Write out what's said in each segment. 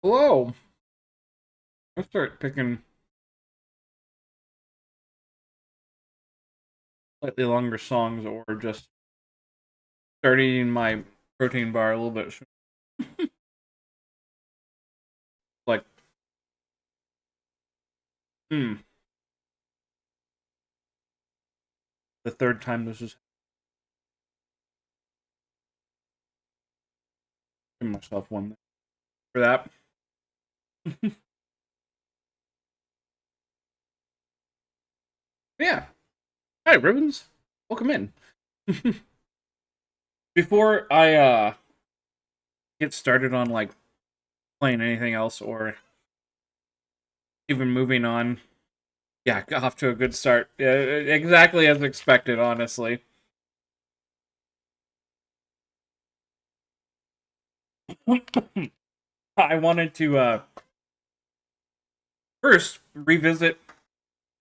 Hello. I'll start picking slightly longer songs or just start eating my protein bar a little bit sooner. Like, hmm, the third time this is giving myself one for that. Yeah. Hi, Ribbons. Welcome in. Before I get started on like playing anything else or even moving on, yeah, got off to a good start. Exactly as expected, honestly. I wanted to first revisit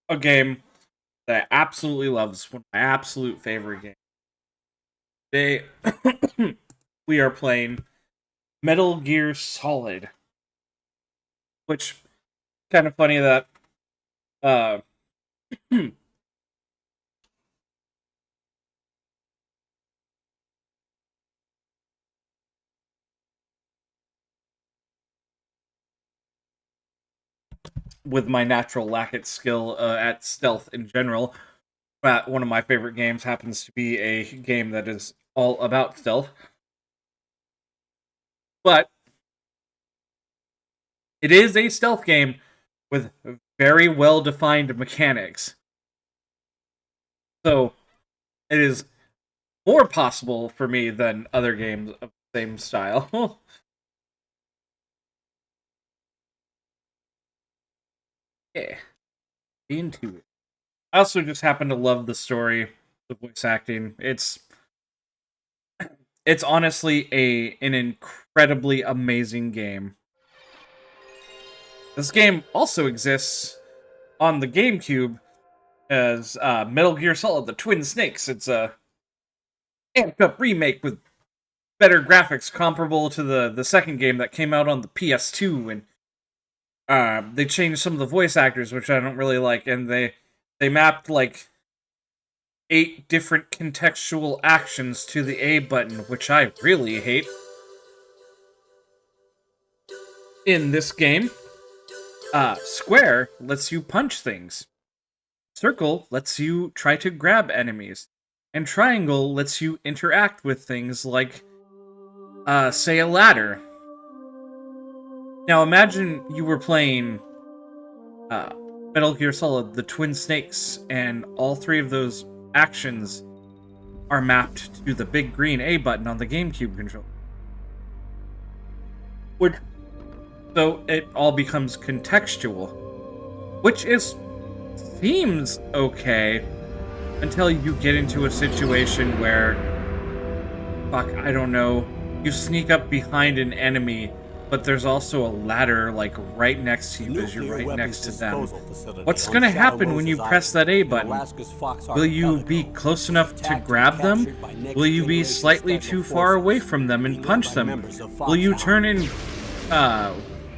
a game that I absolutely love. It's one of my absolute favorite games. Today, we are playing Metal Gear Solid, which kind of funny that uh, with my natural lack at skill at stealth in general, one of my favorite games happens to be a game that is all about stealth. But it is a stealth game with very well defined mechanics. So it is more possible for me than other games of the same style. Yeah, into it. I also just happen to love the story, the voice acting. It's honestly an incredibly amazing game. This game also exists on the GameCube as Metal Gear Solid: The Twin Snakes. It's a amped up remake with better graphics, comparable to the second game that came out on the PS2, and they changed some of the voice actors, which I don't really like, and they mapped like 8 different contextual actions to the A button, which I really hate. In this game, square lets you punch things. Circle lets you try to grab enemies. And triangle lets you interact with things like, say, a ladder. Now imagine you were playing uh, Metal Gear Solid: The Twin Snakes, and all 3 of those actions are mapped to the big green A button on the GameCube controller. Which, so it all becomes contextual, which is seems okay until you get into a situation where, fuck, I don't know, you sneak up behind an enemy, but there's also a ladder like right next to you as you're right next to them. What's gonna happen when you press that A button? Will you be close enough to grab them? Will you be slightly too far away from them and punch them? Will you turn and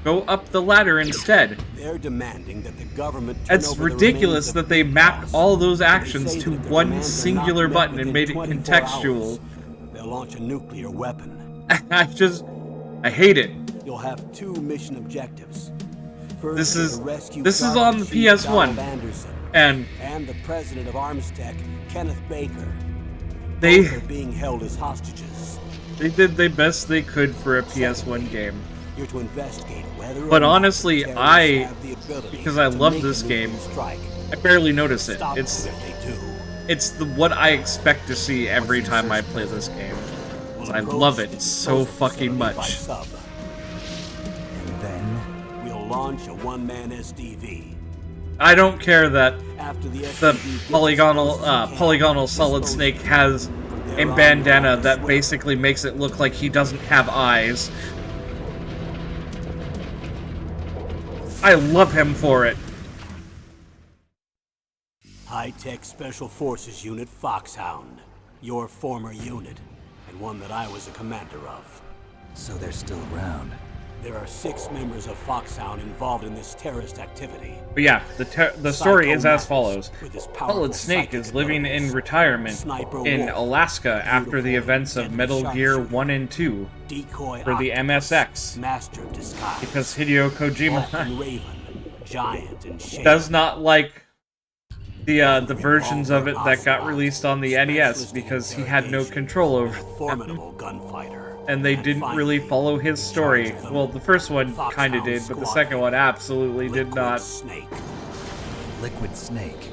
go up the ladder instead? They're demanding that the government It's ridiculous that they mapped all those actions to one singular button and made it contextual. They'll launch a nuclear weapon. I hate it. You'll have 2 mission objectives. This is on the PS1, and the president of Armstech, Kenneth Baker. They Both are being held as hostages. They did the best they could for a PS1 game. You're to investigate whether But honestly, because I love this game, I barely notice it. It's what I expect to see every time I play this game. I love it so fucking much. And then we'll launch a one-man SDV. I don't care that After the polygonal Solid Snake has a bandana that basically makes it look like he doesn't have eyes. I love him for it. High-Tech Special Forces Unit Foxhound. Your former unit, and one that I was a commander of. So they're still around. There are 6 members of Foxhound involved in this terrorist activity. But yeah, the story is as Psycho follows. Mantis, with his powerful Solid Snake psychic is living in abilities. retirement Sniper in Wolf, Alaska after the beautiful, events of deadly Metal Gear sharpshooter. 1 and 2 Decoy for the Octopus, MSX, Master of Disguise. because Hideo Vulcan Kojima Raven, Giant and Shape. does not like the versions of it that got released on the NES because he had no control over them. Formidable gunfighter. And they didn't really follow his story. Well, the first one kinda did, but the second one absolutely did not. Snake, Liquid Snake.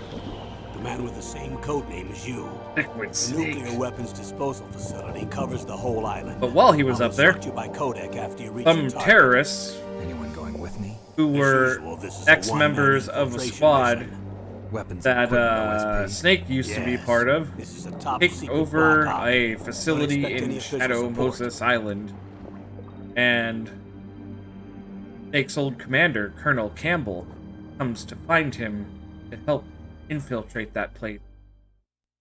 the man with the same code name as you. Liquid The Snake. nuclear weapons disposal facility covers the whole island. But while he was I'll up there, insert you by codec after you reach some your target. terrorists Anyone going with me? who As were usual, this is a ex-members one-man of a infiltration squad mission. Weapons that and equipment OSP. Snake used to be Yes, part of, this is a top take secret over black op. a facility Don't expect any in official Shadow support. Moses Island. And Snake's old commander, Colonel Campbell, comes to find him to help infiltrate that place.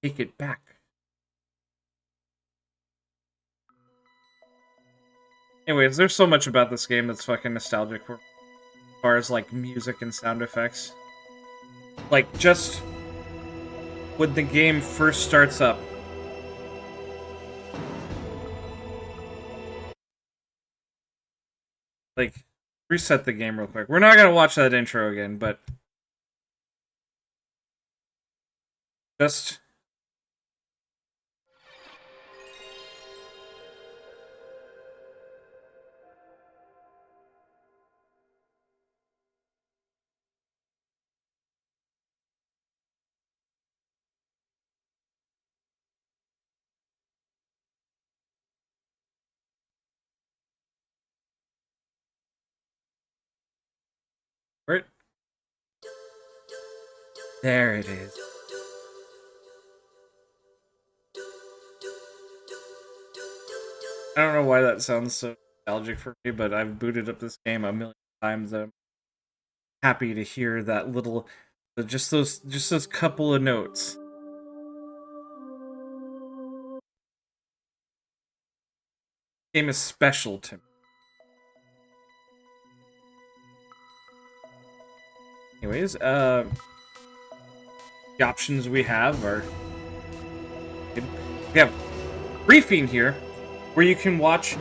Take it back. Anyways, there's so much about this game that's fucking nostalgic for, as far as like music and sound effects. Like just when the game first starts up. Like, reset the game real quick. We're not gonna watch that intro again, but just where there it is. I don't know why that sounds so nostalgic for me, but I've booted up this game a million times. I'm happy to hear that little, just those couple of notes. This game is special to me. Anyways, the options we have are, we have briefing here, where you can watch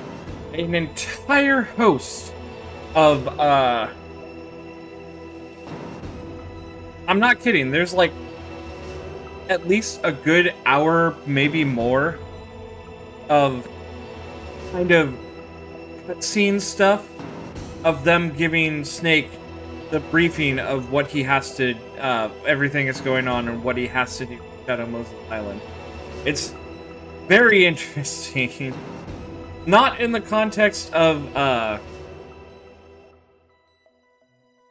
an entire host of, I'm not kidding, there's like at least a good hour, maybe more, of kind of cutscene stuff of them giving Snake the briefing of what he has to, everything that's going on and what he has to do in Shadow Moses Island. It's very interesting. Not in the context of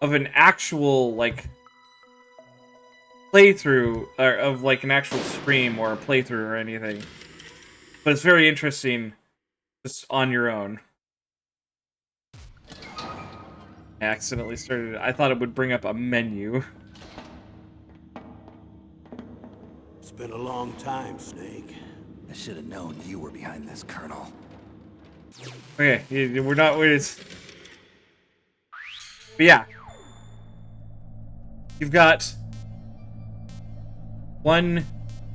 an actual, like, playthrough, or of, like, an actual stream or a playthrough or anything. But it's very interesting just on your own. I accidentally started it. I thought it would bring up a menu. It's been a long time, Snake. I should have known you were behind this, Colonel. Okay, we're not. But yeah, you've got 1,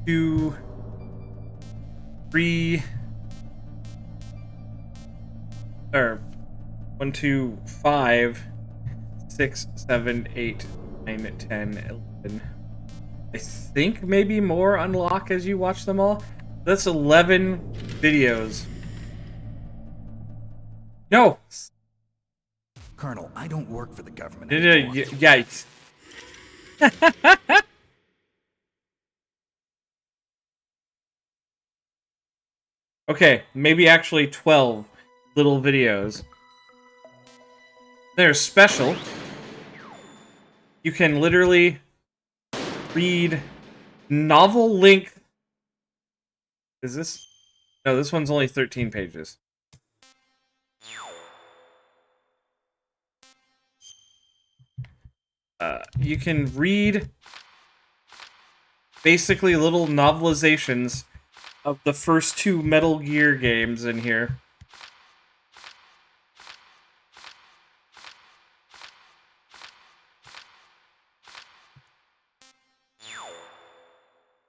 2, 3, or 1, 2, 5, 6, 7, 8, 9, 10, 11. I think maybe more unlock as you watch them all. That's 11 videos. No! Colonel, I don't work for the government Yikes. Okay, maybe actually 12 little videos. They're special. You can literally read novel length. Is this? No, this one's only 13 pages. You can read basically little novelizations of the first 2 Metal Gear games in here.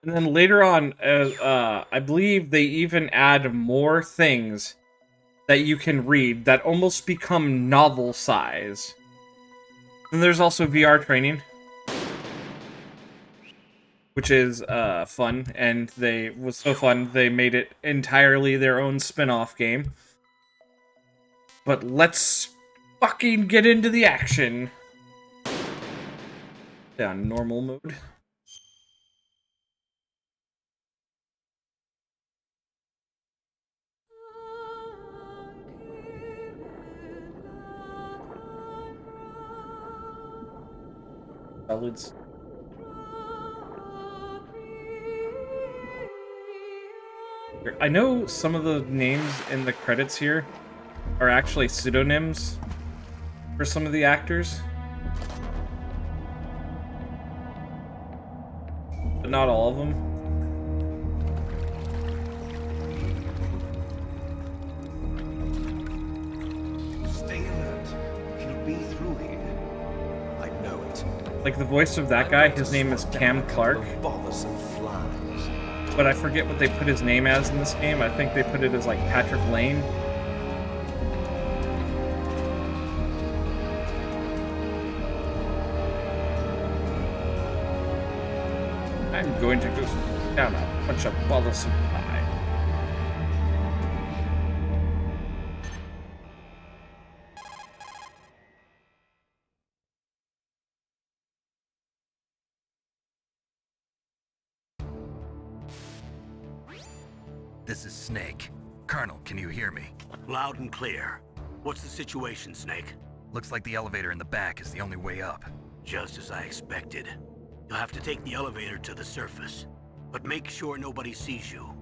And then later on, I believe they even add more things that you can read that almost become novel size. And there's also VR training, which is fun, and was so fun they made it entirely their own spin-off game. But let's fucking get into the action. Yeah, normal mode. Salads. I know some of the names in the credits here are actually pseudonyms for some of the actors, but not all of them. Stay alert. He'll be through here. I know it. Like the voice of that guy, his name is Cam Clark, Bothersome flies. but I forget what they put his name as in this game. I think they put it as like Patrick Lane. I'm going to go down a bunch of bothersome flies. This is Snake. Colonel, can you hear me? Loud and clear. What's the situation, Snake? Looks like the elevator in the back is the only way up. Just as I expected. You'll have to take the elevator to the surface. But make sure nobody sees you.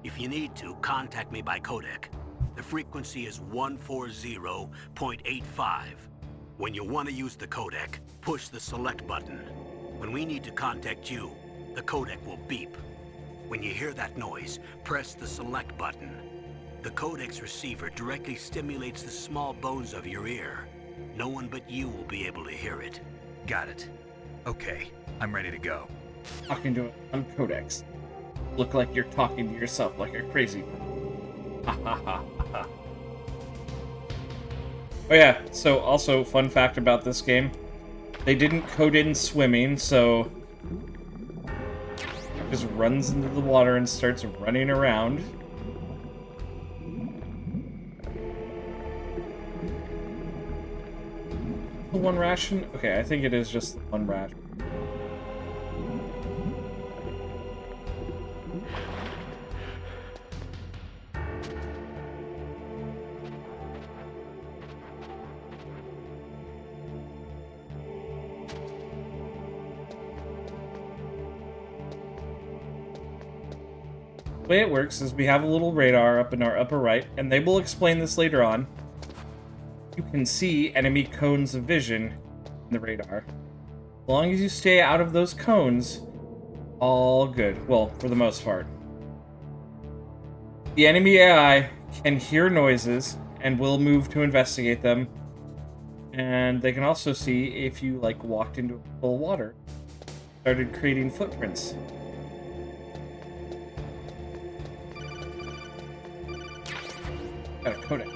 If you need to, contact me by codec. The frequency is 140.85. When you want to use the codec, push the select button. When we need to contact you, the codec will beep. When you hear that noise, press the select button. The codec's receiver directly stimulates the small bones of your ear. No one but you will be able to hear it. Got it. Okay, I'm ready to go. Talking to it on codecs. Look like you're talking to yourself like a crazy person. Ha ha ha ha. Oh yeah, so also fun fact about this game. They didn't code in swimming, so just runs into the water and starts running around. The one ration? Okay, I think it is just the one ration. The way it works is we have a little radar up in our upper right, and they will explain this later on. You can see enemy cones of vision in the radar. As long as you stay out of those cones, all good. Well, for the most part. The enemy AI can hear noises and will move to investigate them. And they can also see if you, like, walked into a pool of water, started creating footprints. Got a codec.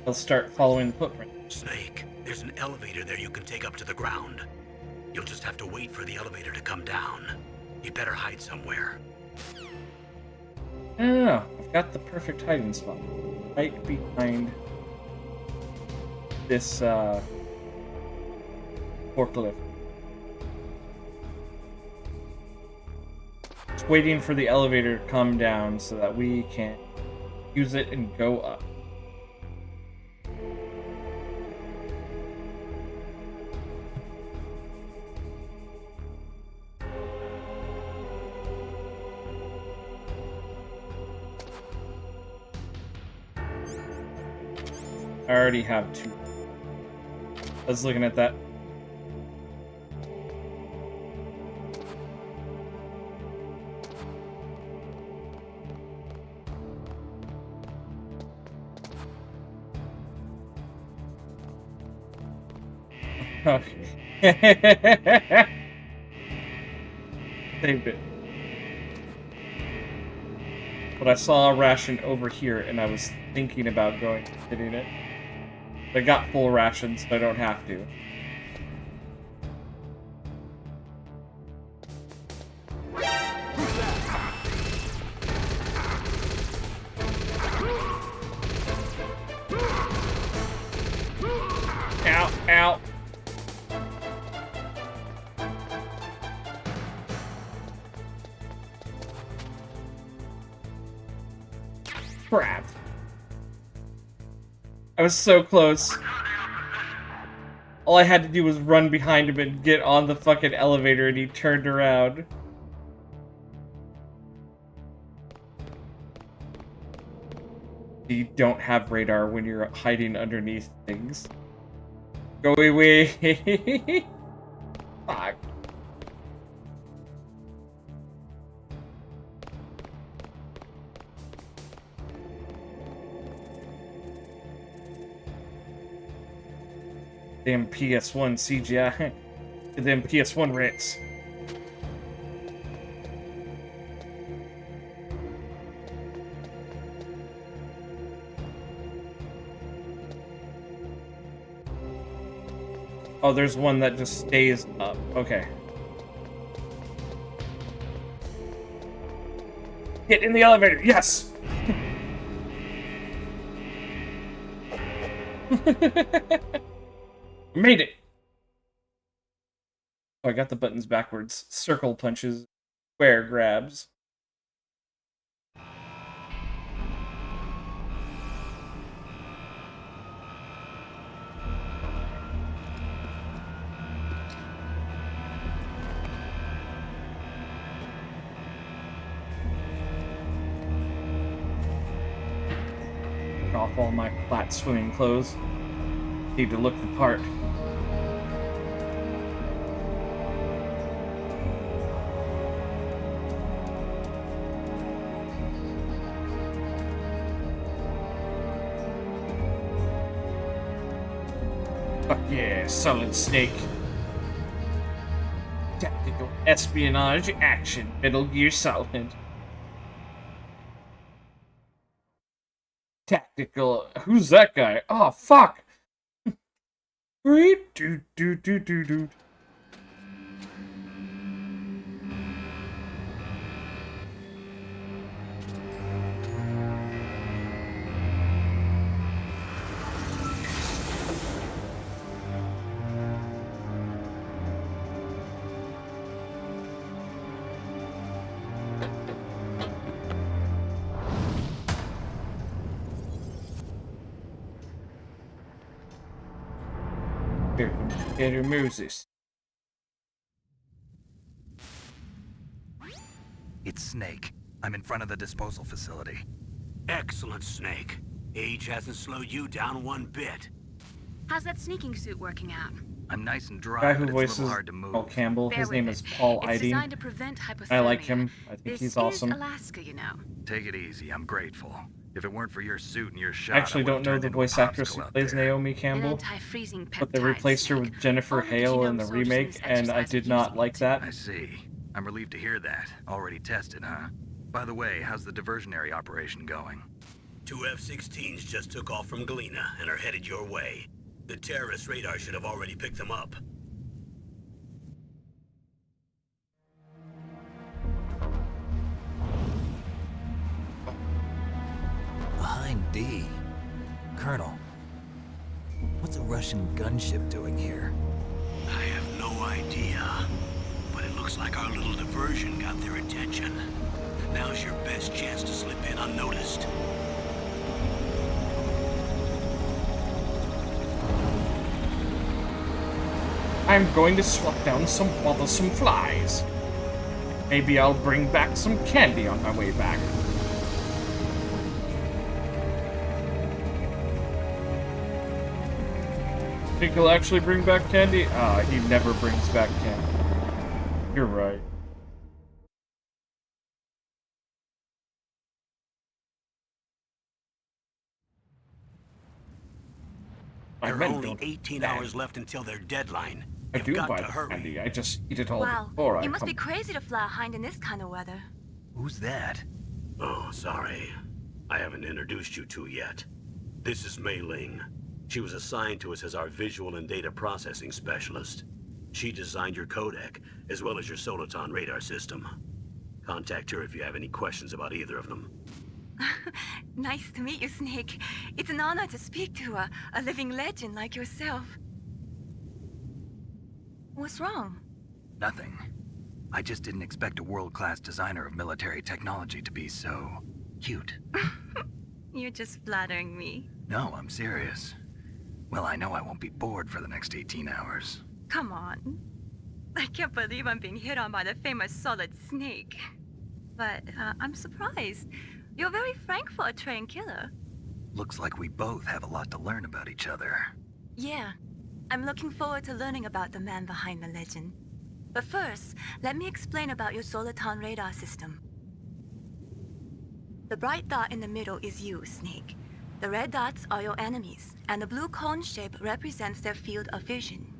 They'll start following the footprint. Snake, there's an elevator there you can take up to the ground. You'll just have to wait for the elevator to come down. You better hide somewhere. No, I've got the perfect hiding spot. Right behind this forklift. Just waiting for the elevator to come down so that we can use it and go up. I already have two. I was looking at that. Saved it. But I saw a ration over here, and I was thinking about going and hitting it. I got full rations, so I don't have to. Ow, ow. Crap. I was so close. All I had to do was run behind him and get on the fucking elevator, and he turned around. You don't have radar when you're hiding underneath things. Go away. Fuck. Damn PS1 CGI. Damn PS1 rates. Oh, there's one that just stays up. Okay. Get in the elevator. Yes. Made it. Oh, I got the buttons backwards. Circle punches, square grabs. Took off all my flat swimming clothes. Need to look the part. Fuck yeah, Solid Snake. Tactical espionage action, Metal Gear Solid. Tactical. Who's that guy? Oh, fuck! Dude. Here, Moses. It's Snake. I'm in front of the disposal facility. Excellent, Snake. Age hasn't slowed you down one bit. How's that sneaking suit working out? I'm nice and dry, Guy who but it's a voices little hard to move. Paul Campbell. Bear His with name it. is Paul It's Iding. designed to prevent hypothermia. I like him. I think This he's awesome. is Alaska, you know. Take it easy. I'm grateful. If it weren't for your suit and your shot, I actually I don't would've know turned the into a voice actress who popsicle out plays there. Naomi An Campbell, anti-freezing peptide but they replaced her snake. with Jennifer Only the Hale in genome the soldiers remake, use and I exercise did of not using like it. that. I see. I'm relieved to hear that. Already tested, huh? By the way, how's the diversionary operation going? 2 F-16s just took off from Galena and are headed your way. The terrorist radar should have already picked them up. Behind D. Colonel, what's a Russian gunship doing here? I have no idea, but it looks like our little diversion got their attention. Now's your best chance to slip in unnoticed. I'm going to swat down some bothersome flies. Maybe I'll bring back some candy on my way back. Think he'll actually bring back candy? Ah, he never brings back candy. You're right. There are only 18 hours left until their deadline. I You've do got buy to the hurry. candy. I just eat it all Wow, before I you must come. be crazy to fly a hind in this kind of weather. Who's that? Oh, sorry. I haven't introduced you two yet. This is Mei Ling. She was assigned to us as our visual and data processing specialist. She designed your codec, as well as your Soliton radar system. Contact her if you have any questions about either of them. Nice to meet you, Snake. It's an honor to speak to a living legend like yourself. What's wrong? Nothing. I just didn't expect a world-class designer of military technology to be so cute. You're just flattering me. No, I'm serious. Well, I know I won't be bored for the next 18 hours. Come on. I can't believe I'm being hit on by the famous Solid Snake. But I'm surprised. You're very frank for a trained killer. Looks like we both have a lot to learn about each other. Yeah. I'm looking forward to learning about the man behind the legend. But first, let me explain about your Soliton radar system. The bright dot in the middle is you, Snake. The red dots are your enemies, and the blue cone shape represents their field of vision.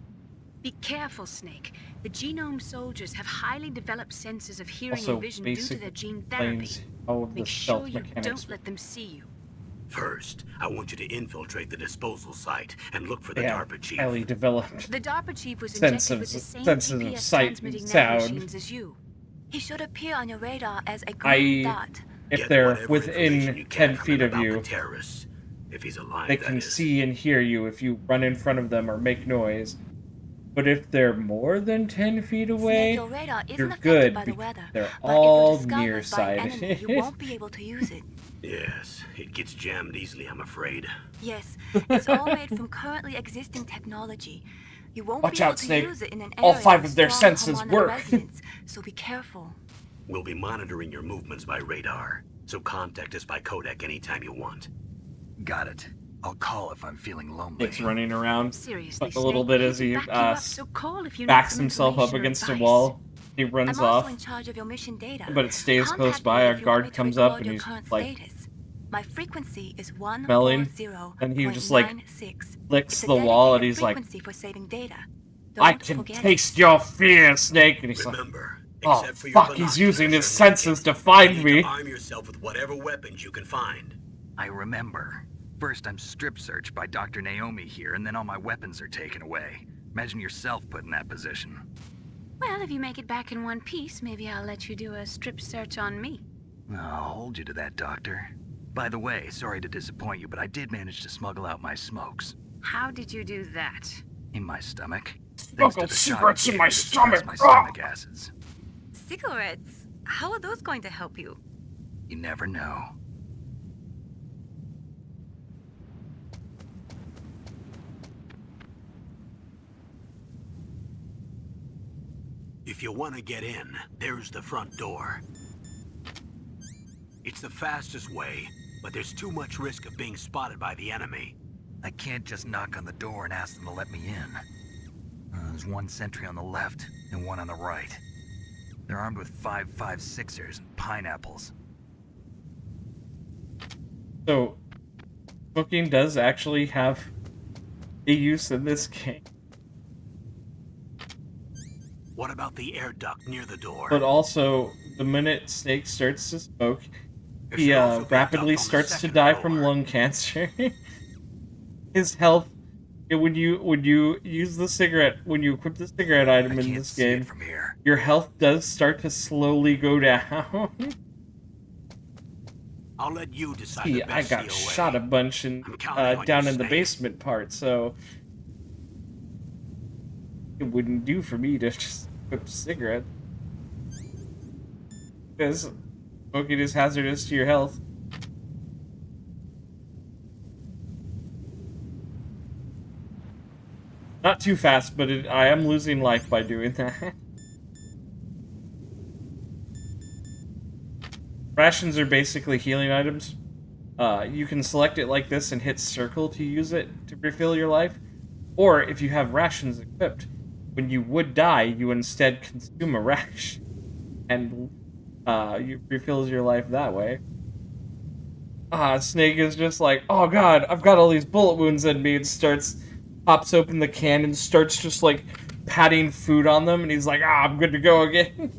Be careful, Snake. The genome soldiers have highly developed senses of hearing Also, and vision due to basic their gene therapy. explains all of the Make stealth sure you mechanics. don't let them see you. First, I want you to infiltrate the disposal site and look for the They DARPA have chief. highly developed. The DARPA chief was Sense injected of- with the same senses of GPS sight and transmitting sound. nanomachines as you. He should appear on your radar as a I- green dot. If Get they're whatever information within you 10 can from feet him of about you, the terrorists. If he's alive, they that can is. see and hear you if you run in front of them or make noise. But if they're more than 10 feet Snake, away, your radar isn't you're affected good by the because weather. they're But all if you're discovered by an nearsighted. enemy, you won't be able to use it. Yes, it gets jammed easily, I'm afraid. Yes, it's all made from currently existing technology. You won't Watch be able out, to Snake. use it in an All area 5 with of their strong senses Hamana work. residents, so be careful. We'll be monitoring your movements by radar, so contact us by codec anytime you want. Got it. I'll call if I'm feeling lonely. Snake's running around Seriously, a little Snake, bit as he back you up, so call if you need backs some himself up information or against a advice. wall. He runs I'm also off, in charge of your mission data. but it stays Contact close me by. if Our you want guard me to comes up record and your he's current like, status. My frequency is smelling, and he just, like, 140.96. licks It's a the wall, and dedicated he's like, frequency for saving data. I Don't can forget it. taste your fear, Snake. And he's like, Remember, oh, except for your fuck, he's using his binoculars, you're naked. senses to You find need me. to arm yourself with whatever weapons you can find. I remember. First, I'm strip searched by Dr. Naomi here, and then all my weapons are taken away. Imagine yourself put in that position. Well, if you make it back in one piece, maybe I'll let you do a strip search on me. I'll hold you to that, Doctor. By the way, sorry to disappoint you, but I did manage to smuggle out my smokes. How did you do that? In my stomach. Smuggled cigarettes in my stomach. My Ah! stomach acids. Cigarettes? How are those going to help you? You never know. If you want to get in, there's the front door. It's the fastest way, but there's too much risk of being spotted by the enemy. I can't just knock on the door and ask them to let me in. There's one sentry on the left and one on the right. They're armed with 5.56ers and pineapples. So, smoking does actually have a use in this game. What about the air duct near the door? But also, the minute Snake starts to smoke, There he should also be a duct rapidly on the starts to second die floor. from lung cancer. His health, when you use the cigarette, when you equip the cigarette I item in can't this see game, it from here. your health does start to slowly go down. I'll let you decide See, the I best got COA. shot a bunch in, I'm counting on down you, in the Snake. basement part, so it wouldn't do for me to just equip a cigarette. Because smoking is hazardous to your health. Not too fast, but I am losing life by doing that. Rations are basically healing items. You can select it like this and hit circle to use it to refill your life. Or if you have rations equipped, when you would die, you instead consume a ration. And you refills your life that way. Snake is just like, oh god, I've got all these bullet wounds in me, and pops open the can and starts just like patting food on them, and he's like, "Ah, I'm good to go again."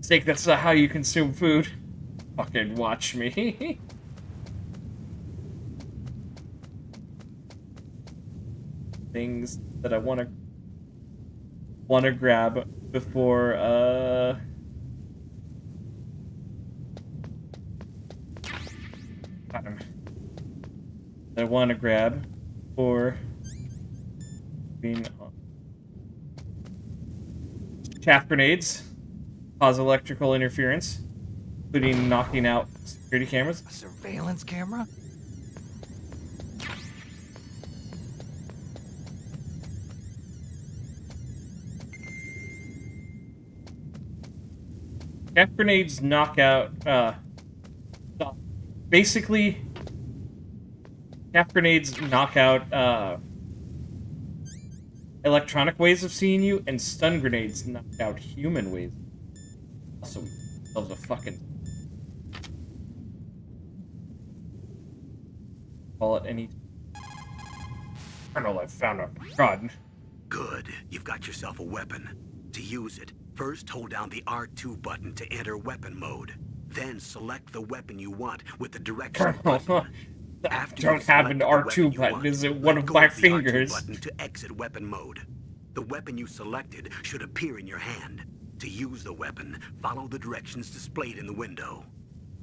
Snake, that's not how you consume food. Fucking watch me. Things that I wanna grab before that I want to grab for being chaff grenades, cause electrical interference, including knocking out security cameras. A surveillance camera? Chaff grenades knock out, basically, chaff grenades knock out, electronic ways of seeing you, and stun grenades knock out human ways. Also, those are fucking... Call it any... Colonel, I've found a gun. Good. You've got yourself a weapon. To use it, first hold down the R2 button to enter weapon mode. Then select the weapon you want with the direction Colonel, button. I After don't you've have an selected the R2 weapon you button. want, Is it let one of go my the R2 fingers? button to exit weapon mode. The weapon you selected should appear in your hand. To use the weapon, follow the directions displayed in the window.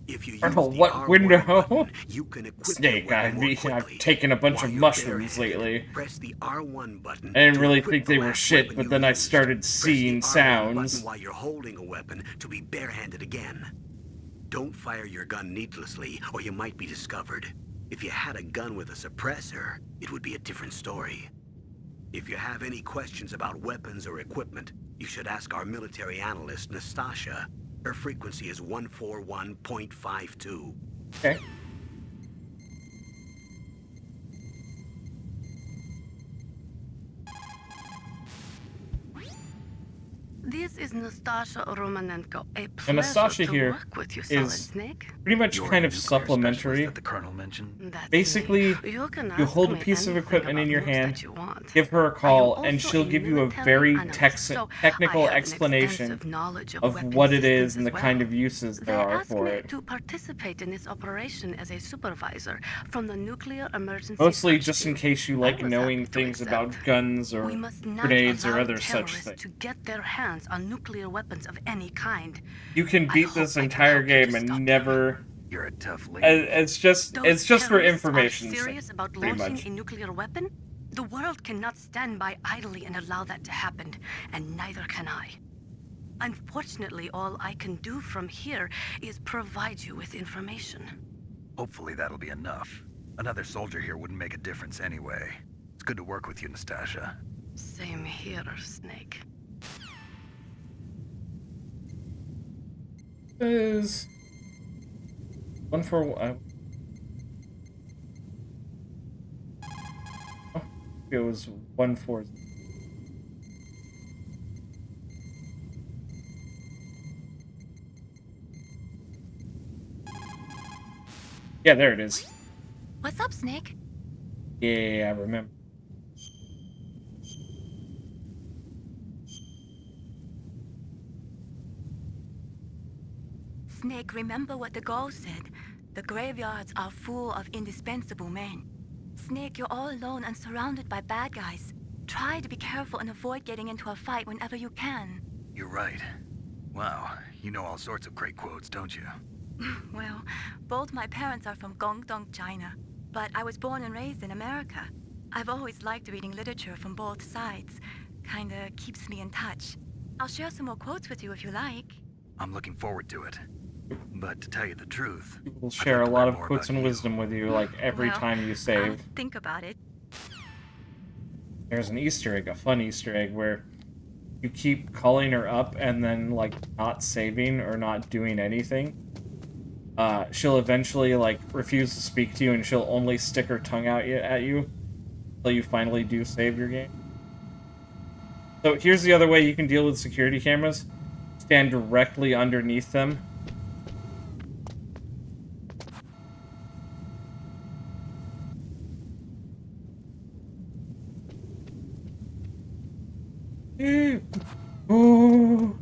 If you use Colonel, the what R1 window? button, you can equip Snake, your weapon more I've quickly. taken a bunch While of you're mushrooms barehanded, lately. Press the R1 button. I didn't to really equip think the they were last shit, weapon but you then I used. started Press seeing the R1 sounds. button while you're holding a weapon to be barehanded again. Don't fire your gun needlessly, or you might be discovered. If you had a gun with a suppressor, it would be a different story. If you have any questions about weapons or equipment, you should ask our military analyst, Nastasha. Her frequency is 141.52. Okay. This is Nastasha Romanenko. A And pleasure Nastasha to here work with you, Solid is Snake. pretty much You're kind the of nuclear specialist supplementary. that the Colonel mentioned. That's Basically, me. You can you ask hold a me piece of anything equipment in about your news hand, that you want. give her a I am call, and also she'll give you a military very analyst, so technical I have an explanation extensive knowledge of weapon what it systems is and the as kind well. of uses They there are asked for me it. to participate in this operation as a supervisor from the Nuclear Emergency Mostly Search just in Team. case you I like was knowing happy to things accept. about guns or We must not grenades or allow other such terrorists things. to get their hands on nuclear weapons of any kind. You can I beat hope this I can entire help you to game and stop them. never... You're a tough lady. It's just Those for terrorists information's are sake, serious about pretty launching much. a nuclear weapon? The world cannot stand by idly and allow that to happen, and neither can I. Unfortunately, all I can do from here is provide you with information. Hopefully that'll be enough. Another soldier here wouldn't make a difference anyway. It's good to work with you, Nastasha. Same here, Snake. Is 141. It was 140. Yeah, there it is. What's up, Snake? Yeah, I remember. Snake, remember what the Gaul said. The graveyards are full of indispensable men. Snake, you're all alone and surrounded by bad guys. Try to be careful and avoid getting into a fight whenever you can. You're right. Wow, you know all sorts of great quotes, don't you? Well, both my parents are from Guangdong, China, but I was born and raised in America. I've always liked reading literature from both sides. Kinda keeps me in touch. I'll share some more quotes with you if you like. I'm looking forward to it. But to tell you the truth, People I'd share like a to lot learn of more quotes about and you. wisdom with you, like every Well, time you I'll save. think about it. There's an Easter egg, a fun Easter egg, where you keep calling her up and then, like, not saving or not doing anything. She'll eventually, like, refuse to speak to you, and she'll only stick her tongue out at you until you finally do save your game. So here's the other way you can deal with security cameras. Stand directly underneath them. Ooh.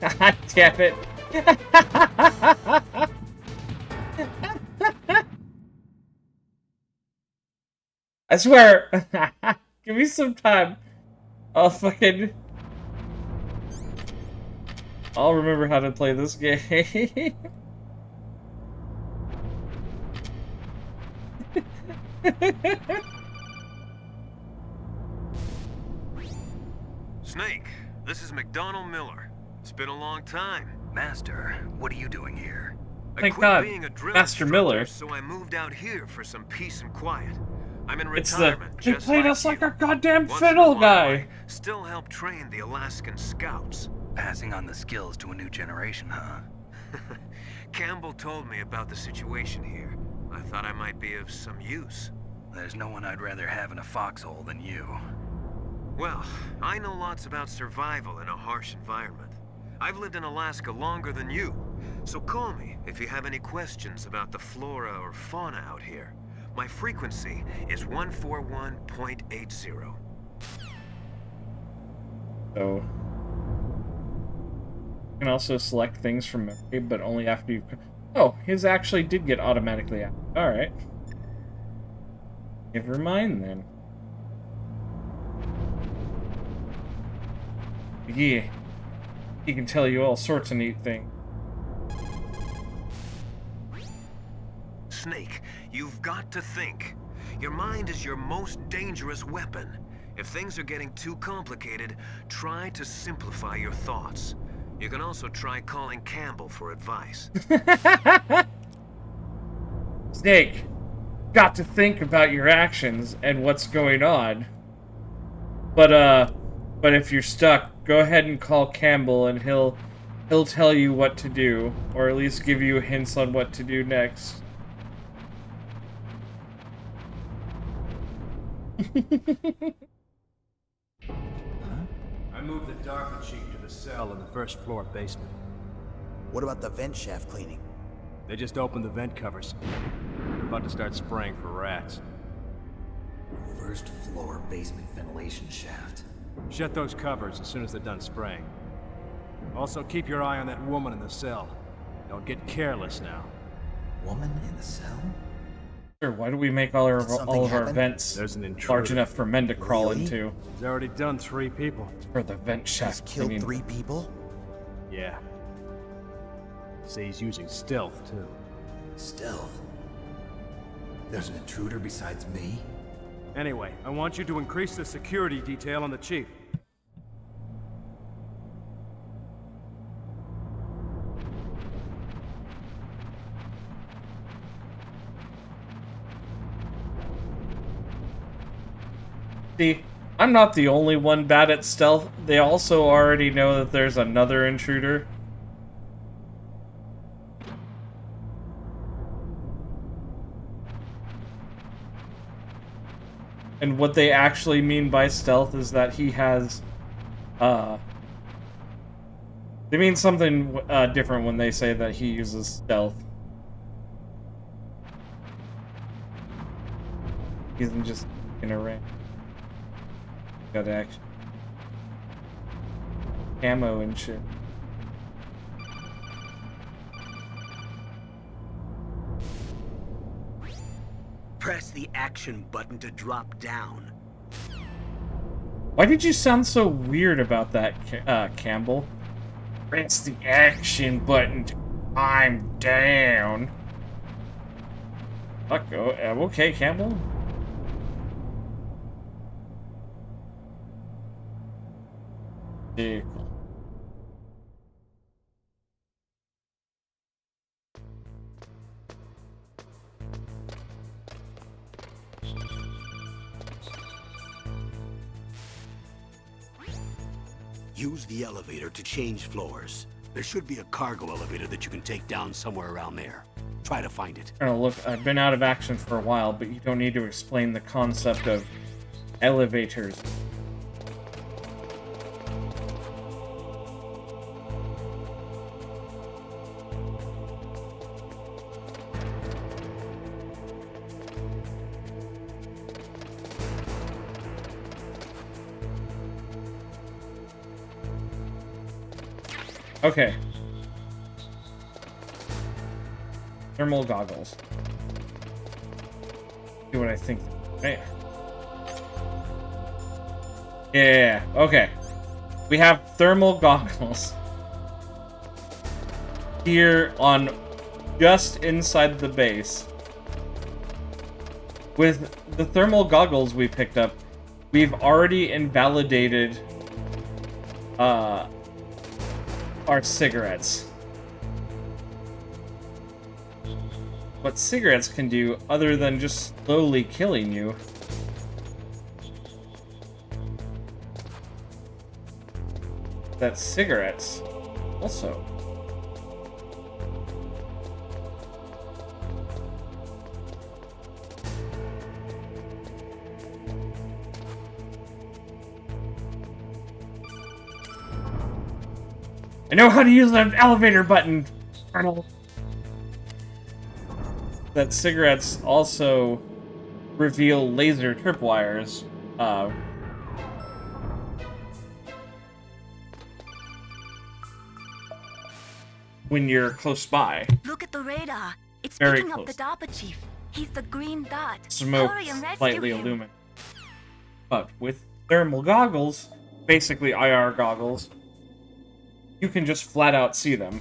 God damn it. I swear. Give me some time. I'll remember how to play this game. Snake, this is McDonald Miller. It's been a long time. Master, what are you doing here? I Thank quit God, being a drill Master instructor, Miller. so I moved out here for some peace and quiet. I'm in It's the retirement. they just played like us like you. our goddamn Once in a fiddle while, guy. I still help train the Alaskan Scouts. Passing on the skills to a new generation, huh? Campbell told me about the situation here. I thought I might be of some use. There's no one I'd rather have in a foxhole than you. Well, I know lots about survival in a harsh environment. I've lived in Alaska longer than you, so call me if you have any questions about the flora or fauna out here. My frequency is 141.80. So you can also select things from memory, but only after you. Oh, his actually did get automatically out. All right. Never mind then. Yeah, he can tell you all sorts of neat things. Snake, you've got to think. Your mind is your most dangerous weapon. If things are getting too complicated, try to simplify your thoughts. You can also try calling Campbell for advice. Snake, got to think about your actions and what's going on. But if you're stuck, go ahead and call Campbell and he'll tell you what to do, or at least give you hints on what to do next. I moved the Darker Chief to the cell in the first floor basement. What about the vent shaft cleaning? They just opened the vent covers. They're about to start spraying for rats. First floor basement ventilation shaft. Shut those covers as soon as they're done spraying. Also, keep your eye on that woman in the cell. Don't get careless now. Woman in the cell? Sure, why do we make all of our vents There's an intruder. large enough for men to crawl Really? into? He's already done 3 people. For the vent He's shaft killed cleaning. 3 people? Yeah. Say he's using stealth, too. Stealth. There's an intruder besides me? Anyway, I want you to increase the security detail on the Chief. See, I'm not the only one bad at stealth. They also already know that there's another intruder. And what they actually mean by stealth is that he has, they mean something different when they say that he uses stealth. He isn't just in a range. Got action. Camo and shit. Press the action button to drop down. Why did you sound so weird about that, Campbell? Press the action button to climb down. Fuck, okay, Campbell. Vehicle. Use the elevator to change floors. There should be a cargo elevator that you can take down somewhere around there. Try to find it. Look, I've been out of action for a while, but you don't need to explain the concept of elevators. Okay. Thermal goggles. See what I think. Right. Yeah. Okay. We have thermal goggles here on just inside the base. With the thermal goggles we picked up, we've already invalidated our cigarettes. What cigarettes can do other than just slowly killing you. That cigarettes also. I know how to use the elevator button, Colonel. That cigarettes also reveal laser tripwires. When you're close by. Look at the radar. It's Very picking up close. the DARPA chief. He's the green dot. Smoke Hurry and rescue slightly him. illumined. But with thermal goggles, basically IR goggles, you can just flat out see them.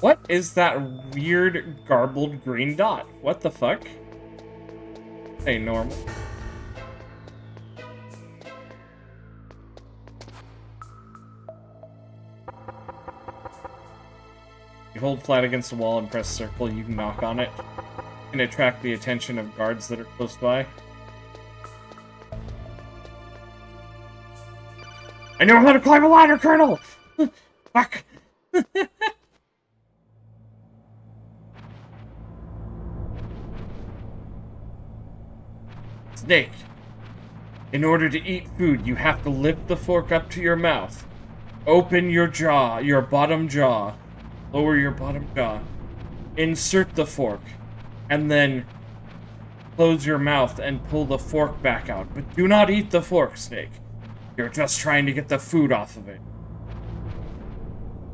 What is that weird garbled green dot? What the fuck? Hey, normal. You hold flat against the wall and press circle, you can knock on it. You can attract the attention of guards that are close by. I know how to climb a ladder, Colonel! Fuck! Snake. In order to eat food, you have to lift the fork up to your mouth. Open your jaw, your bottom jaw. Lower your bottom jaw. Insert the fork. And then close your mouth and pull the fork back out. But do not eat the fork, Snake. You're just trying to get the food off of it.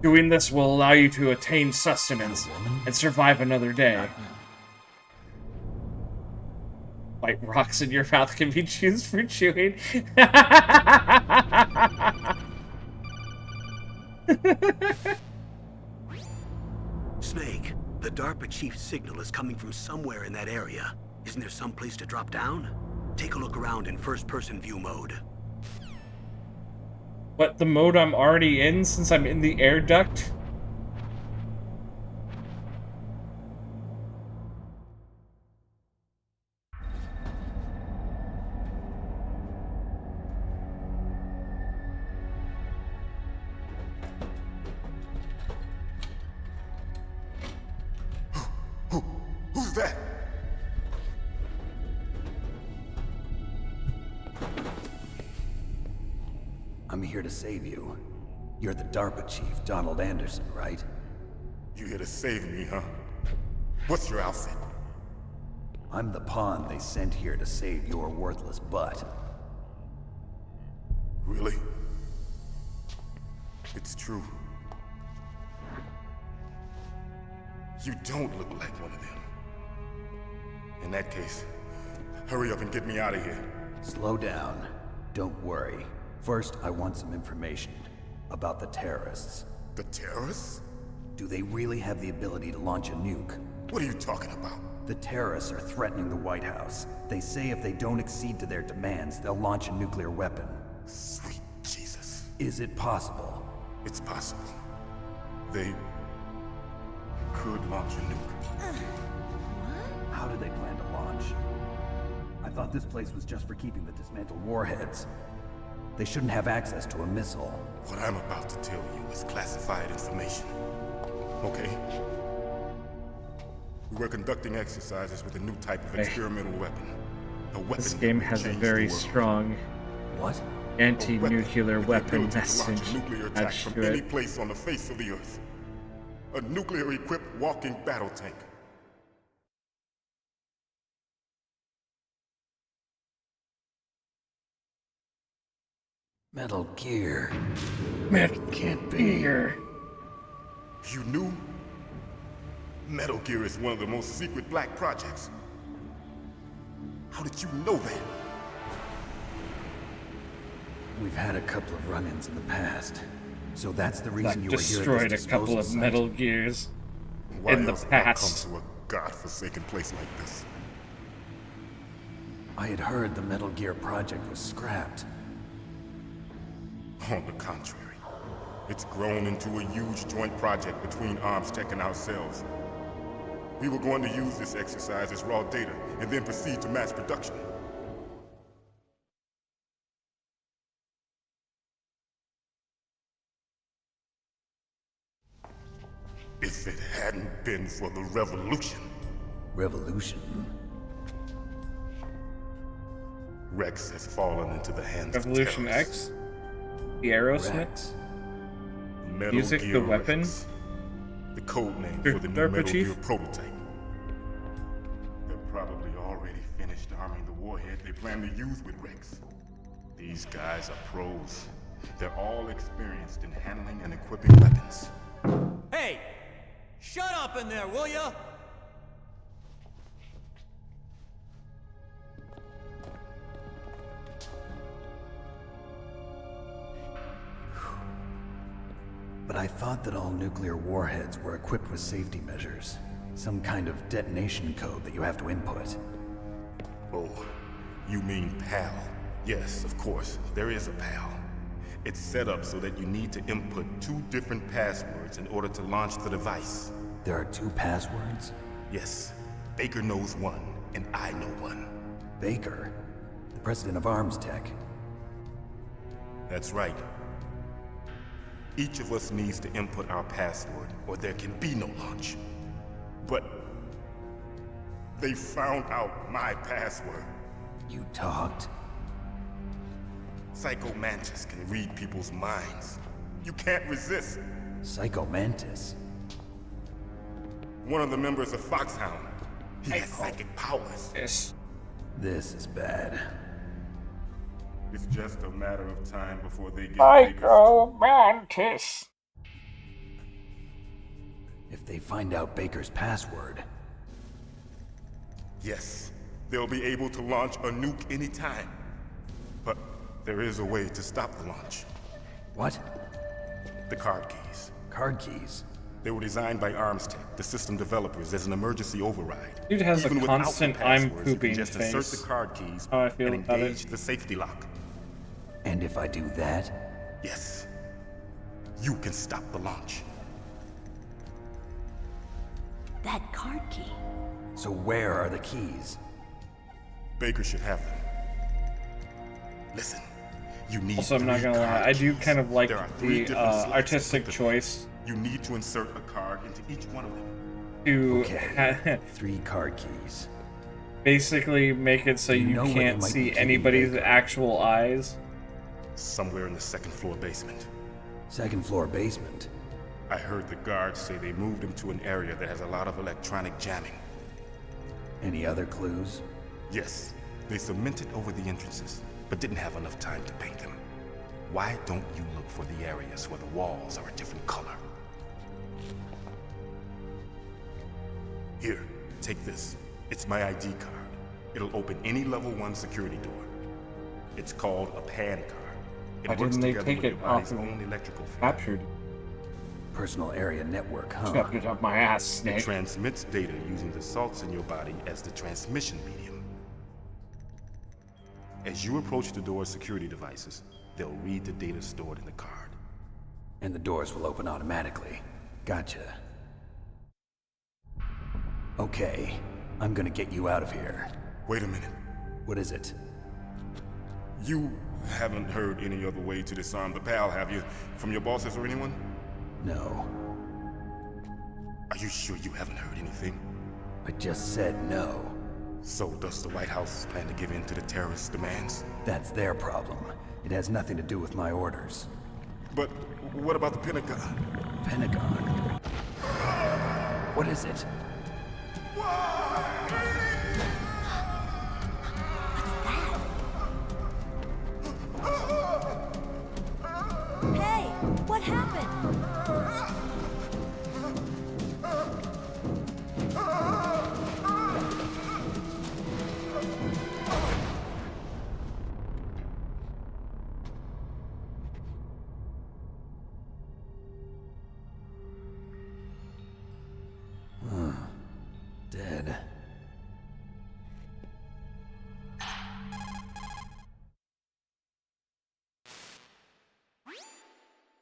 Doing this will allow you to attain sustenance and survive another day. White rocks in your mouth can be used for chewing. Snake, the DARPA chief's signal is coming from somewhere in that area. Isn't there some place to drop down? Take a look around in first-person view mode. What, the mode I'm already in since I'm in the air duct? Who's that? I'm here to save you. You're the DARPA chief, Donald Anderson, right? You here to save me, huh? What's your outfit? I'm the pawn they sent here to save your worthless butt. Really? It's true. You don't look like one of them. In that case, hurry up and get me out of here. Slow down. Don't worry. First, I want some information about the terrorists. The terrorists? Do they really have the ability to launch a nuke? What are you talking about? The terrorists are threatening the White House. They say if they don't accede to their demands, they'll launch a nuclear weapon. Sweet Jesus. Is it possible? It's possible. They could launch a nuke. How do they plan to launch? I thought this place was just for keeping the dismantled warheads. They shouldn't have access to a missile. What I'm about to tell you is classified information. Okay? We were conducting exercises with a new type of experimental weapon. A weapon This game that will has a change very the world. strong What? anti-nuclear with the weapon ability to launch message a nuclear attack attached from to any it. place on the face of the earth. A nuclear-equipped walking battle tank. Metal Gear. Metal Can't be. Gear. You knew? Metal Gear is one of the most secret black projects. How did you know that? We've had a couple of run-ins in the past. So that's the reason you were here at Destroyed this a couple of disposal Metal site? Gears Why in the else would I past. come to a godforsaken place like this? I had heard the Metal Gear project was scrapped. On the contrary, it's grown into a huge joint project between ArmsTech and ourselves. We were going to use this exercise as raw data and then proceed to mass production. If it hadn't been for the revolution, Revolution? Rex has fallen into the hands Revolution of terrorists. X? The Aerosmith? Rex. Metal Music, Gear the weapon? Rex, the code name They're- for the new they're Metal Chief? Gear prototype. They're probably already finished arming the warhead they plan to use with Rex. These guys are pros. They're all experienced in handling and equipping weapons. Hey! Shut up in there, will ya? But I thought that all nuclear warheads were equipped with safety measures. Some kind of detonation code that you have to input. Oh, you mean PAL? Yes, of course, there is a PAL. It's set up so that you need to input 2 different passwords in order to launch the device. There are 2 passwords? Yes, Baker knows one, and I know one. Baker? The president of ArmsTech. That's right. Each of us needs to input our password, or there can be no launch. But they found out my password. You talked? Psycho Mantis can read people's minds. You can't resist. Psycho Mantis? One of the members of Foxhound. He has psychic powers. Yes. This is bad. It's just a matter of time before they get Psycho Mantis. If they find out Baker's password... Yes, they'll be able to launch a nuke anytime. But there is a way to stop the launch. What? The card keys. Card keys? They were designed by ArmsTech, the system developers, as an emergency override. Dude has Even a without the constant passwords, I'm you can pooping just face. insert the card keys How I feel and about engage it. the safety lock. And if I do that? Yes. You can stop the launch. That card key. So where are the keys? Baker should have them. Listen, you need Also, I'm not 3 gonna lie, card I do keys. kind of like There are 3 the different slots to artistic put them. choice You need to insert a card into each one of them. to Okay, 3 card keys. basically make it so You you know where they can't might be see keeping anybody's Baker. actual eyes. Somewhere in the 2nd floor basement. 2nd floor basement. I heard the guards say they moved him to an area that has a lot of electronic jamming. Any other clues? Yes, they cemented over the entrances, but didn't have enough time to paint them. Why don't you look for the areas where the walls are a different color? Here, take this. It's my ID card. It'll open any level 1 security door. It's called a PAN card. It Why works didn't they together take with it your off body's of own electrical field. Captured. Personal area network, huh? Shoved it up my ass, It Snake. transmits data using the salts in your body as the transmission medium. As you approach the door's security devices, they'll read the data stored in the card. And the doors will open automatically. Gotcha. Okay, I'm gonna get you out of here. Wait a minute. What is it? You haven't heard any other way to disarm the PAL, have you? From your bosses or anyone? No. Are you sure you haven't heard anything? I just said no. So does the White House plan to give in to the terrorists' demands? That's their problem. It has nothing to do with my orders. But what about the Pentagon? Pentagon? What is it?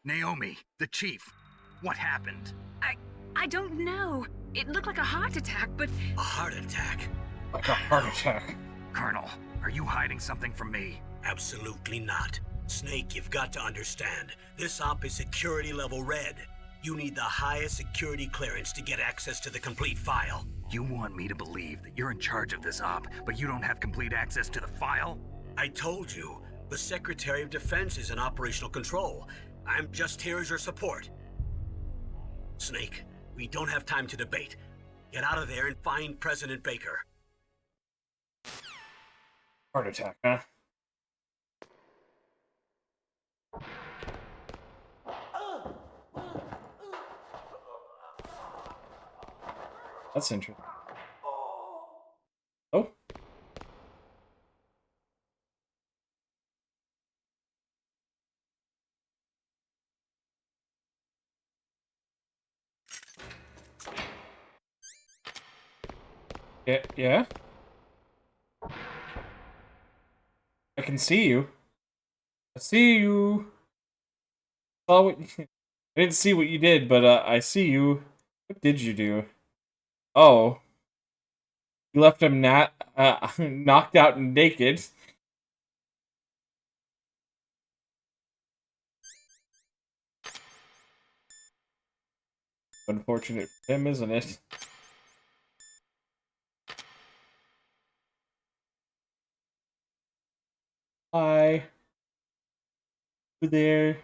Naomi, the chief. What happened? I don't know. It looked like a heart attack, but... A heart attack? Like a heart attack. Colonel, are you hiding something from me? Absolutely not. Snake, you've got to understand. This op is security level red. You need the highest security clearance to get access to the complete file. You want me to believe that you're in charge of this op, but you don't have complete access to the file? I told you, the Secretary of Defense is in operational control. I'm just here as your support. Snake, we don't have time to debate. Get out of there and find President Baker. Heart attack, huh? That's interesting. Oh. Yeah? I can see you. I see you. Saw what I didn't see what you did, but I see you. What did you do? Oh. You left him knocked out and naked. Unfortunate for him, isn't it? Hi. Over there.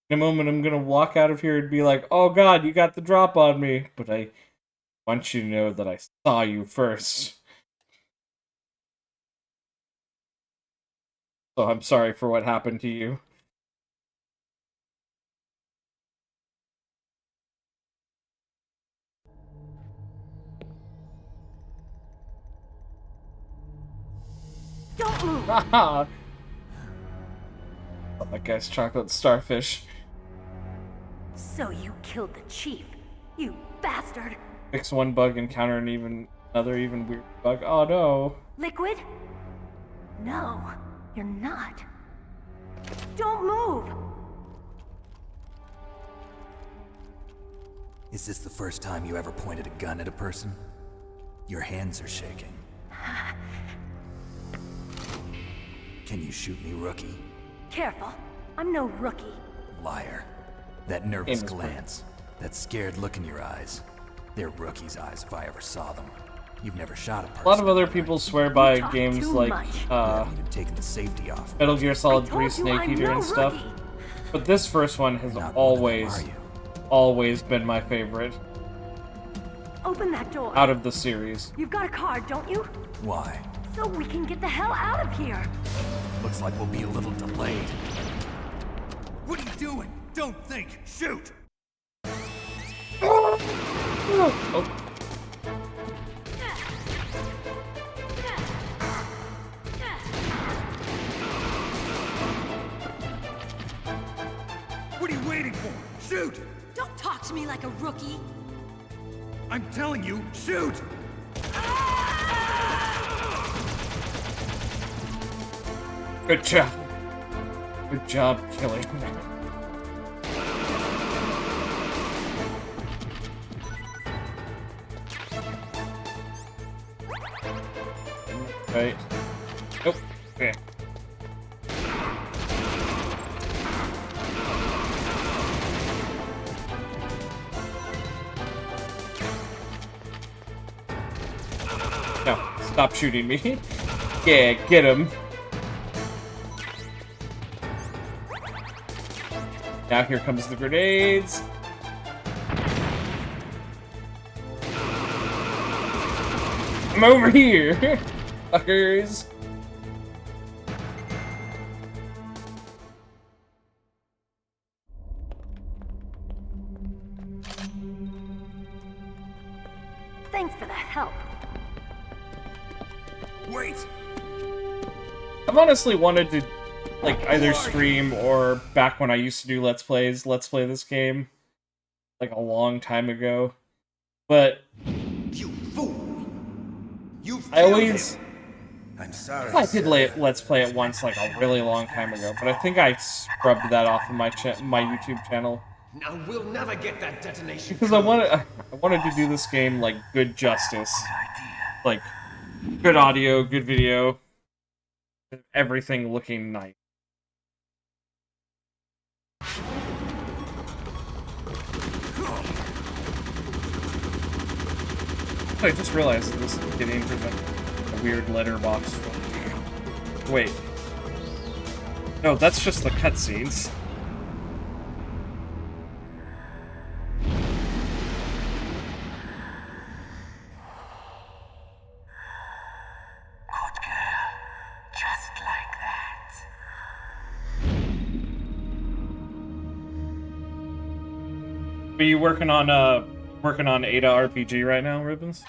In a moment, I'm gonna walk out of here and be like, oh god, you got the drop on me. But I want you to know that I saw you first. So I'm sorry for what happened to you. Don't move! Haha! Oh, that guy's chocolate starfish. So you killed the chief, you bastard! Fix one bug, encounter another even weird bug. Oh no! Liquid? No, you're not. Don't move! Is this the first time you ever pointed a gun at a person? Your hands are shaking. Can you shoot me, rookie? Careful, I'm no rookie. Liar. That nervous glance, that scared look in your eyes. They're rookie's eyes if I ever saw them. You've never shot a person. A lot of other people swear by games like You haven't even taken the safety off. Metal Gear Solid 3 Snake Eater and stuff. But this first one has always been my favorite. Open that door. Out of the series. You've got a card, don't you? Why? So we can get the hell out of here. Looks like we'll be a little delayed. What are you doing? Don't think! Shoot! Oh. What are you waiting for? Shoot! Don't talk to me like a rookie. I'm telling you, shoot! Good job. Good job killing. Right. Nope. Okay. No, stop shooting me. Yeah, get him. Now here comes the grenades. I'm over here, fuckers. Thanks for the help. Wait! I've honestly wanted to, like, either stream or back when I used to do Let's Play this game, like a long time ago. But You fool! You've I always, I'm sorry. I did let's play it once, like a really long time ago, but I think I scrubbed that off of my YouTube channel Now we'll never get that detonation. because I wanted to do this game like good justice, like good audio, good video, everything looking nice. I just realized that this is getting into a weird letterbox. Wait. No, that's just the cutscenes. Just like that. Are you working on Ada RPG right now, Ribbons?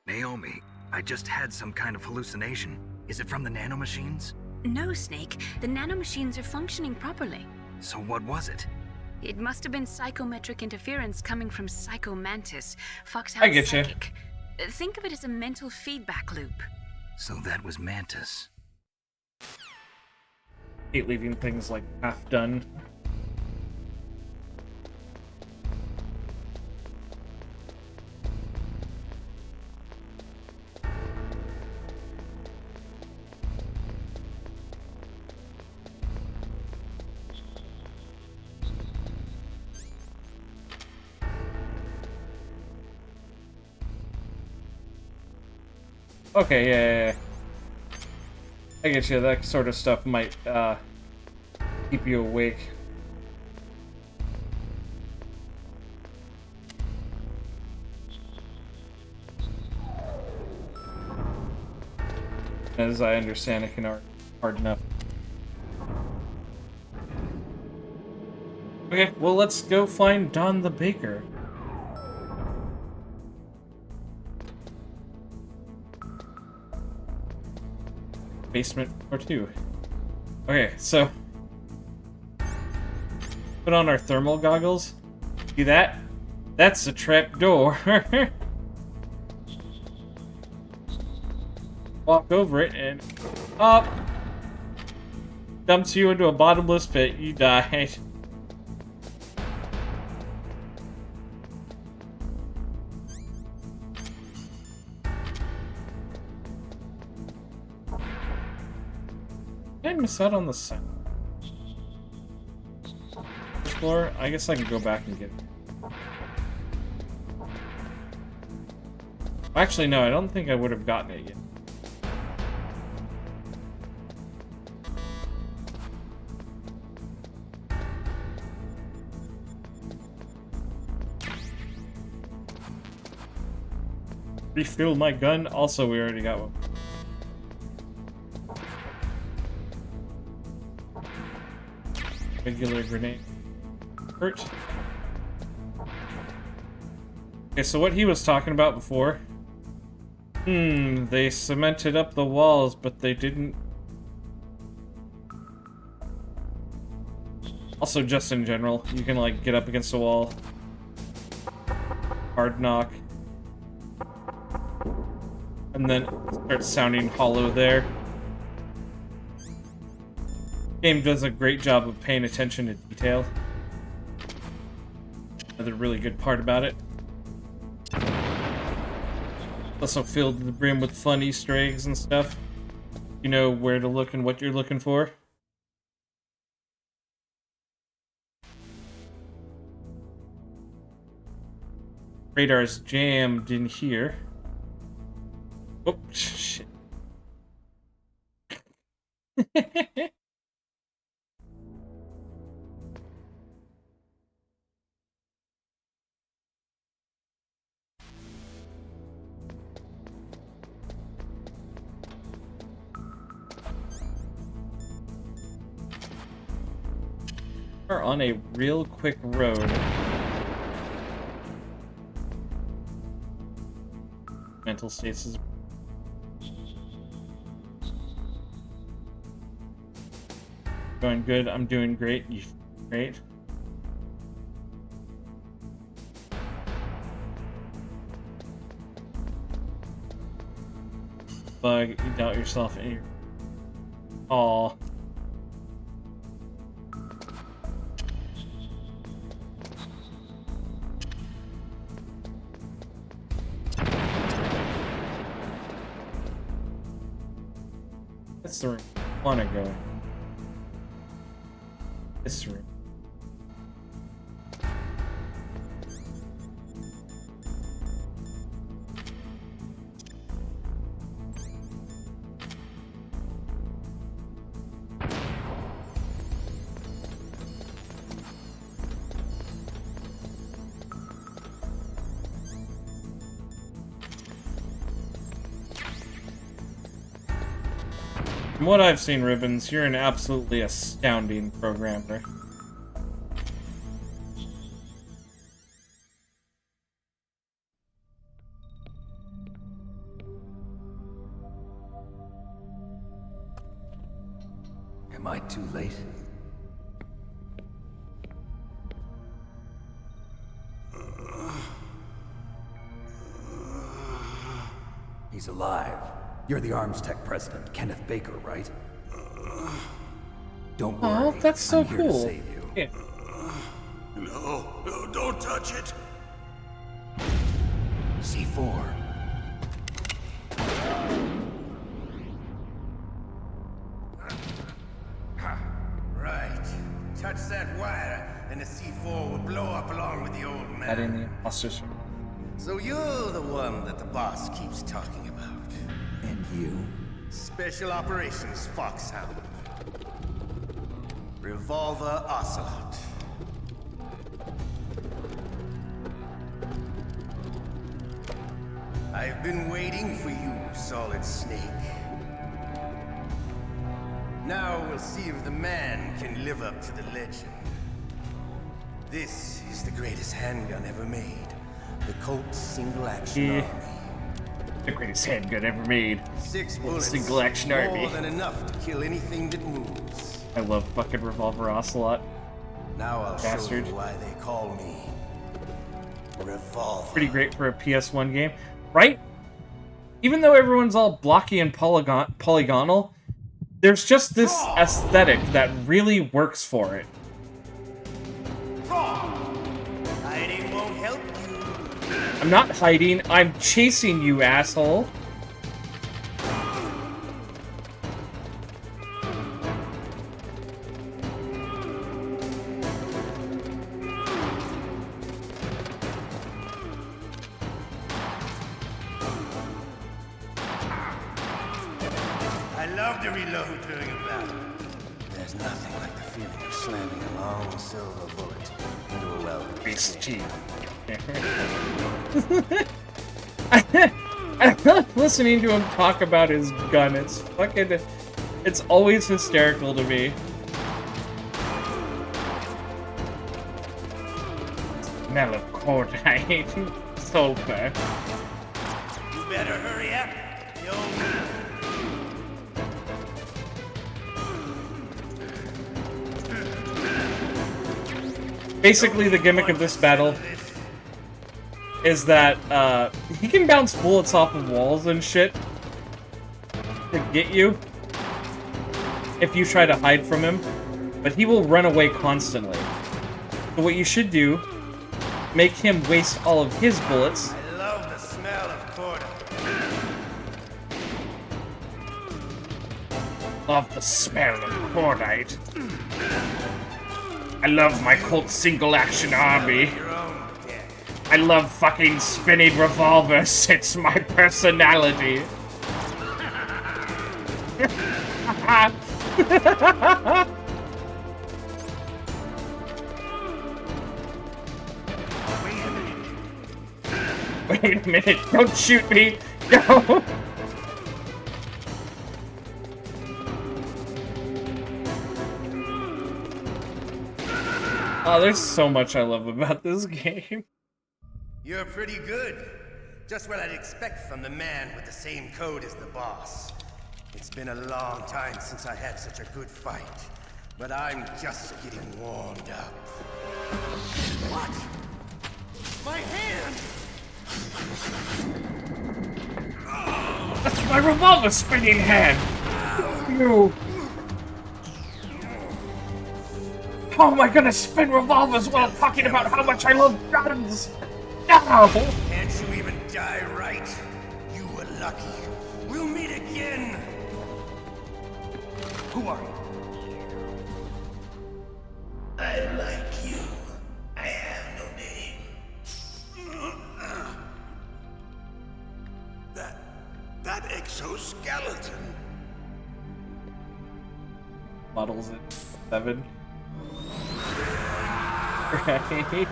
Naomi, I just had some kind of hallucination. Is it from the nanomachines? No, Snake. The nanomachines are functioning properly. So what was it? It must have been psychometric interference coming from Psycho Mantis, Foxhound I get you. Psychic. Think of it as a mental feedback loop. So that was Mantis. Hate leaving things like half done. Okay, yeah. I get you. That sort of stuff might keep you awake. As I understand, it can hard enough. Okay, well, let's go find Don the Baker. Basement or 2. Okay, so put on our thermal goggles. See that? That's a trap door. Walk over it and up. Dumps you into a bottomless pit. You died. Did I miss out on the second floor? I guess I can go back and get it. Actually, no, I don't think I would have gotten it yet. Refuel my gun. Also, we already got one. Regular grenade. Hurt. Okay, so what he was talking about before. They cemented up the walls, but they didn't. Also, just in general, you can, like, get up against the wall. Hard knock. And then start sounding hollow there. Game does a great job of paying attention to detail. Another really good part about it. Also filled to the brim with fun Easter eggs and stuff. You know where to look and what you're looking for. Radar's jammed in here. Oh, shit. We're on a real quick road. Mental stasis. Going good. I'm doing great. You great. bug, you doubt yourself and you're... Aw. That's the room I wanna go. This room. From what I've seen, Ribbons, you're an absolutely astounding programmer. Am I too late? He's alive. You're the Arms Tech president, Kenneth Baker, right? Don't worry. Oh, that's so I'm here cool. to save you. Yeah. No, don't touch it. C4. Right. Touch that wire, and the C4 will blow up along with the old man. That in the imposter's room. So you're the one that the boss keeps talking about. And you? Special Operations Foxhound. Revolver Ocelot. I've been waiting for you, Solid Snake. Now we'll see if the man can live up to the legend. This is the greatest handgun ever made. The Colt Single Action Army. The greatest handgun ever made. 6 bullets. Single Action Army. More than enough to kill anything that moves. I love fucking Revolver Ocelot. Now I'll Bastard. show you why they call me Revolver. Pretty great for a PS1 game, right? Even though everyone's all blocky and polygonal, there's just this aesthetic that really works for it. Hiding won't help you. I'm not hiding, I'm chasing you, asshole. I love to reload during a battle. There's nothing like the feeling of slamming a long silver bullet into a well-placed I love listening to him talk about his gun. It's fucking... It's always hysterical to me. Smell of cordite. Sulfur. You better hurry up. The old man. Basically, the gimmick of this battle is that he can bounce bullets off of walls and shit to get you if you try to hide from him, but he will run away constantly. So what you should do, make him waste all of his bullets. I love the smell of cordite. Love the smell of cordite. I love my Colt Single Action Army. I love fucking spinning revolvers. It's my personality. Wait a minute. Don't shoot me. No. Oh, there's so much I love about this game. You're pretty good. Just what I'd expect from the man with the same code as the boss. It's been a long time since I had such a good fight, but I'm just getting warmed up. What? My hand! That's my revolver spinning hand! You! How am I gonna spin revolvers while talking about how much I love guns? No! Can't you even die right? You were lucky. We'll meet again! Who are you? I like you. I have no name. That exoskeleton. Models at 7. Right.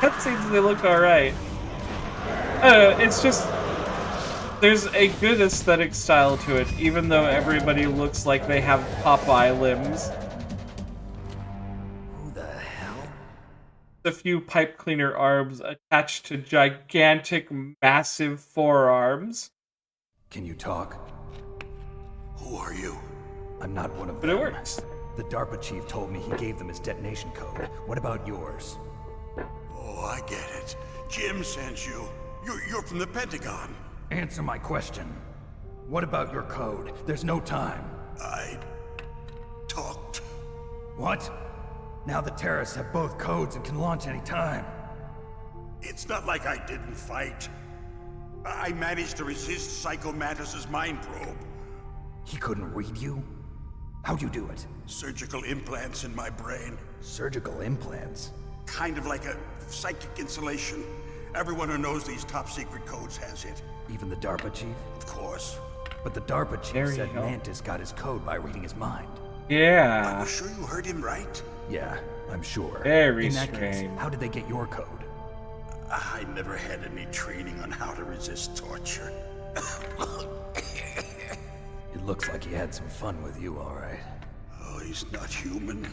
Cutscenes, they look alright. It's just... There's a good aesthetic style to it, even though everybody looks like they have Popeye limbs. Who the hell? A few pipe cleaner arms attached to gigantic, massive forearms. Can you talk? Who are you? I'm not one of them. But it works. The DARPA chief told me he gave them his detonation code. What about yours? Oh, I get it. Jim sent you. You're from the Pentagon. Answer my question. What about your code? There's no time. I talked. What? Now the terrorists have both codes and can launch any time. It's not like I didn't fight. I managed to resist Psycho Mantis's mind probe. He couldn't read you? How'd you do it? Surgical implants in my brain. Surgical implants? Kind of like a psychic insulation. Everyone who knows these top secret codes has it. Even the DARPA chief? Of course. But the DARPA chief There you said go. Mantis got his code by reading his mind. Yeah. Are you sure you heard him right? Yeah, I'm sure. Very In that case, strange. how did they get your code? I never had any training on how to resist torture. It looks like he had some fun with you, all right. Oh, he's not human.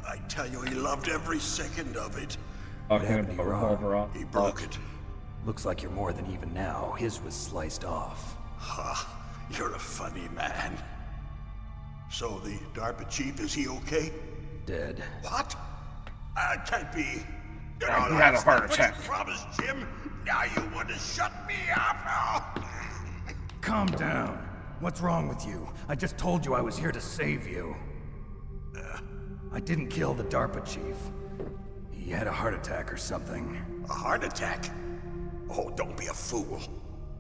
I tell you, he loved every second of it. What happened to your arm? He broke it. Looks like you're more than even now. His was sliced off. Ha, you're a funny man. So the DARPA chief, is he okay? Dead. What? Can't be. He had a heart attack. You promised, Jim. Now you want to shut me up? Calm down. What's wrong with you? I just told you I was here to save you. I didn't kill the DARPA chief. He had a heart attack or something. A heart attack? Oh, don't be a fool.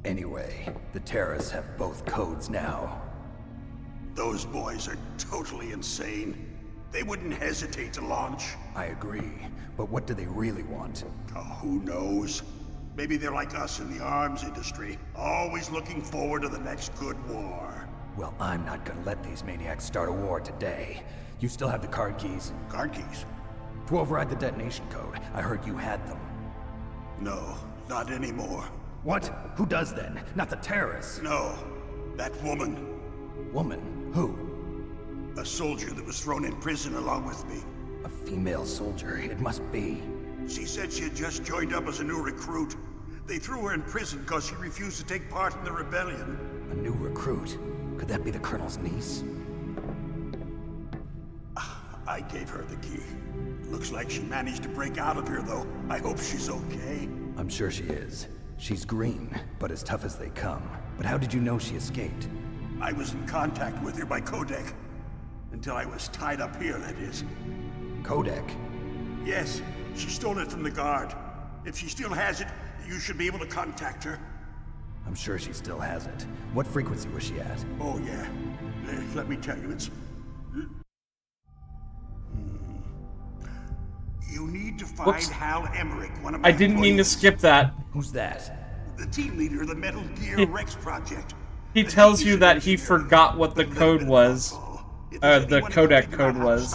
Anyway, the terrorists have both codes now. Those boys are totally insane. They wouldn't hesitate to launch. I agree, but what do they really want? Oh, who knows? Maybe they're like us in the arms industry, always looking forward to the next good war. Well, I'm not gonna let these maniacs start a war today. You still have the card keys? Card keys? To override the detonation code. I heard you had them. No, not anymore. What? Who does then? Not the terrorists. No, that woman. Woman? Who? A soldier that was thrown in prison along with me. A female soldier. It must be. She said she had just joined up as a new recruit. They threw her in prison because she refused to take part in the rebellion. A new recruit? Could that be the Colonel's niece? I gave her the key. Looks like she managed to break out of here, though. I hope she's okay. I'm sure she is. She's green, but as tough as they come. But how did you know she escaped? I was in contact with her by codec. Until I was tied up here, that is. Codec? Yes, she stole it from the guard. If she still has it, you should be able to contact her. I'm sure she still has it. What frequency was she at? Oh, yeah. Let me tell you, it's... You need to find Whoops. Hal Emmerich, one of my I didn't mean to employees. skip that. Who's that? The team leader of the Metal Gear Rex project. He tells you that he forgot what the code was. The codec code was.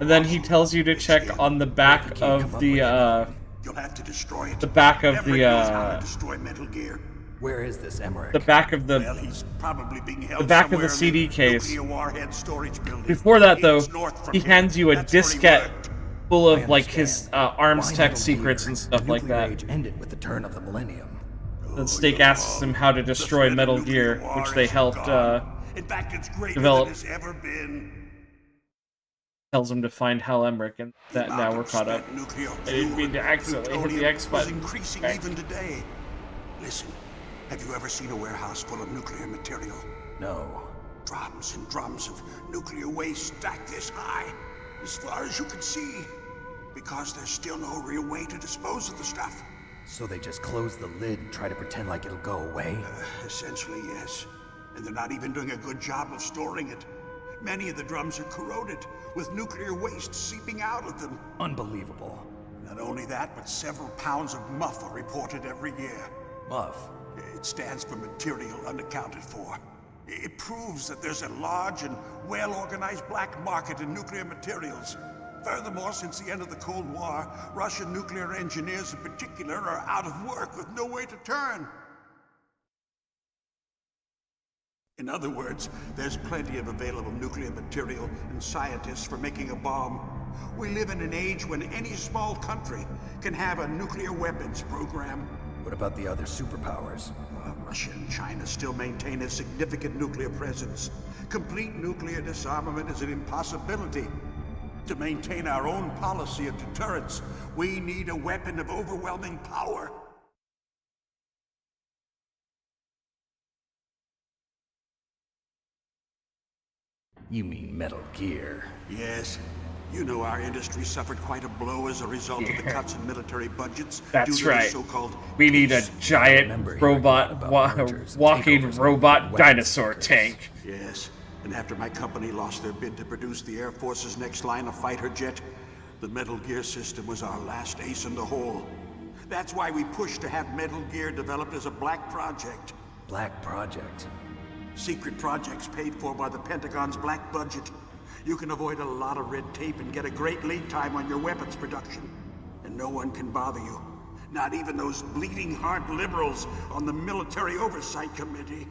And then he tells you to check on the back of the, You'll have to destroy it. the back of Emmerich knows how to destroy Metal Gear. Where is this Emmerich? the back of Well, the, he's probably being held the back of the somewhere in CD case. nuclear warhead storage building. Before that, though, It's north from he here. hands you a That's where he diskette worked. full I of, like, his, arms Why tech Metal secrets Gear? and stuff The like nuclear that. age ended with the turn of the millennium. Then Snake asks him how to destroy Metal Gear, which they helped, In fact, it's greater develop. than it's ever been. Tells him to find Hal Emmerich, and that now we're caught up. Nuclear I didn't mean to accidentally hit the X was button. increasing Okay. even today. Listen, Have you ever seen a warehouse full of nuclear material? No. Drums and drums of nuclear waste stacked this high, as far as you can see. Because there's still no real way to dispose of the stuff. So they just close the lid and try to pretend like it'll go away? Essentially, yes. And they're not even doing a good job of storing it. Many of the drums are corroded, with nuclear waste seeping out of them. Unbelievable. Not only that, but several pounds of MUF are reported every year. MUF? It stands for material unaccounted for. It proves that there's a large and well-organized black market in nuclear materials. Furthermore, since the end of the Cold War, Russian nuclear engineers in particular are out of work with no way to turn. In other words, there's plenty of available nuclear material and scientists for making a bomb. We live in an age when any small country can have a nuclear weapons program. What about the other superpowers? Russia and China still maintain a significant nuclear presence. Complete nuclear disarmament is an impossibility. To maintain our own policy of deterrence, we need a weapon of overwhelming power. You mean Metal Gear? Yes. You know our industry suffered quite a blow as a result of the cuts in military budgets. That's due to right. The so-called We need a giant robot, walking robot dinosaur tank. Yes. And after my company lost their bid to produce the Air Force's next line of fighter jet, the Metal Gear system was our last ace in the hole. That's why we pushed to have Metal Gear developed as a black project. Black project? Secret projects paid for by the Pentagon's black budget. You can avoid a lot of red tape and get a great lead time on your weapons production. And no one can bother you. Not even those bleeding heart liberals on the Military Oversight Committee.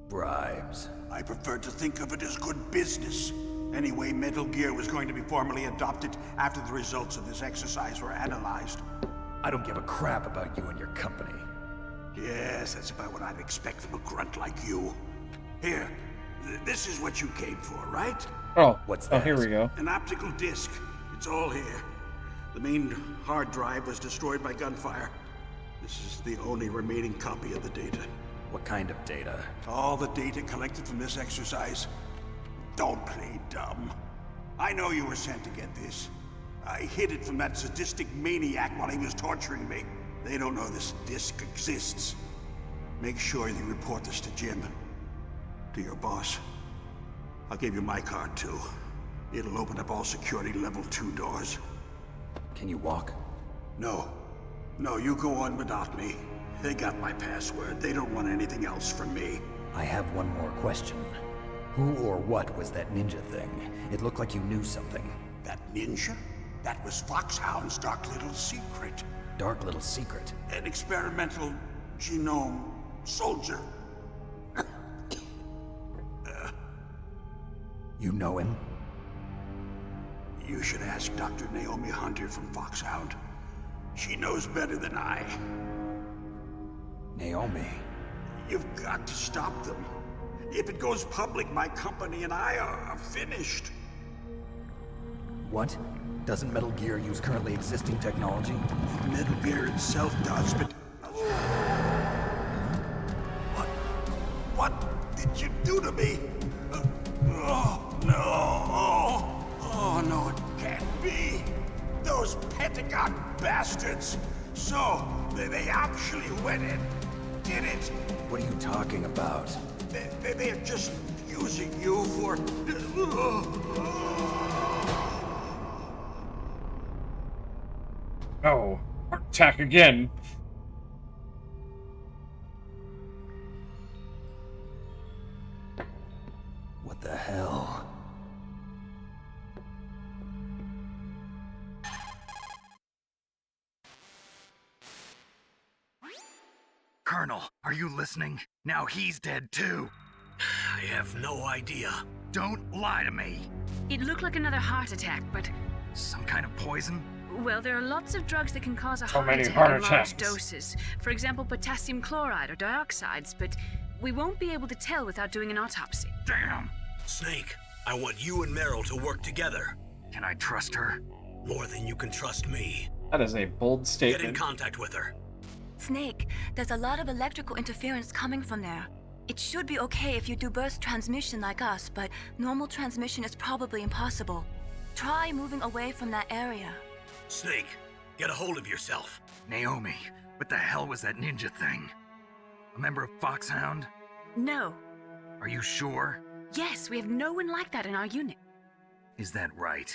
Bribes. I prefer to think of it as good business. Anyway, Metal Gear was going to be formally adopted after the results of this exercise were analyzed. I don't give a crap about you and your company. Yes, that's about what I'd expect from a grunt like you. Here, this is what you came for, right? Oh, what's that? Oh, here we go. An optical disc. It's all here. The main hard drive was destroyed by gunfire. This is the only remaining copy of the data. What kind of data? All the data collected from this exercise. Don't play dumb. I know you were sent to get this. I hid it from that sadistic maniac while he was torturing me. They don't know this disc exists. Make sure you report this to Jim. To your boss. I'll give you my card too. It'll open up all security level 2 doors. Can you walk? No. No, you go on without me. They got my password. They don't want anything else from me. I have one more question. Who or what was that ninja thing? It looked like you knew something. That ninja? That was Foxhound's dark little secret. Dark little secret? An experimental genome soldier. You know him? You should ask Dr. Naomi Hunter from Foxhound. She knows better than I. Naomi? You've got to stop them. If it goes public, my company and I are finished. What? Doesn't Metal Gear use currently existing technology? Metal Gear itself does, but... What did you do to me? Oh, no. Oh, no, it can't be. Those Pentagon bastards. So, they actually went and did it. What are you talking about? They're just using you for... Oh, heart attack again. What the hell? Colonel, are you listening? Now he's dead too. I have no idea. Don't lie to me. It looked like another heart attack, but... Some kind of poison? Well, there are lots of drugs that can cause a So heart many attack heart in large attacks. doses. For example, potassium chloride or dioxides, but we won't be able to tell without doing an autopsy. Damn! Snake, I want you and Meryl to work together. Can I trust her? More than you can trust me. That is a bold Get in statement. contact with her. Snake, there's a lot of electrical interference coming from there. It should be okay if you do burst transmission like us, but normal transmission is probably impossible. Try moving away from that area. Snake, get a hold of yourself. Naomi, what the hell was that ninja thing? A member of Foxhound? No. Are you sure? Yes, we have no one like that in our unit. Is that right?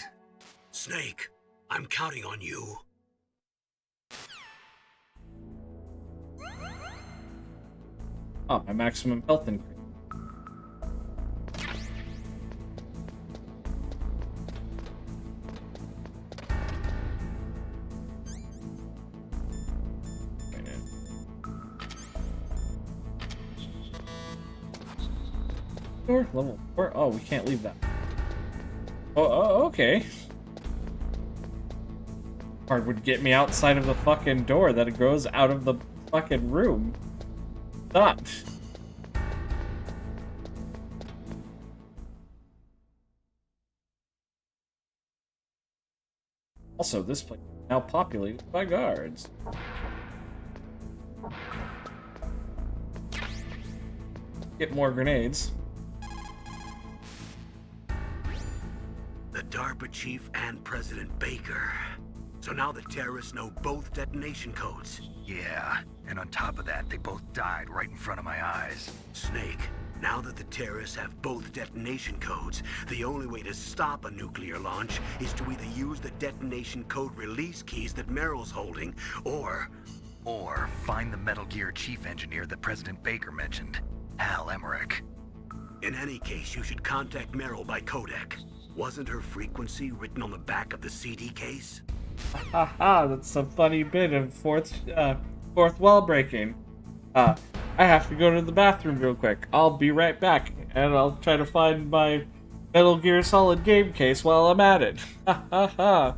Snake, I'm counting on you. Oh, my maximum health increase. Level 4? Oh, we can't leave that. Oh, okay. Card would get me outside of the fucking door that it goes out of the fucking room. Stop. Also, this place is now populated by guards. Get more grenades. The DARPA chief and President Baker. So now the terrorists know both detonation codes. Yeah, and on top of that, they both died right in front of my eyes. Snake, now that the terrorists have both detonation codes, the only way to stop a nuclear launch is to either use the detonation code release keys that Meryl's holding, or find the Metal Gear chief engineer that President Baker mentioned, Al Emmerich. In any case, you should contact Meryl by codec. Wasn't her frequency written on the back of the CD case? Haha, that's a funny bit of fourth wall breaking. I have to go to the bathroom real quick. I'll be right back, and I'll try to find my Metal Gear Solid game case while I'm at it. Ha ha ha.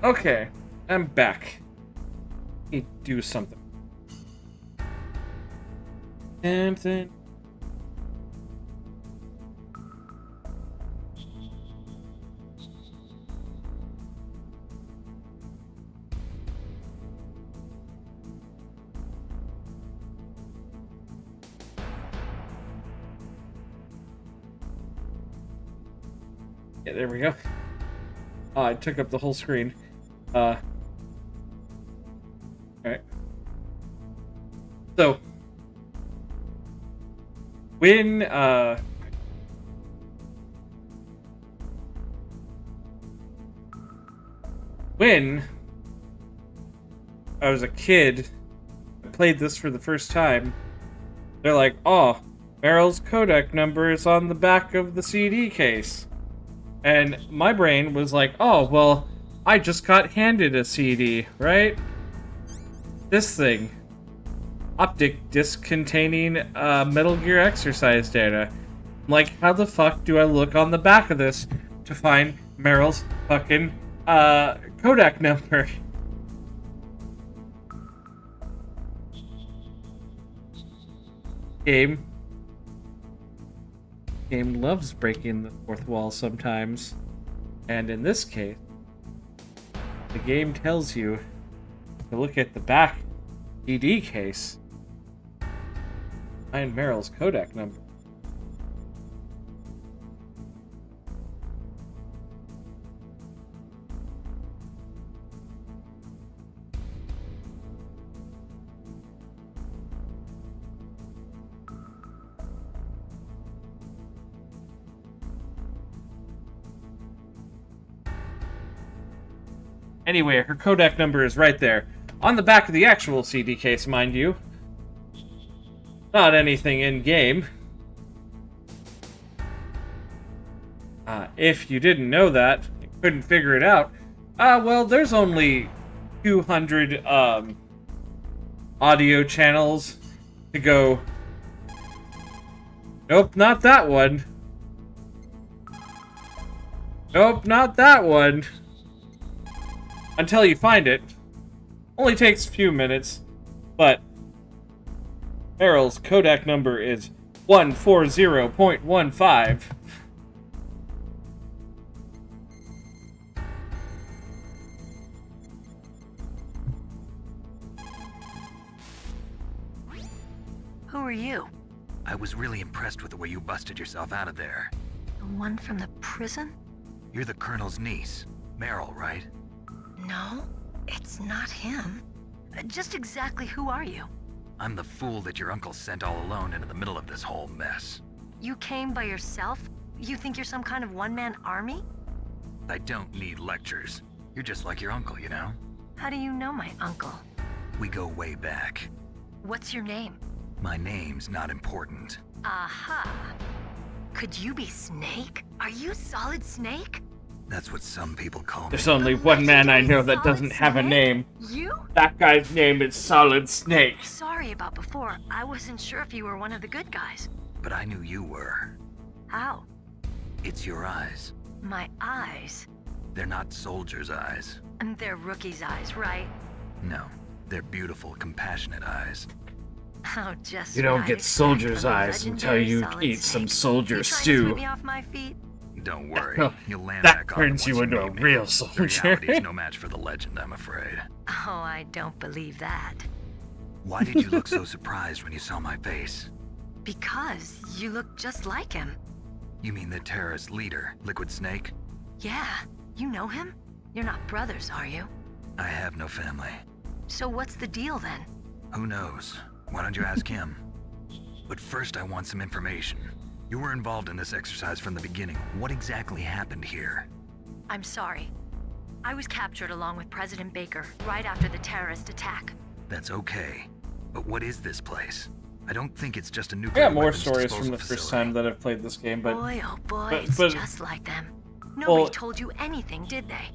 Okay, I'm back. Need to do something. Something. Yeah, there we go. I took up the whole screen. Alright. So, when I was a kid, I played this for the first time, they're like, oh, Meryl's codec number is on the back of the CD case. And my brain was like, oh, well, I just got handed a CD, right? This thing. Optic disc containing Metal Gear exercise data. Like, how the fuck do I look on the back of this to find Meryl's fucking Kodak number? Game loves breaking the fourth wall sometimes. And in this case, the game tells you to look at the back CD case. Find Meryl's Kodak number. Anyway, her Kodak number is right there. On the back of the actual CD case, mind you. Not anything in-game. If you didn't know that, you couldn't figure it out, well, there's only 200, audio channels to go. Nope, not that one. Nope, not that one. Until you find it. Only takes a few minutes, but Meryl's Kodak number is 140.15. Who are you? I was really impressed with the way you busted yourself out of there. The one from the prison? You're the Colonel's niece, Meryl, right? No, it's not him. Just exactly who are you? I'm the fool that your uncle sent all alone into the middle of this whole mess. You came by yourself? You think you're some kind of one-man army? I don't need lectures. You're just like your uncle, you know? How do you know my uncle? We go way back. What's your name? My name's not important. Aha. Could you be Snake? Are you Solid Snake? That's what some people call me. There's only one man I know that doesn't have a name. You? That guy's name is Solid Snake. Sorry about before. I wasn't sure if you were one of the good guys. But I knew you were. How? It's your eyes. My eyes? They're not soldiers' eyes. And they're rookies' eyes, right? No, they're beautiful, compassionate eyes. Oh, just You don't what get I'd soldiers' expect from the eyes until legendary you Solid eat Snake. some soldier You trying to stew. sweep me off my feet? Don't worry, you'll land That back on them turns you once into a meet me. real The soldier. reality is no match for the legend, I'm afraid. Oh, I don't believe that. Why did you look so surprised when you saw my face? Because you look just like him. You mean the terrorist leader, Liquid Snake? Yeah, you know him? You're not brothers, are you? I have no family. So what's the deal then? Who knows? Why don't you ask him? But first I want some information. You were involved in this exercise from the beginning. What exactly happened here? I'm sorry. I was captured along with President Baker right after the terrorist attack. That's okay. But what is this place? I don't think it's just a I nuclear got more weapons stories from disposal the first facility. time that I've played this game, but Boy, oh boy, but- it's just like them. Nobody well, told you anything, did they?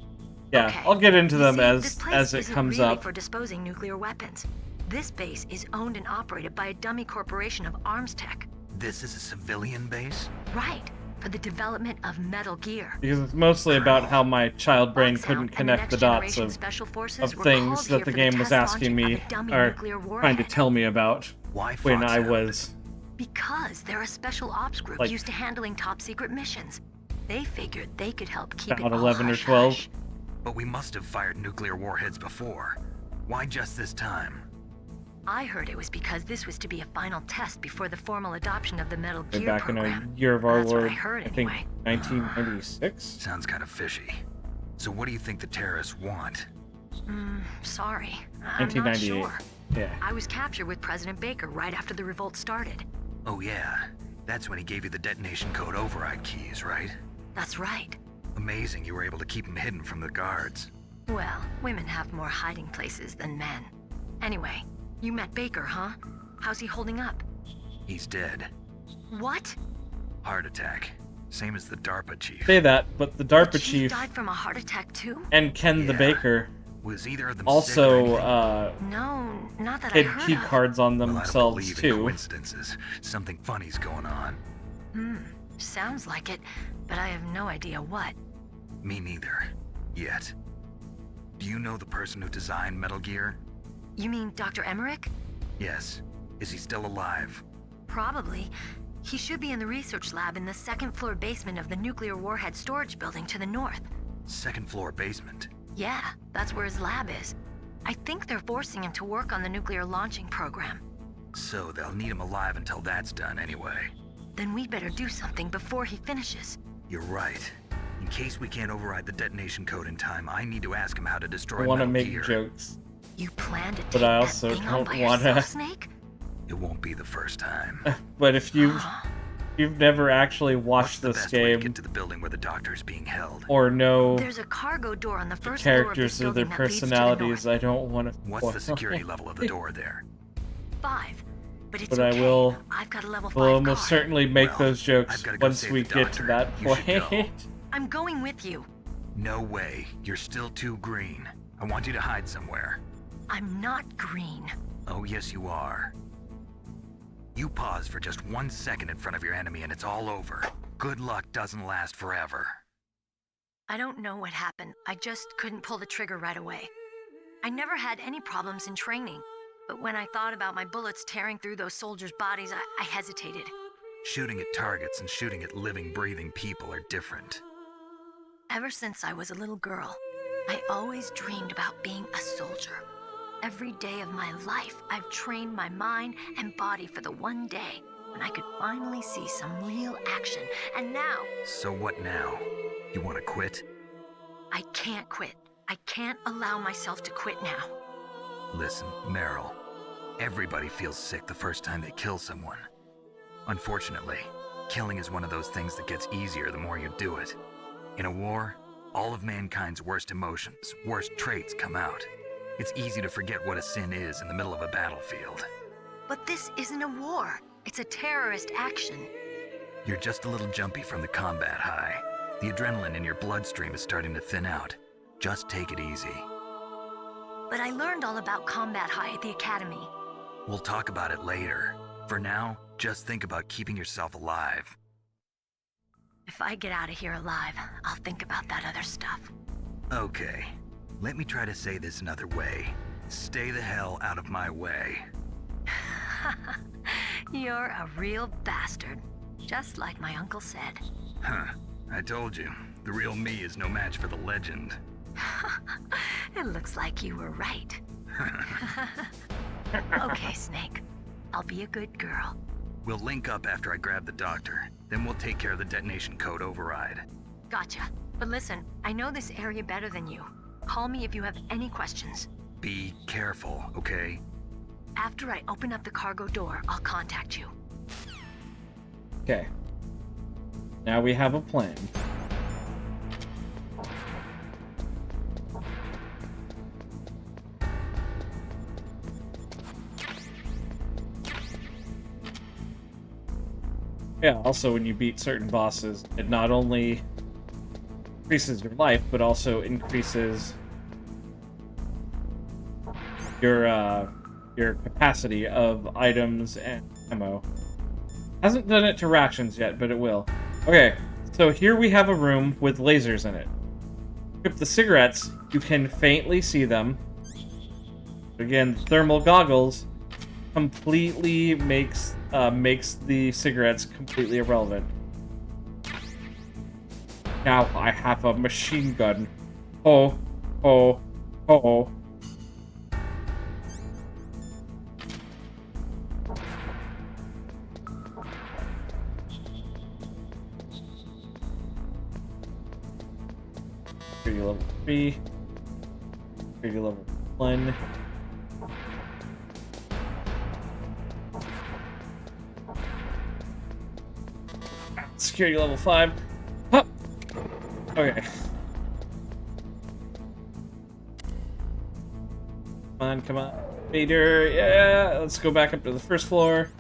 yeah, Okay. I'll get into You them see, this place as it isn't comes really up. for disposing nuclear weapons. This base is owned and operated by a dummy corporation of arms tech. This is a civilian base? Right, for the development of Metal Gear. Because it's mostly about how my child brain Foxhound couldn't and the connect the Next dots Generation of Special Forces were things called that here the for game was test asking launching me of a dummy or nuclear trying to warhead. tell me about Why when I Foxhound? was Because they're a special ops group Like- used to handling top secret missions. They figured they could help keep about it all 11 or hush 12. hush. But we must have fired nuclear warheads before. Why just this time? I heard it was because this was to be a final test before the formal adoption of the Metal way Gear back in program. a year of our That's what Lord, I heard think anyway. 1996. Sounds kind of fishy. So what do you think the terrorists want? Sorry, I'm not 1998. sure. Yeah. I was captured with President Baker right after the revolt started. Oh yeah, that's when he gave you the detonation code override keys, right? That's right. Amazing you were able to keep him hidden from the guards. Well, women have more hiding places than men. Anyway, you met Baker, huh? How's he holding up? He's dead. What? Heart attack. Same as the DARPA chief. Say that, but the DARPA The chief died from a heart attack too? and Ken the Baker Was either of them also No, not that I had heard key of. cards on Well, I don't themselves believe in too. coincidences. Something funny's going on. Sounds like it, but I have no idea what. Me neither. Yet. Do you know the person who designed Metal Gear? You mean Dr. Emmerich? Yes. Is he still alive? Probably. He should be in the research lab in the second floor basement of the nuclear warhead storage building to the north. Second floor basement. Yeah, that's where his lab is. I think they're forcing him to work on the nuclear launching program. So they'll need him alive until that's done anyway. Then we better do something before he finishes. You're right. In case we can't override the detonation code in time, I need to ask him how to destroy I want to Metal make Gear. jokes, You plan to but take I that also thing on don't by want yourself, to. Snake? It won't be the first time. But if you've never actually watched What's the this best way to game get to the building where the doctor's being held? or know There's a cargo door on the the first floor of characters this or their building that leads to the personalities, north. I don't want to. What's the security level of the door there? 5. But it's But okay. I will. I've got a level 5 Will almost car. certainly make Well, those jokes I've gotta go once save we the get to doctor. that You should go. point. I'm going with you. No way. You're still too green. I want you to hide somewhere. I'm not green. Oh, yes, you are. You pause for just 1 second in front of your enemy and it's all over. Good luck doesn't last forever. I don't know what happened. I just couldn't pull the trigger right away. I never had any problems in training. But when I thought about my bullets tearing through those soldiers' bodies, I hesitated. Shooting at targets and shooting at living, breathing people are different. Ever since I was a little girl, I always dreamed about being a soldier. Every day of my life, I've trained my mind and body for the one day when I could finally see some real action. And now, So what now? You want to quit? I can't quit. I can't allow myself to quit now. Listen, Meryl. Everybody feels sick the first time they kill someone. Unfortunately, killing is one of those things that gets easier the more you do it. In a war, all of mankind's worst emotions, worst traits come out. It's easy to forget what a sin is in the middle of a battlefield. But this isn't a war. It's a terrorist action. You're just a little jumpy from the combat high. The adrenaline in your bloodstream is starting to thin out. Just take it easy. But I learned all about combat high at the academy. We'll talk about it later. For now, just think about keeping yourself alive. If I get out of here alive, I'll think about that other stuff. Okay, let me try to say this another way. Stay the hell out of my way. You're a real bastard. Just like my uncle said. Huh, I told you. The real me is no match for the legend. It looks like you were right. Okay, Snake. I'll be a good girl. We'll link up after I grab the doctor. Then we'll take care of the detonation code override. Gotcha. But listen, I know this area better than you. Call me if you have any questions. Be careful, okay? After I open up the cargo door, I'll contact you. Okay. Now we have a plan. Yeah, also when you beat certain bosses, it not only increases your life, but also increases your capacity of items and ammo. Hasn't done it to rations yet, but it will. Okay, so here we have a room with lasers in it. Equip the cigarettes, you can faintly see them. Again, thermal goggles completely makes the cigarettes completely irrelevant. Now I have a machine gun. Oh, oh, oh. Security level 3. Security level 1. Security level 5. Huh. Okay. Come on. Vader, yeah, let's go back up to the first floor.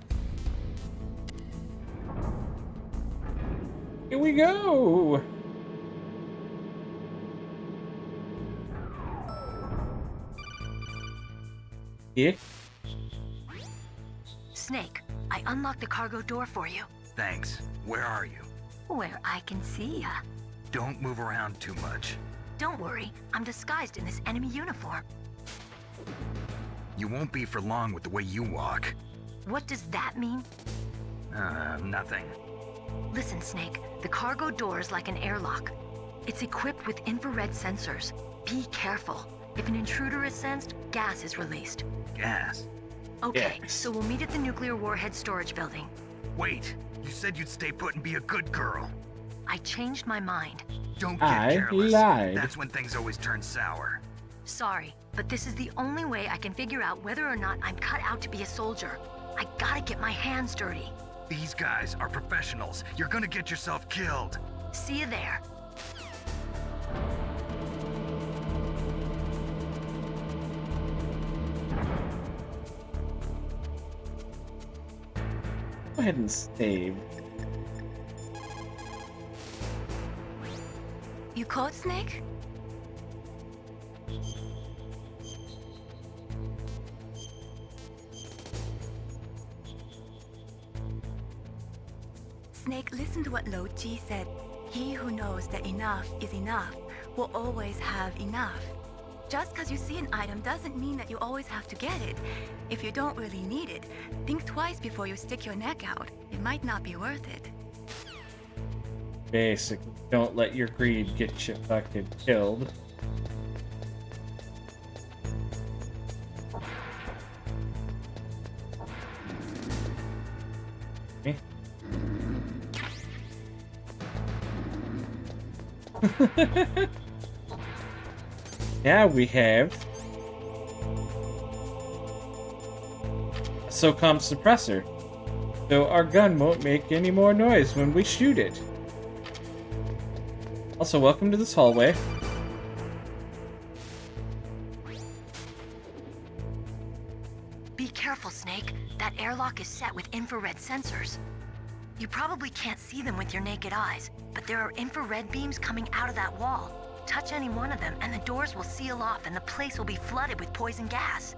Here we go! Yeah? Snake, I unlocked the cargo door for you. Thanks. Where are you? Where I can see ya. Don't move around too much. Don't worry, I'm disguised in this enemy uniform. You won't be for long with the way you walk. What does that mean? Nothing. Listen, Snake, the cargo door is like an airlock. It's equipped with infrared sensors. Be careful. If an intruder is sensed, gas is released. Gas? Okay, Yes. so we'll meet at the nuclear warhead storage building. Wait, you said you'd stay put and be a good girl. I changed my mind. Don't get I careless. lied. That's when things always turn sour. Sorry, but this is the only way I can figure out whether or not I'm cut out to be a soldier. I gotta get my hands dirty. These guys are professionals. You're gonna get yourself killed. See you there. Go ahead and save. You caught Snake? Snake, listen to what Lo Ji said. He who knows that enough is enough will always have enough. Just because you see an item doesn't mean that you always have to get it. If you don't really need it, think twice before you stick your neck out. It might not be worth it. Basically, don't let your greed get you fucking killed. Okay. Now we have a SOCOM suppressor, so our gun won't make any more noise when we shoot it. Also, welcome to this hallway. Be careful, Snake. That airlock is set with infrared sensors. You probably can't see them with your naked eyes, but there are infrared beams coming out of that wall. Touch any one of them, and the doors will seal off, and the place will be flooded with poison gas.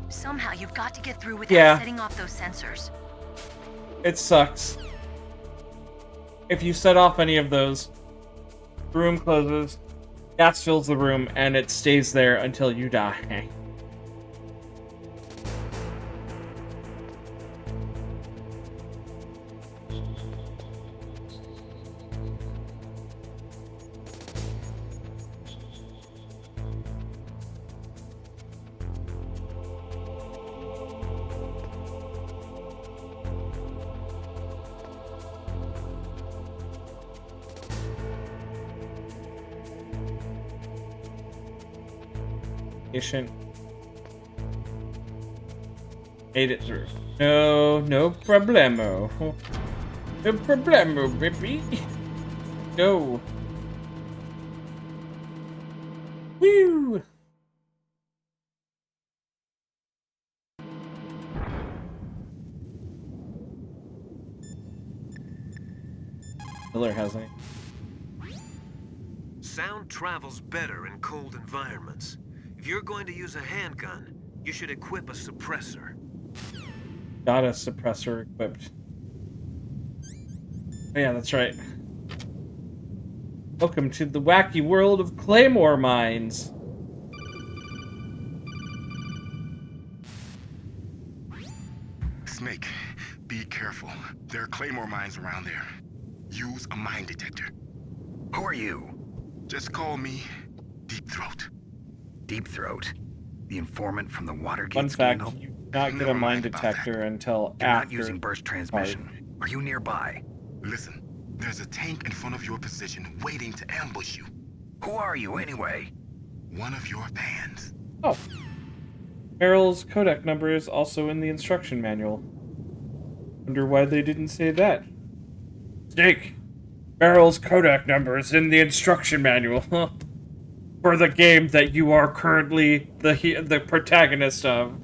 Somehow, you've got to get through without setting off those sensors. It sucks. If you set off any of those, the room closes, gas fills the room, and it stays there until you die. Patient. Made it through. No problemo. No problemo, baby. Go. Woo! Miller has any. Sound travels better in cold environments. If you're going to use a handgun, you should equip a suppressor. Got a suppressor equipped. Oh yeah, that's right. Welcome to the wacky world of Claymore mines. Snake, be careful. There are Claymore mines around there. Use a mine detector. Who are you? Just call me Deep Throat. Deep Throat? The informant from the Watergate Fun fact, scandal? you do not get a mine detector until You're after. not using burst transmission. Are you nearby? Listen, there's a tank in front of your position waiting to ambush you. Who are you, anyway? One of your fans. Oh. Meryl's codec number is also in the instruction manual. Wonder why they didn't say that. Snake, Meryl's codec number is in the instruction manual. For the game that you are currently the protagonist of.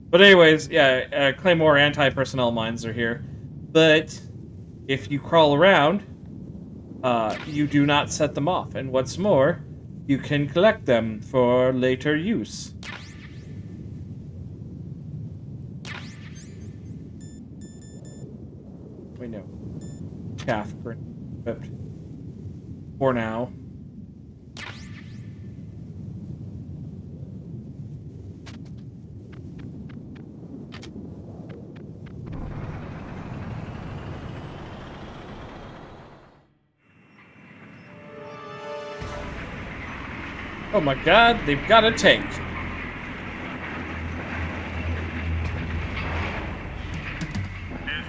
But anyways, yeah, Claymore anti-personnel mines are here. But if you crawl around, you do not set them off. And what's more, you can collect them for later use. We know. Chaff equipped for now. Oh my god, they've got a tank. This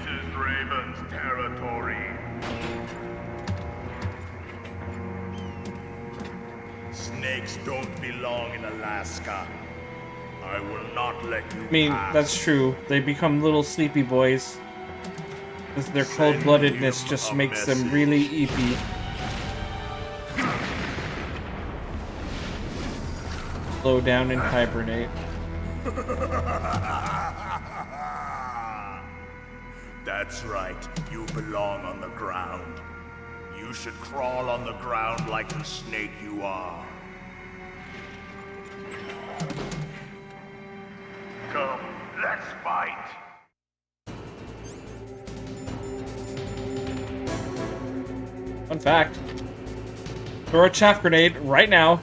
is Raven's territory. Snakes don't belong in Alaska. I will not let you I mean, pass. that's true. They become little sleepy boys. Because their cold-bloodedness just makes them really eepy. Slow down and hibernate. That's right. You belong on the ground. You should crawl on the ground like the snake you are. Come, let's fight. Fun fact. Throw a chaff grenade right now.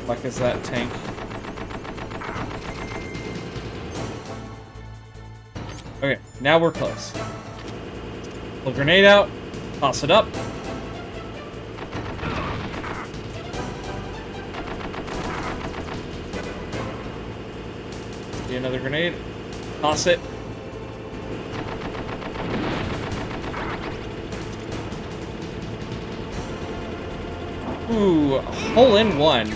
Fuck is that tank? Okay, now we're close. Pull grenade out, toss it up. See another grenade, toss it. Ooh, a hole in one.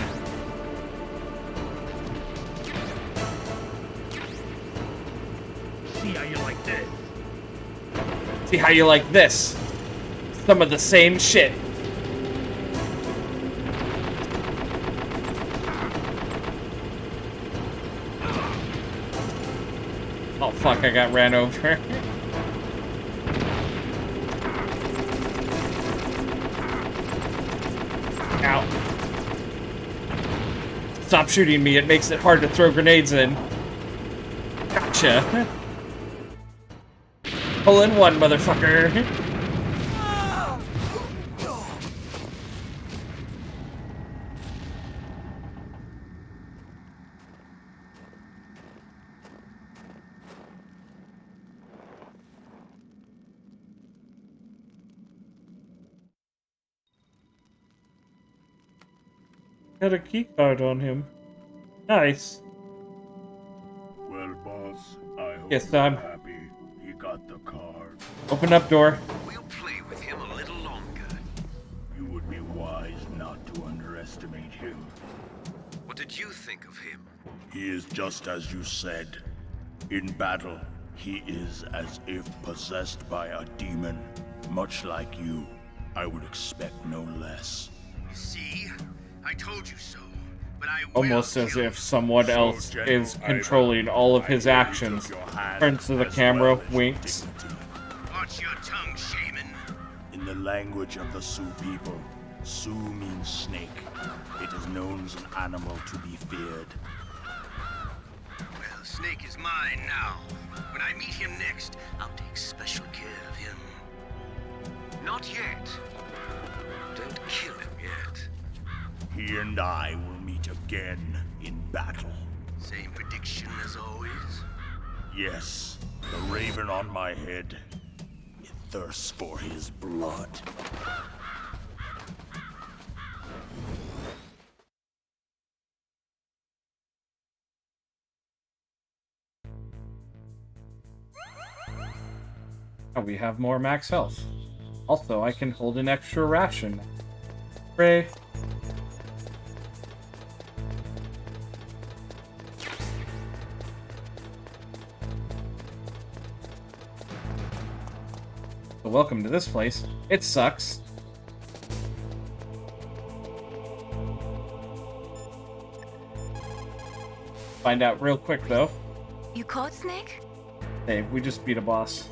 See how you like this? See how you like this. Some of the same shit. Oh fuck, I got ran over. Ow. Stop shooting me, it makes it hard to throw grenades in. Gotcha. Pull in one, motherfucker. Got a key card on him. Nice. Well, boss, I hope Yes, you're I'm happy he got the card. Open up door. We'll play with him a little longer. You would be wise not to underestimate him. What did you think of him? He is just as you said. In battle, he is as if possessed by a demon. Much like you, I would expect no less. See? I told you so. But I Almost as if someone else is controlling all of his actions. Turns to the camera, winks. Watch your tongue, shaman. In the language of the Sioux people, Sioux means snake. It is known as an animal to be feared. Well, Snake is mine now. When I meet him next, I'll take special care of him. Not yet. Don't kill him yet. He and I will meet again in battle. Same prediction as always? Yes, the raven on my head. It thirsts for his blood. Oh, we have more max health. Also, I can hold an extra ration. Hooray. So welcome to this place. It sucks. Find out real quick, though. You caught Snake? Hey, we just beat a boss.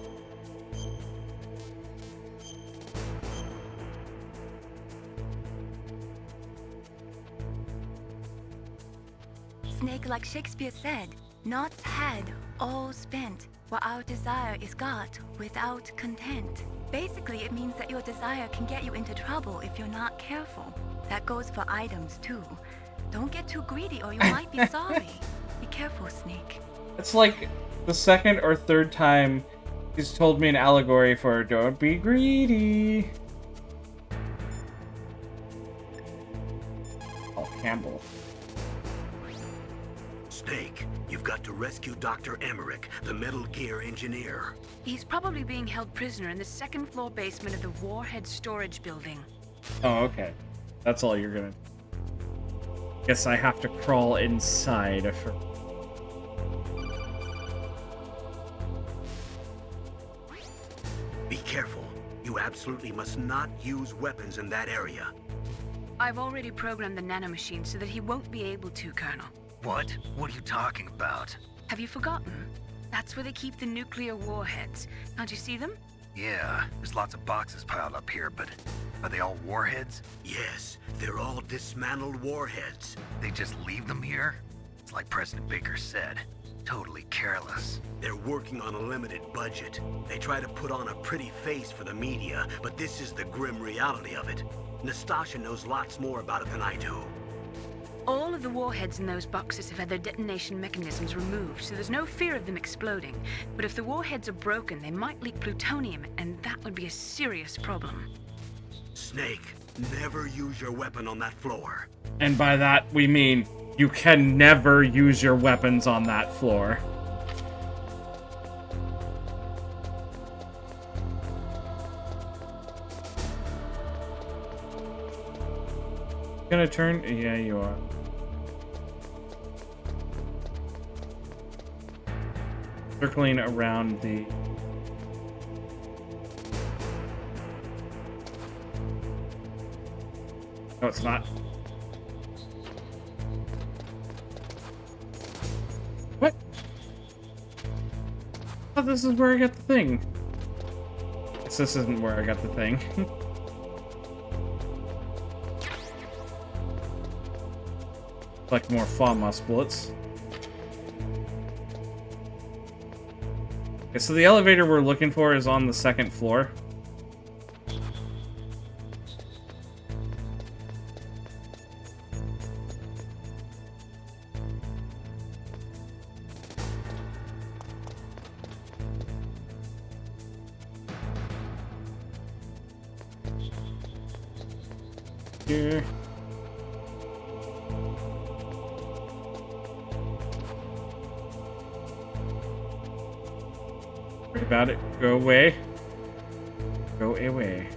Snake, like Shakespeare said, knots had, all spent, while our desire is got without content. Basically, it means that your desire can get you into trouble if you're not careful. That goes for items, too. Don't get too greedy or you might be sorry. Be careful, Snake. It's like the second or third time he's told me an allegory for don't be greedy. Oh, Campbell. Snake, you've got to rescue Dr. Emmerich, the Metal Gear engineer. He's probably being held prisoner in the second floor basement of the Warhead storage building. Oh, okay. That's all you're gonna... Guess I have to crawl inside for... Be careful. You absolutely must not use weapons in that area. I've already programmed the nanomachine so that he won't be able to, Colonel. What? What are you talking about? Have you forgotten? That's where they keep the nuclear warheads. Can't you see them? Yeah, there's lots of boxes piled up here, but are they all warheads? Yes, they're all dismantled warheads. They just leave them here? It's like President Baker said. Totally careless. They're working on a limited budget. They try to put on a pretty face for the media, but this is the grim reality of it. Nastasha knows lots more about it than I do. All of the warheads in those boxes have had their detonation mechanisms removed, so there's no fear of them exploding. But if the warheads are broken, they might leak plutonium, and that would be a serious problem. Snake, never use your weapon on that floor. And by that, we mean you can never use your weapons on that floor. Gonna turn? Yeah, you are. Circling around the... No, it's not. What? Oh, this is where I got the thing. Guess this isn't where I got the thing. Like more FAMAS bullets. Okay, so the elevator we're looking for is on the second floor. Here. Worry about it. Go away. Go away.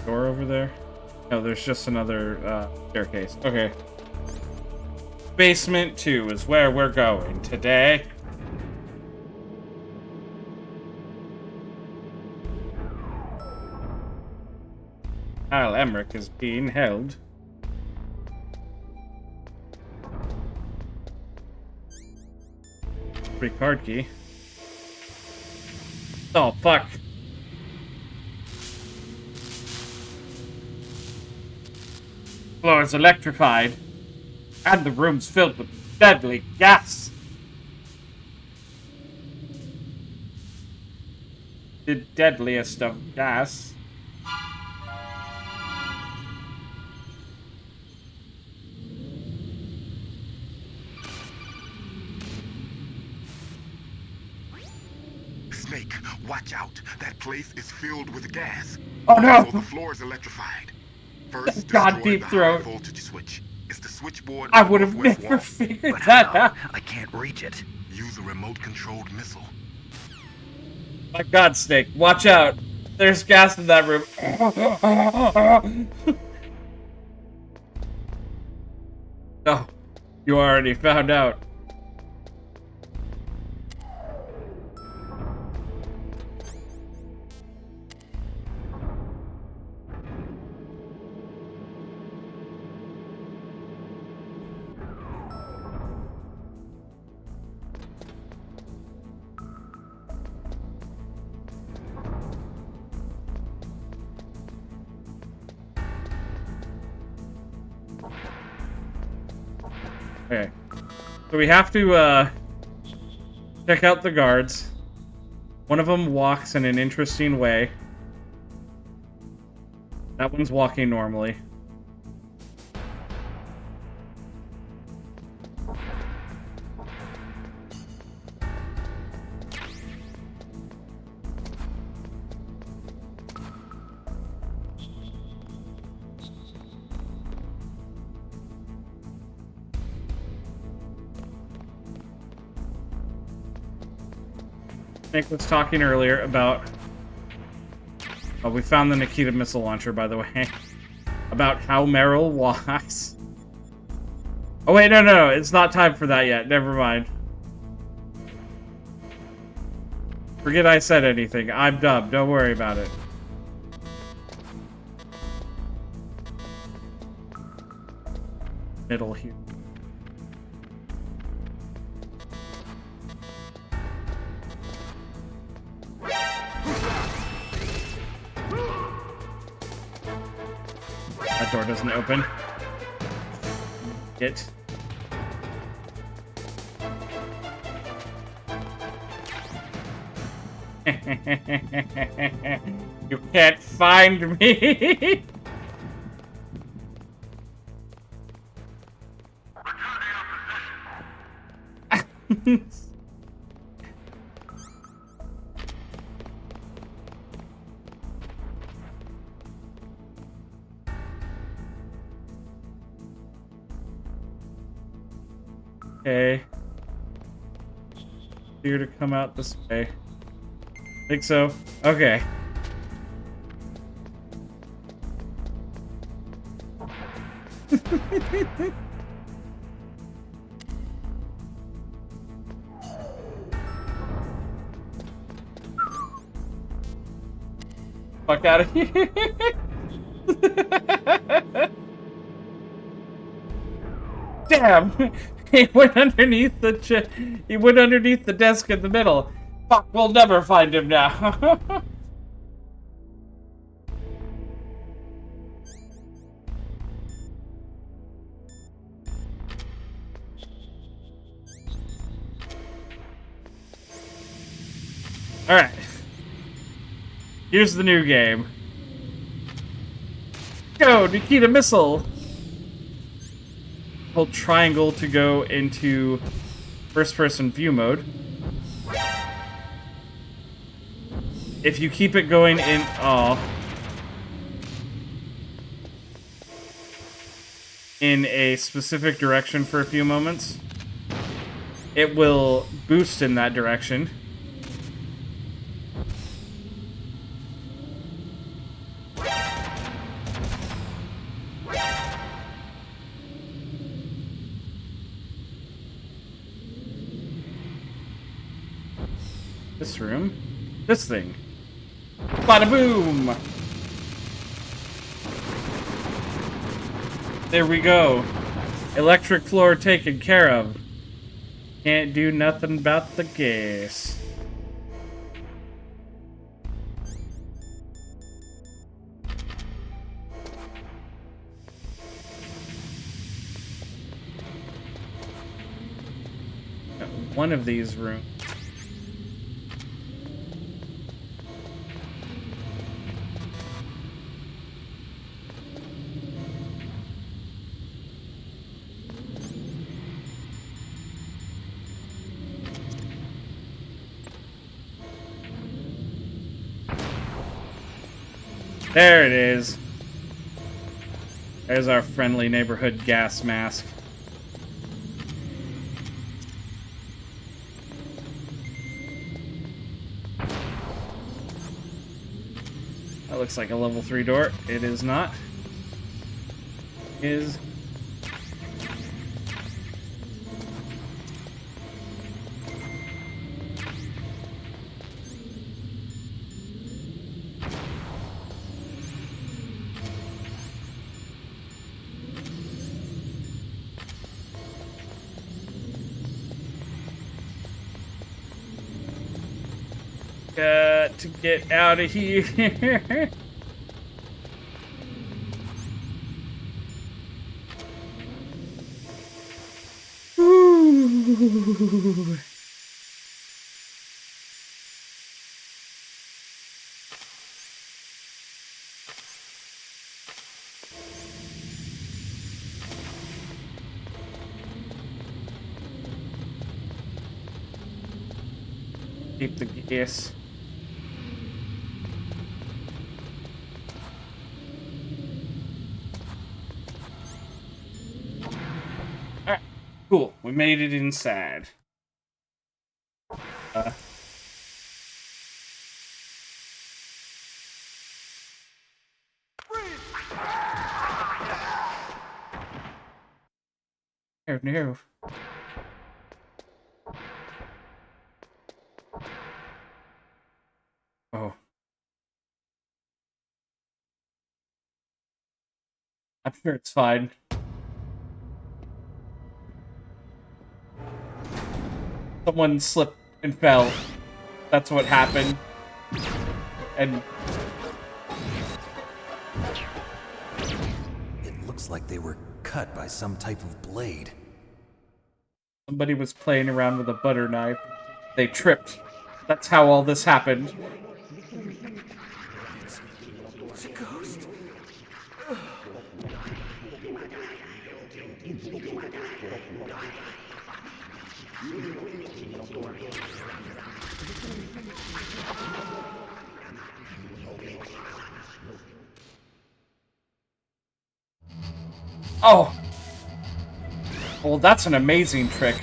Door over there? No, there's just another staircase. Okay. Basement 2 is where we're going today. Al Emmerich is being held. Free card key. Oh, fuck. The floor is electrified, and the room's filled with deadly gas. The deadliest of gas. Snake, watch out. That place is filled with gas. Oh no! So the floor is electrified. First, God, destroy deep the throat. high voltage switch. It's the switchboard. I on the would have northwest never wall. figured But that how? out. I can't reach it. Use a remote-controlled missile. My God, Snake, watch out. There's gas in that room. Oh, you already found out. Okay. So we have to, check out the guards. One of them walks in an interesting way. That one's walking normally. Nick was talking earlier about... Oh, we found the Nikita missile launcher, by the way. About how Meryl walks. Oh, wait, no, it's not time for that yet. Never mind. Forget I said anything. I'm dumb. Don't worry about it. Middle here. That door doesn't open. It. You can't find me. Okay. Here to come out this way. Think so. Okay. Fuck out of here. Damn. He went underneath the he went underneath the desk in the middle. Fuck, we'll never find him now. Alright. Here's the new game. Go, Nikita missile! Hold triangle to go into first-person view mode. If you keep it going in a specific direction for a few moments, it will boost in that direction. This room. This thing. Bada boom! There we go. Electric floor taken care of. Can't do nothing about the gas. One of these rooms. There it is. There's our friendly neighborhood gas mask. That looks like a level 3 door. It is not. Is got to get out of here. Ooh. Keep the gas. Alright, cool. We made it inside. Oh no. Oh. I'm sure it's fine. Someone slipped and fell. That's what happened. And It looks like they were cut by some type of blade. somebody was playing around with a butter knife. They tripped. That's how all this happened. It's a ghost. Oh! Well, that's an amazing trick.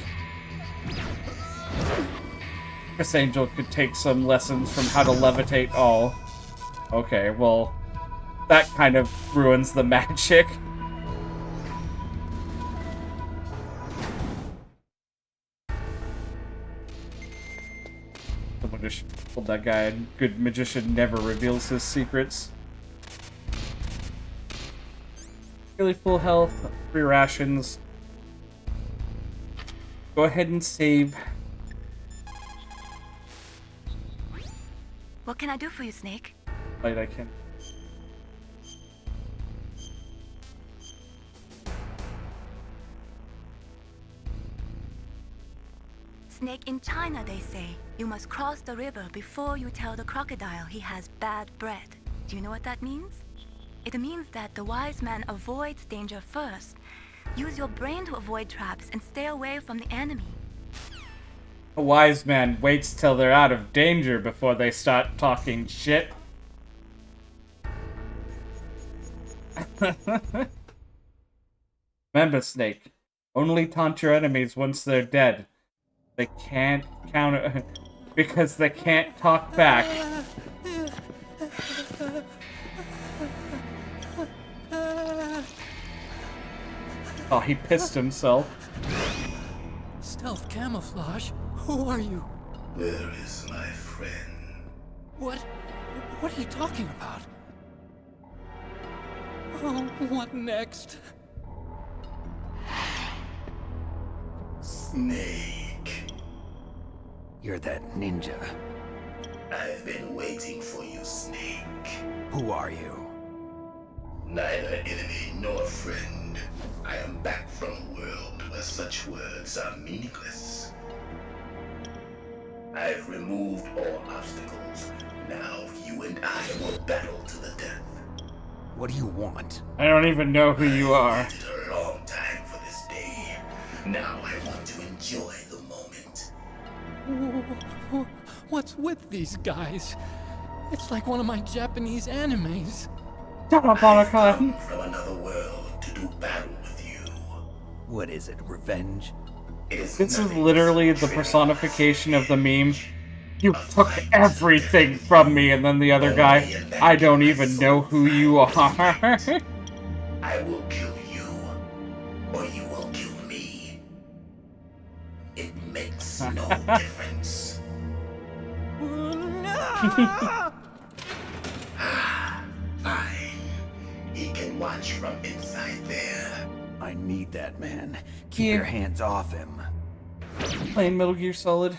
Chris Angel could take some lessons from how to levitate. Oh. Okay, well, that kind of ruins the magic. Someone just told that guy a good magician never reveals his secrets. Really full health, 3 rations. Go ahead and save. What can I do for you, Snake? Right, I can. Snake, in China they say, you must cross the river before you tell the crocodile he has bad bread. Do you know what that means? It means that the wise man avoids danger first. Use your brain to avoid traps and stay away from the enemy. A wise man waits till they're out of danger before they start talking shit. Remember, Snake, only taunt your enemies once they're dead. They can't counter because they can't talk back. Oh, he pissed himself. Stealth camouflage? Who are you? Where is my friend? What are you talking about? Oh, what next? Snake. You're that ninja. I've been waiting for you, Snake. Who are you? Neither enemy nor friend. I am back from a world where such words are meaningless. I've removed all obstacles. Now you and I will battle to the death. What do you want? I don't even know who you are. I waited a long time for this day. Now I want to enjoy the moment. What's with these guys? It's like one of my Japanese animes. Shut up, Otacon. From another world to do battle with you. What is it, revenge? It is This is literally the personification of the meme. You took everything from me, and then the other guy, I don't even know who you are. I will kill you, or you will kill me. It makes no difference. Fine. He can watch from inside there. I need that man. Keep your hands off him. Playing Metal Gear Solid.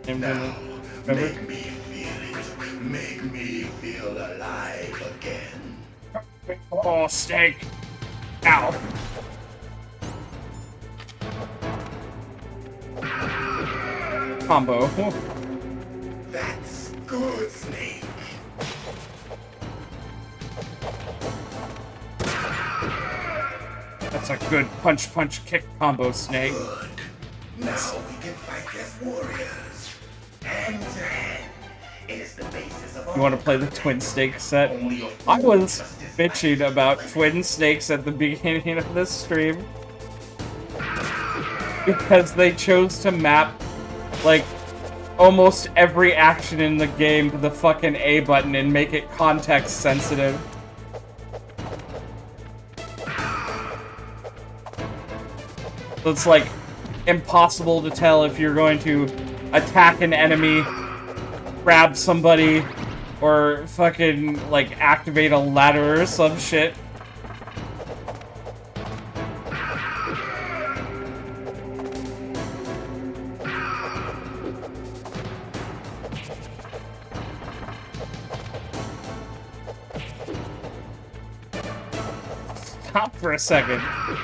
Now, make me feel it. Make me feel alive again. Oh, Snake! Ow. Combo. That's good, Snake. That's a good punch-punch-kick combo, Snake. Good. Now we can fight as warriors. Hand to hand. It is the basis of You want to play the Twin Snake set? I was bitching about Twin Snakes at the beginning of this stream. Because they chose to map, like, almost every action in the game to the fucking A button and make it context sensitive. So it's like impossible to tell if you're going to attack an enemy, grab somebody, or fucking like activate a ladder or some shit. Stop for a second.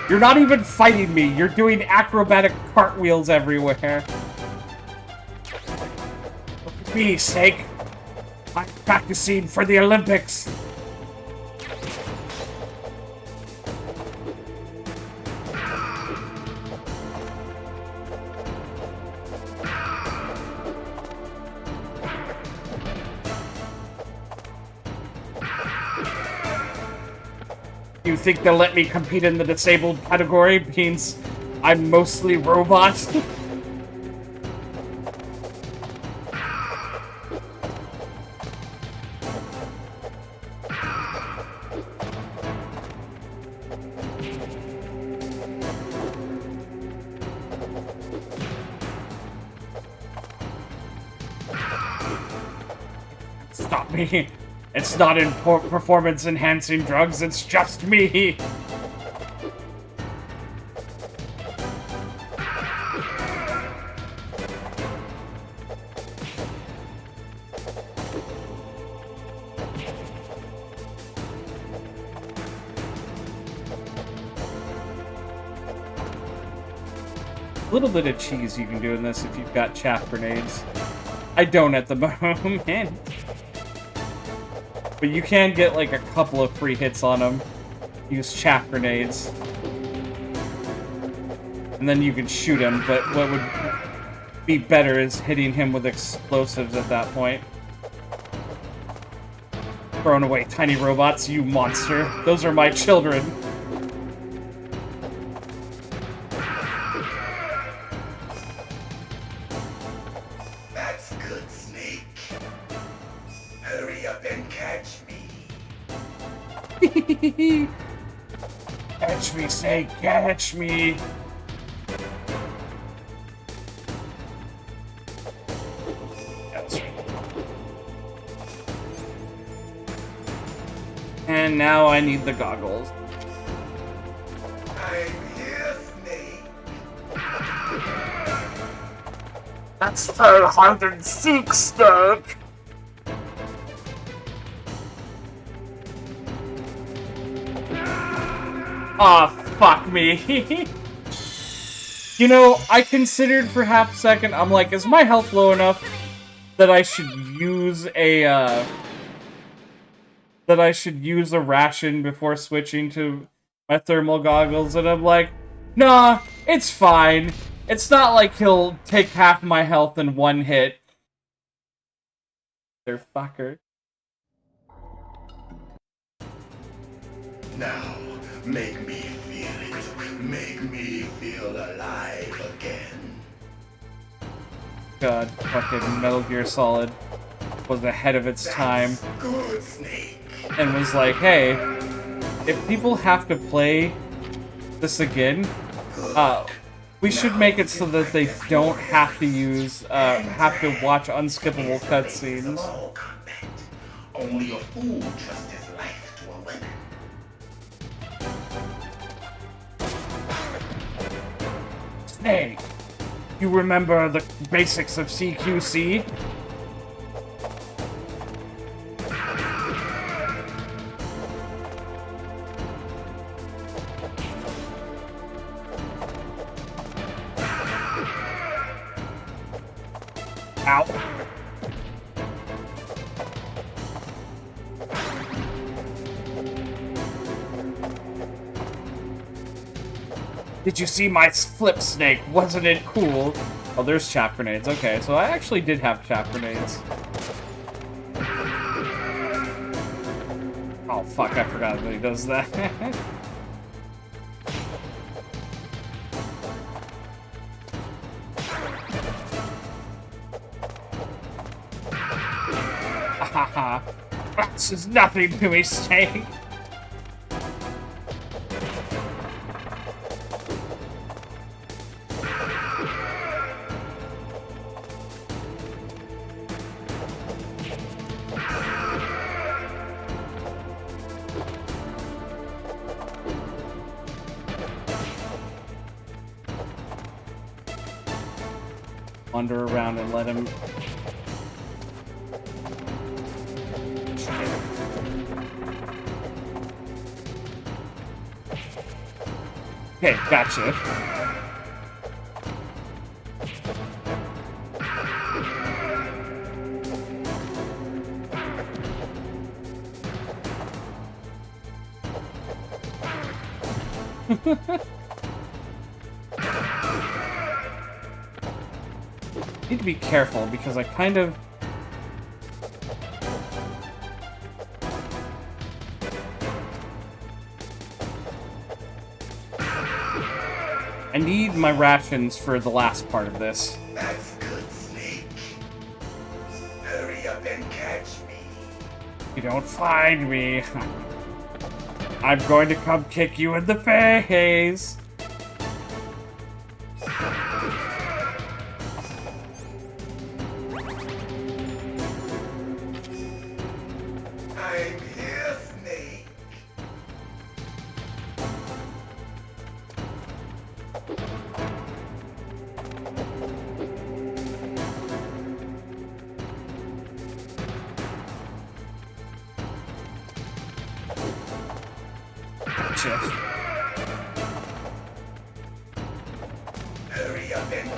You're not even fighting me. You're doing acrobatic cartwheels everywhere. Look at me, Snake. I'm practicing for the Olympics. You think they'll let me compete in the disabled category? Means I'm mostly robot? Stop me. It's not in performance-enhancing drugs, it's just me! A little bit of cheese you can do in this if you've got chaff grenades. I don't at the moment. But you can get like a couple of free hits on him. Use chaff grenades. And then you can shoot him, but what would be better is hitting him with explosives at that point. Throwing away tiny robots, you monster. Those are my children. That's good, Snake. Hurry up and catch me. Catch me, Snake, catch me. And now I need the goggles. I'm here, Snake. That's so hard and seek, Snake. Aw, fuck me. You know, I considered for half a second, I'm like, is my health low enough that I should use a, ration before switching to my thermal goggles? And I'm like, nah, it's fine. It's not like he'll take half my health in one hit. They're fucker. Now, make me feel it. Make me feel alive again. God, fucking Metal Gear Solid was ahead of its time. Good, Snake. And was like, hey, if people have to play this again, we should make it so that they don't have to use, have to watch unskippable cutscenes. Only a fool trusts his life to a weapon. Snake, you remember the basics of CQC? Ow. Did you see my flip, Snake? Wasn't it cool? Oh, there's chaff grenades. Okay, so I actually did have chaff grenades. Oh, fuck, I forgot that he does that. Haha. This is nothing to me, Snake. Wander around and let him. Okay, gotcha. Need to be careful because I kind of. I need my rations for the last part of this. That's good, Snake. Hurry up and catch me. You don't find me. I'm going to come kick you in the face. I'm here, Snake. Gotcha. Hurry up and...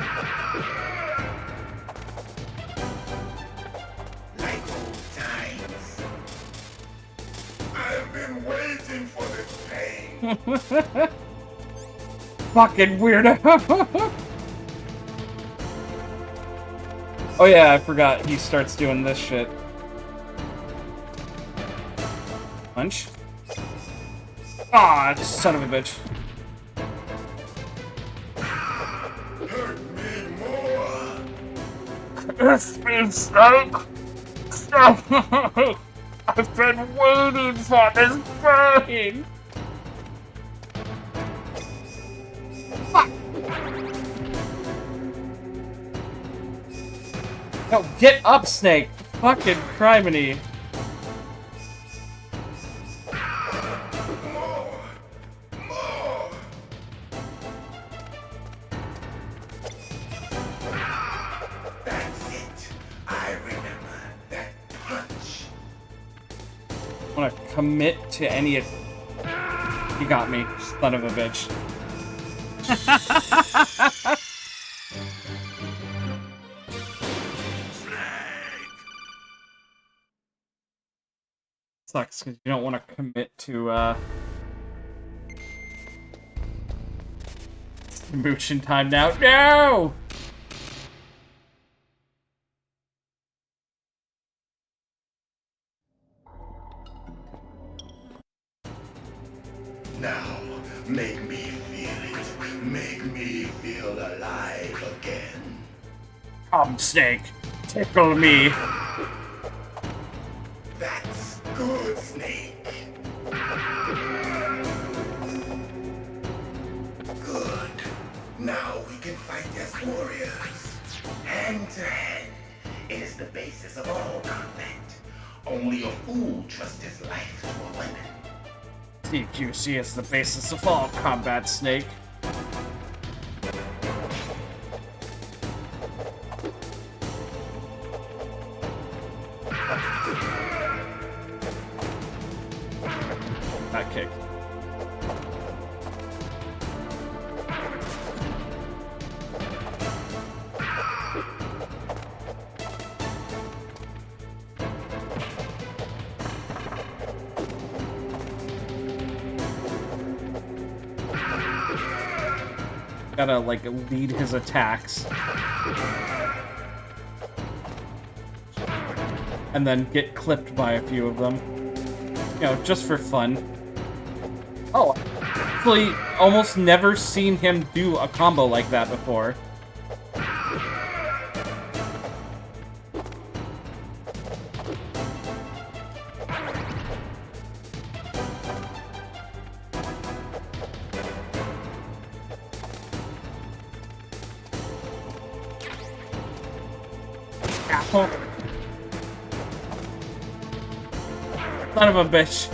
Like old times. I've been waiting for this pain. Fucking weirdo. Oh yeah, I forgot he starts doing this shit. Punch. Ah, son of a bitch. Hurt me more. It's me, Snake. I've been waiting for this pain. Fuck. No, get up, Snake. Fucking criminy. Commit to any of... He got me, son of a bitch. Sucks because you don't want to commit to mooching time now. No! Now, make me feel it. Make me feel alive again. Come, Snake. Tickle me. That's good, Snake. Good. Now we can fight as warriors. Hand to hand. It is the basis of all combat. Only a fool trusts his life to a weapon. CQC is the basis of all combat, Snake. That kick. Gotta, like, lead his attacks. And then get clipped by a few of them. You know, just for fun. Oh, actually, almost never seen him do a combo like that before. Ow. Son of a bitch.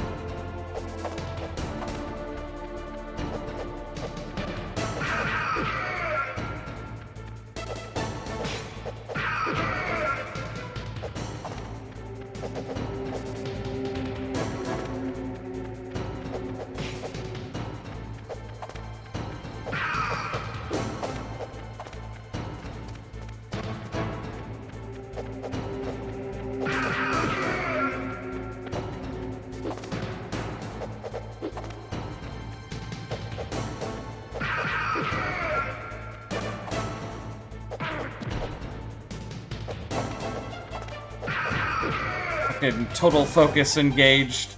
Fucking total focus engaged.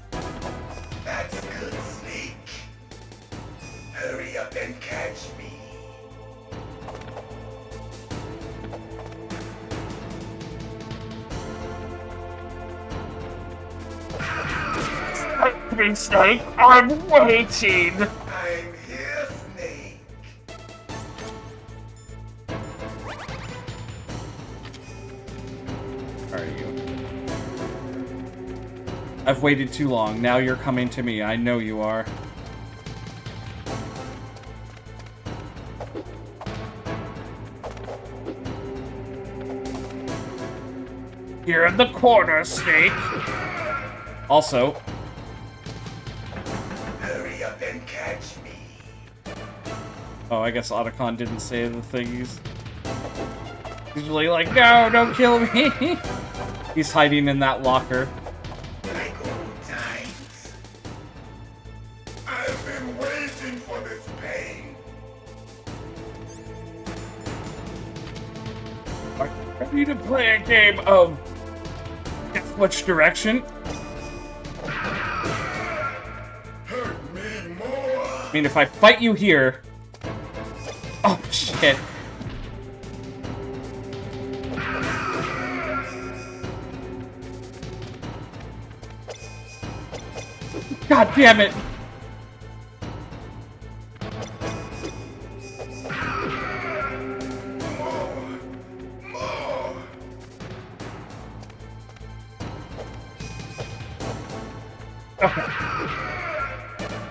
That's good, Snake. Hurry up and catch me. Snake, I'm waiting. I'm here, Snake. Are you? I've waited too long. Now you're coming to me. I know you are. Here in the corner, Snake. Also, Hurry up and catch me. oh, I guess Otacon didn't say the thing. He's usually like, no, don't kill me. He's hiding in that locker. Like old times. I've been waiting for this pain. Are you ready to play a game of guess which direction? Hurt me more. I mean, if I fight you here... Oh, shit. God damn it! Okay.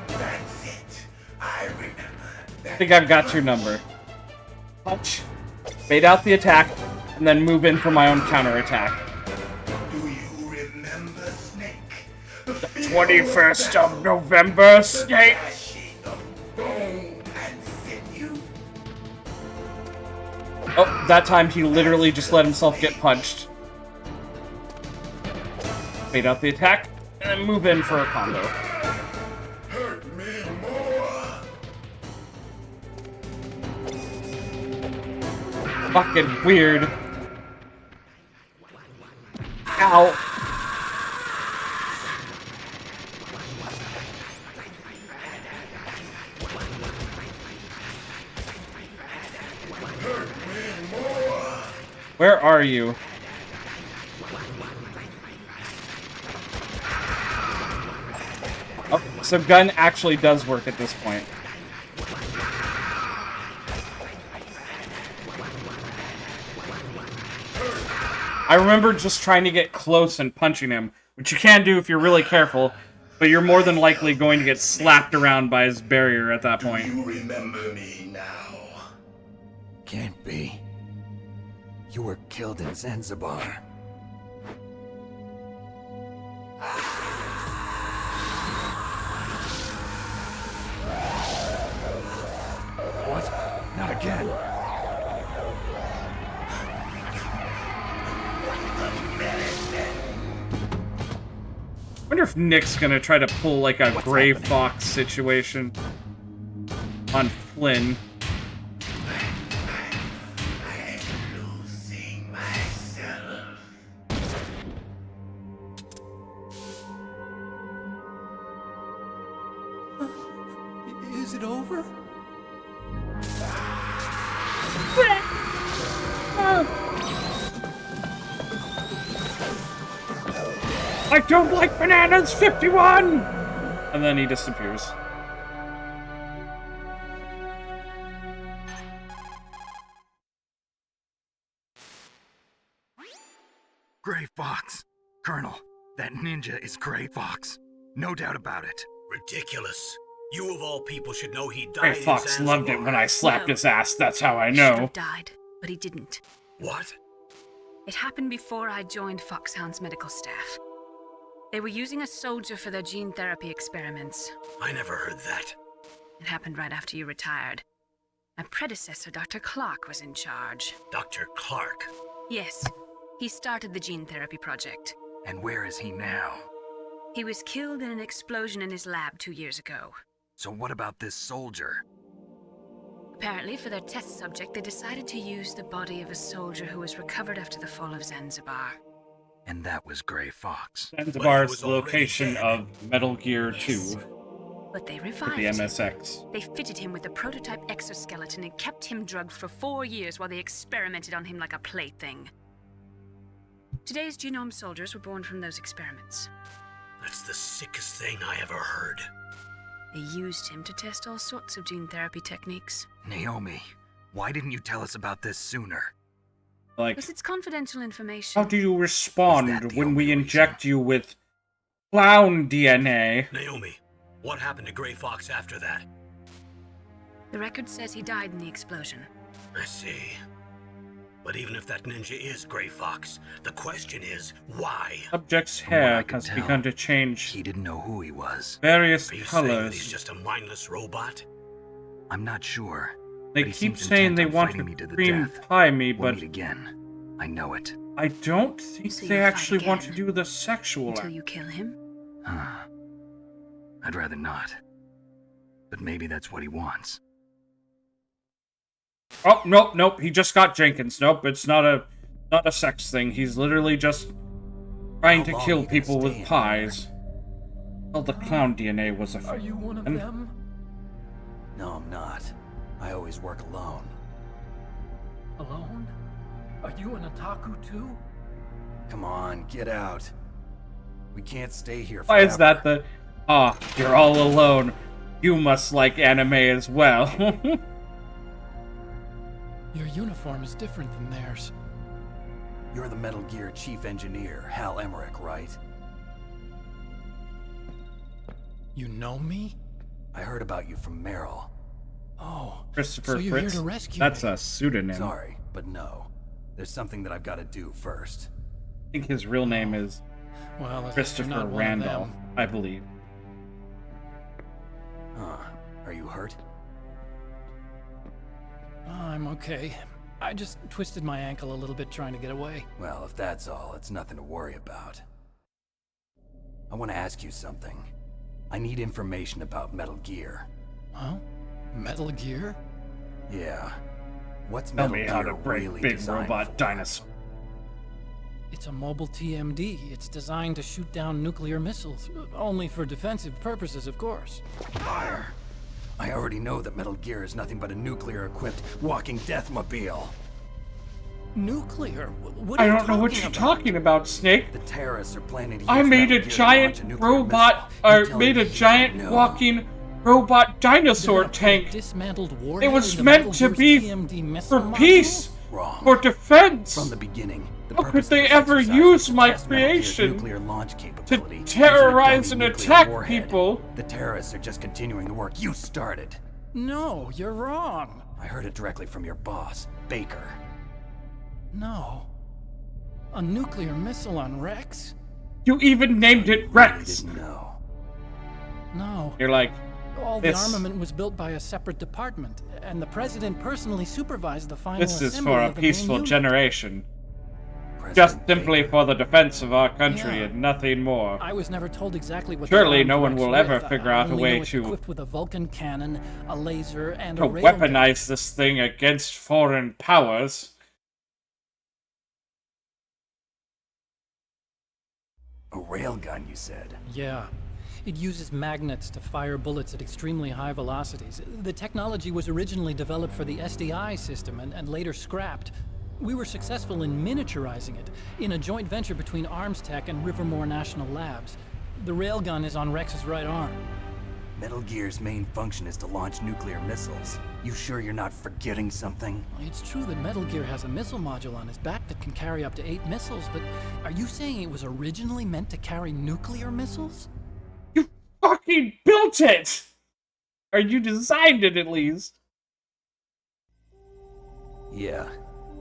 That's it. I remember. I think I've got your number. Punch, bait out the attack, and then move in for my own counterattack. Do you remember, Snake? The 21st of November, Snake! bone and sinew. Oh, that time he literally just let himself get punched. Bait out the attack, and then move in for a combo. Hurt me more. Fucking weird. Ow. Where are you? Oh, so gun actually does work at this point. I remember just trying to get close and punching him, which you can do if you're really careful, but you're more than likely going to get slapped around by his barrier at that point. You remember me now? Can't be. You were killed in Zanzibar. What? Not again. I wonder if Nick's gonna try to pull like a Gray Fox situation on Flynn. Is it over? I don't like bananas, 51! And then he disappears. Gray Fox. Colonel, that ninja is Gray Fox. No doubt about it. Ridiculous. You of all people should know he died Gray in Fox Zanzibar. loved it when I slapped his ass, that's how I He should know. have died, but he didn't. What? It happened before I joined Foxhound's medical staff. They were using a soldier for their gene therapy experiments. I never heard that. It happened right after you retired. My predecessor, Dr. Clark, was in charge. Dr. Clark? Yes, he started the gene therapy project. And where is he now? He was killed in an explosion in his lab 2 years ago. So what about this soldier? Apparently, for their test subject, they decided to use the body of a soldier who was recovered after the fall of Zanzibar. And that was Gray Fox. Zanzibar is the location of Metal Gear 2 But they for revived the him. MSX. They fitted him with a prototype exoskeleton and kept him drugged for 4 years while they experimented on him like a plaything. Today's genome soldiers were born from those experiments. That's the sickest thing I ever heard. They used him to test all sorts of gene therapy techniques. Naomi, why didn't you tell us about this sooner? Like, Because it's confidential information. how do you respond when we inject you with clown DNA? Naomi, what happened to Gray Fox after that? The record says he died in the explosion. I see. But even if that ninja is Gray Fox, the question is, why? Subject's From what I hair could has tell, begun to change He didn't know who he was. various Are you saying that he's colors. just a mindless robot? I'm not sure. They but he keep seems saying intent they on want fighting to me to the cream death. pie me, We'll but meet again. I know it. I don't think So they you'll fight actually want to again? do the sexual Until act. you kill him? Huh. I'd rather not. But maybe that's what he wants. Oh, nope, nope, he just got Jenkins. Nope, it's not a sex thing. He's literally just trying to How long kill you gonna people stay with in pies. Well, the clown DNA was a Are you one of and them? No, I'm not. I always work alone. Alone? Are you an otaku too? Come on, get out. We can't stay here Why forever. is that the... Ah, you're all alone. You must like anime as well. Your uniform is different than theirs. You're the Metal Gear chief engineer, Hal Emmerich, right? You know me? I heard about you from Meryl. Oh, Christopher so you're Fritz. here to rescue That's me. a pseudonym. Sorry, but no. There's something that I've got to do first. I think his real name is Well, if Christopher you're not one of Randolph, them. I believe. Huh. Are you hurt? I'm okay. I just twisted my ankle a little bit trying to get away. Well, if that's all, it's nothing to worry about. I want to ask you something. I need information about Metal Gear. Huh? Metal Gear? Yeah. What's Tell Metal me Gear how to break really big designed robot for? dinosaur. It's a mobile TMD. It's designed to shoot down nuclear missiles. Only for defensive purposes, of course. Liar. I already know that Metal Gear is nothing but a nuclear-equipped walking deathmobile. Nuclear? What I are you don't know what talking you're about? talking about, Snake. The terrorists are planning to use I made Metal a Gear to giant launch a nuclear robot, missile. or You telling made me a you giant don't know? walking robot dinosaur They're gonna put a tank. dismantled warhead It was into meant Metal to Gear's be TMD missile for module? peace, Wrong. for defense. From the beginning, the How could purpose of they this ever exercise use was to my test Metal Gear's creation nuclear launch to capability using a terrorize dummy and nuclear attack warhead. people? The terrorists are just continuing the work you started. No, you're wrong. I heard it directly from your boss, Baker. No. A nuclear missile on Rex? You even named it Rex. Didn't know. No. You're like, All the this, armament was built by a separate department, and the president personally supervised the final this is assembly for a of the main peaceful unit. generation. President Just simply Baker. for the defense of our country Yeah. and nothing more. I was never told exactly what. Surely they no one armed will Rex ever with. figure I out a only way know it's to- equipped with a Vulcan cannon, a laser, and To a railgun. weaponize this thing against foreign powers. A railgun, you said? Yeah. It uses magnets to fire bullets at extremely high velocities. The technology was originally developed for the SDI system and later scrapped. We were successful in miniaturizing it in a joint venture between ArmsTech and Rivermore National Labs. The railgun is on Rex's right arm. Metal Gear's main function is to launch nuclear missiles. You sure you're not forgetting something? It's true that Metal Gear has a missile module on his back that can carry up to 8 missiles, but are you saying it was originally meant to carry nuclear missiles? You fucking built it! Or you designed it, at least. Yeah,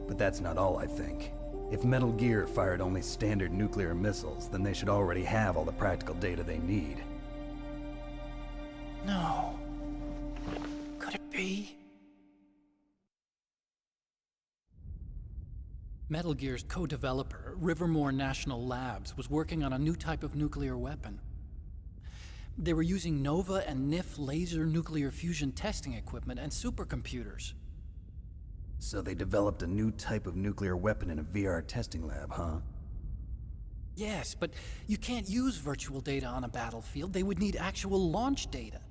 but that's not all I think. If Metal Gear fired only standard nuclear missiles, then they should already have all the practical data they need. No. Could it be? Metal Gear's co-developer, Rivermore National Labs, was working on a new type of nuclear weapon. They were using NOVA and NIF laser nuclear fusion testing equipment and supercomputers. So they developed a new type of nuclear weapon in a VR testing lab, huh? Yes, but you can't use virtual data on a battlefield. They would need actual launch data.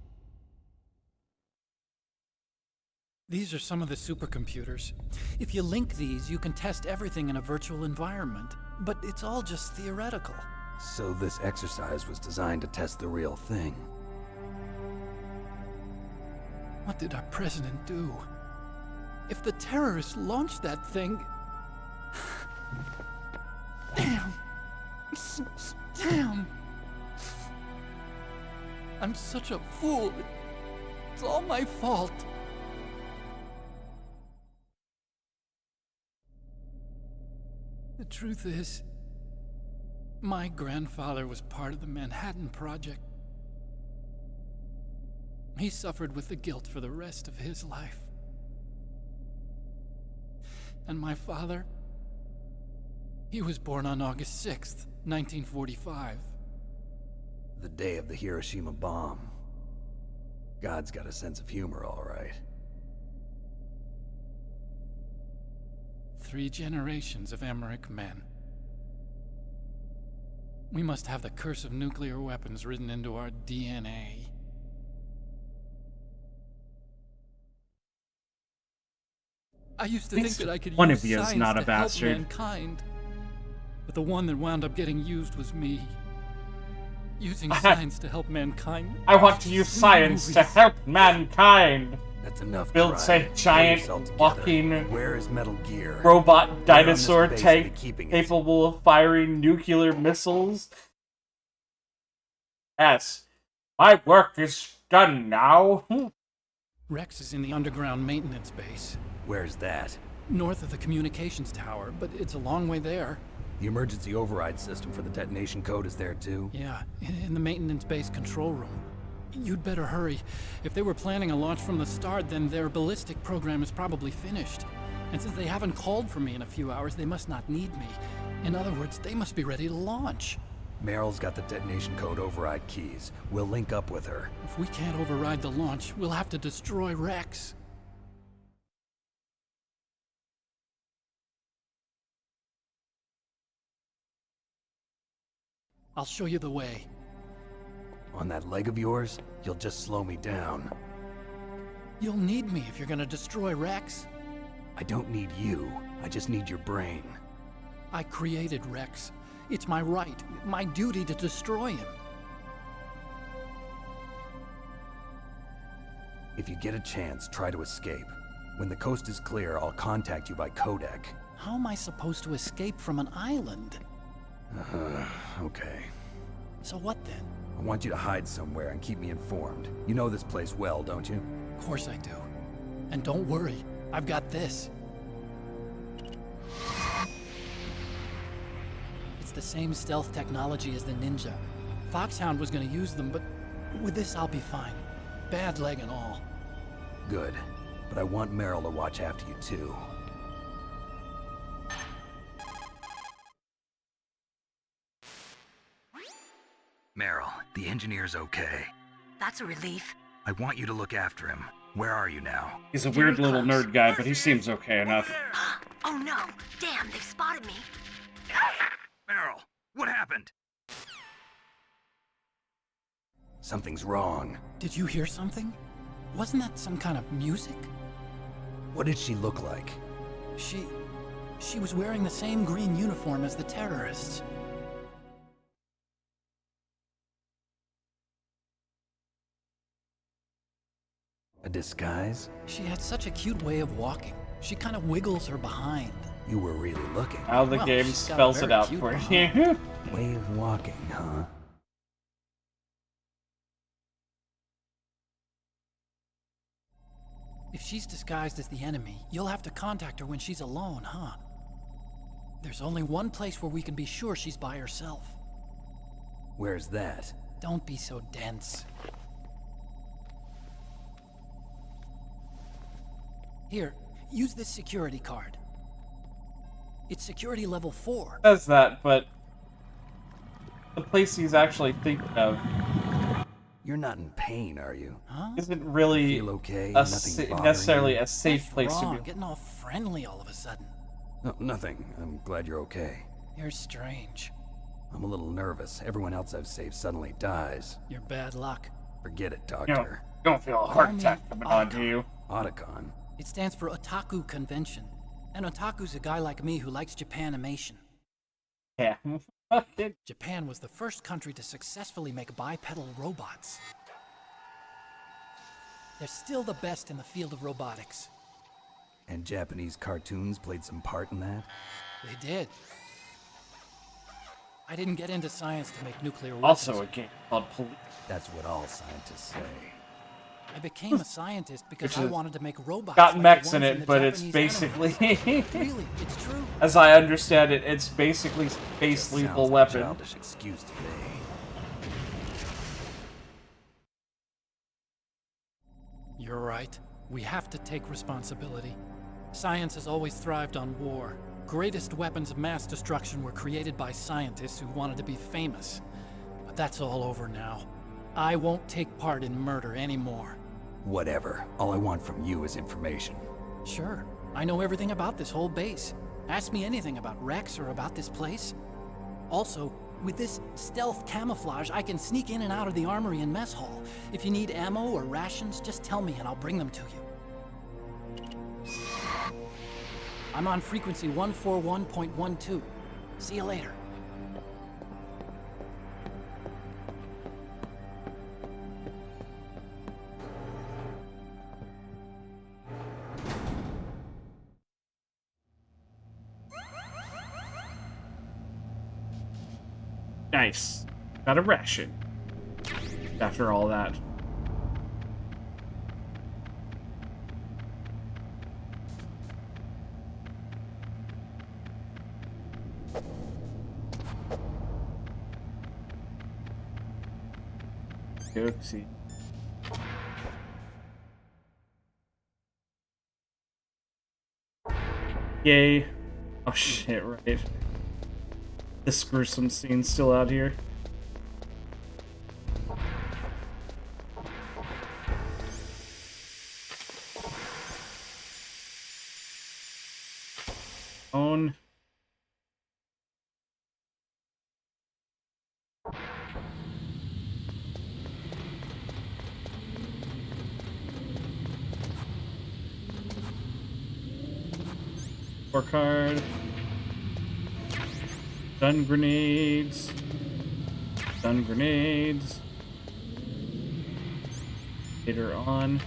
These are some of the supercomputers. If you link these, you can test everything in a virtual environment. But it's all just theoretical. So this exercise was designed to test the real thing. What did our president do? If the terrorists launched that thing... Damn. Damn. I'm such a fool. It's all my fault. The truth is, my grandfather was part of the Manhattan Project. He suffered with the guilt for the rest of his life. And my father, he was born on August 6th, 1945. The day of the Hiroshima bomb. God's got a sense of humor, all right. 3 generations of Emmerich men. We must have the curse of nuclear weapons written into our DNA. I used to think that I could one use of you is science not a to bastard. help mankind. But the one that wound up getting used was me. Using science to help mankind. I want to use science to help mankind. That's enough. Builds a crying. Pull giant yourself together. walking Where is Metal Gear? robot Where on dinosaur this base are they tank keeping it? capable of firing nuclear missiles. Yes, my work is done now. Rex is in the underground maintenance base. Where's that? North of the communications tower, but it's a long way there. The emergency override system for the detonation code is there too? Yeah, in the maintenance base control room. You'd better hurry. If they were planning a launch from the start, then their ballistic program is probably finished. And since they haven't called for me in a few hours, they must not need me. In other words, they must be ready to launch. Meryl's got the detonation code override keys. We'll link up with her. If we can't override the launch, we'll have to destroy Rex. I'll show you the way. On that leg of yours, you'll just slow me down. You'll need me if you're gonna destroy Rex. I don't need you. I just need your brain. I created Rex. It's my right, my duty to destroy him. If you get a chance, try to escape. When the coast is clear, I'll contact you by codec. How am I supposed to escape from an island? Okay. So what then? I want you to hide somewhere and keep me informed. You know this place well, don't you? Of course I do. And don't worry, I've got this. It's the same stealth technology as the Ninja. Foxhound was gonna use them, but with this I'll be fine. Bad leg and all. Good. But I want Meryl to watch after you too. Meryl, the engineer's okay. That's a relief. I want you to look after him. Where are you now? He's a weird little nerd guy, but he seems okay enough. Oh no! Damn, they've spotted me. Meryl, what happened? Something's wrong. Did you hear something? Wasn't that some kind of music? What did she look like? She was wearing the same green uniform as the terrorists. A disguise? She had such a cute way of walking. She kind of wiggles her behind. You were really looking. How the game she's got a spells it very out cute for behind. you. Way of walking, huh? If she's disguised as the enemy, you'll have to contact her when she's alone, huh? There's only one place where we can be sure she's by herself. Where's that? Don't be so dense. Here, use this security card. It's security level 4. Says that, but the place he's actually thinking of You're not in pain, are you? Huh? isn't really Feel okay? a Nothing bothering necessarily you? a safe What's place wrong? to be. Getting all friendly all of a sudden. No, nothing. I'm glad you're okay. You're strange. I'm a little nervous. Everyone else I've saved suddenly dies. You're bad luck. Forget it, You Doctor. don't feel a heart attack coming on to you. Otacon. It stands for Otaku Convention. And Otaku's a guy like me who likes Japanimation. Yeah. Japan was the first country to successfully make bipedal robots. They're still the best in the field of robotics. And Japanese cartoons played some part in that? They did. I didn't get into science to make nuclear weapons. Also a game called Police. That's what all scientists say. I became a scientist because Which I is- wanted to make robots. Got like mechs the in ones it, the but it's Japanese basically, animals. Really, it's true. as I understand it, it's basically space Just lethal sounds like a weapon. childish excuse to me. You're right. We have to take responsibility. Science has always thrived on war. Greatest weapons of mass destruction were created by scientists who wanted to be famous. But that's all over now. I won't take part in murder anymore. Whatever. All I want from you is information. Sure, I know everything about this whole base. Ask me anything about Rex or about this place. Also, with this stealth camouflage, I can sneak in and out of the armory and mess hall. If you need ammo or rations, just tell me and I'll bring them to you. I'm on frequency 141.12. See you later. Nice. Got a ration. After all that. Oopsie. Yay. Oh shit, right. This gruesome scene's still out here. Own. Scorecard. Stun grenades. Stun grenades. Later on.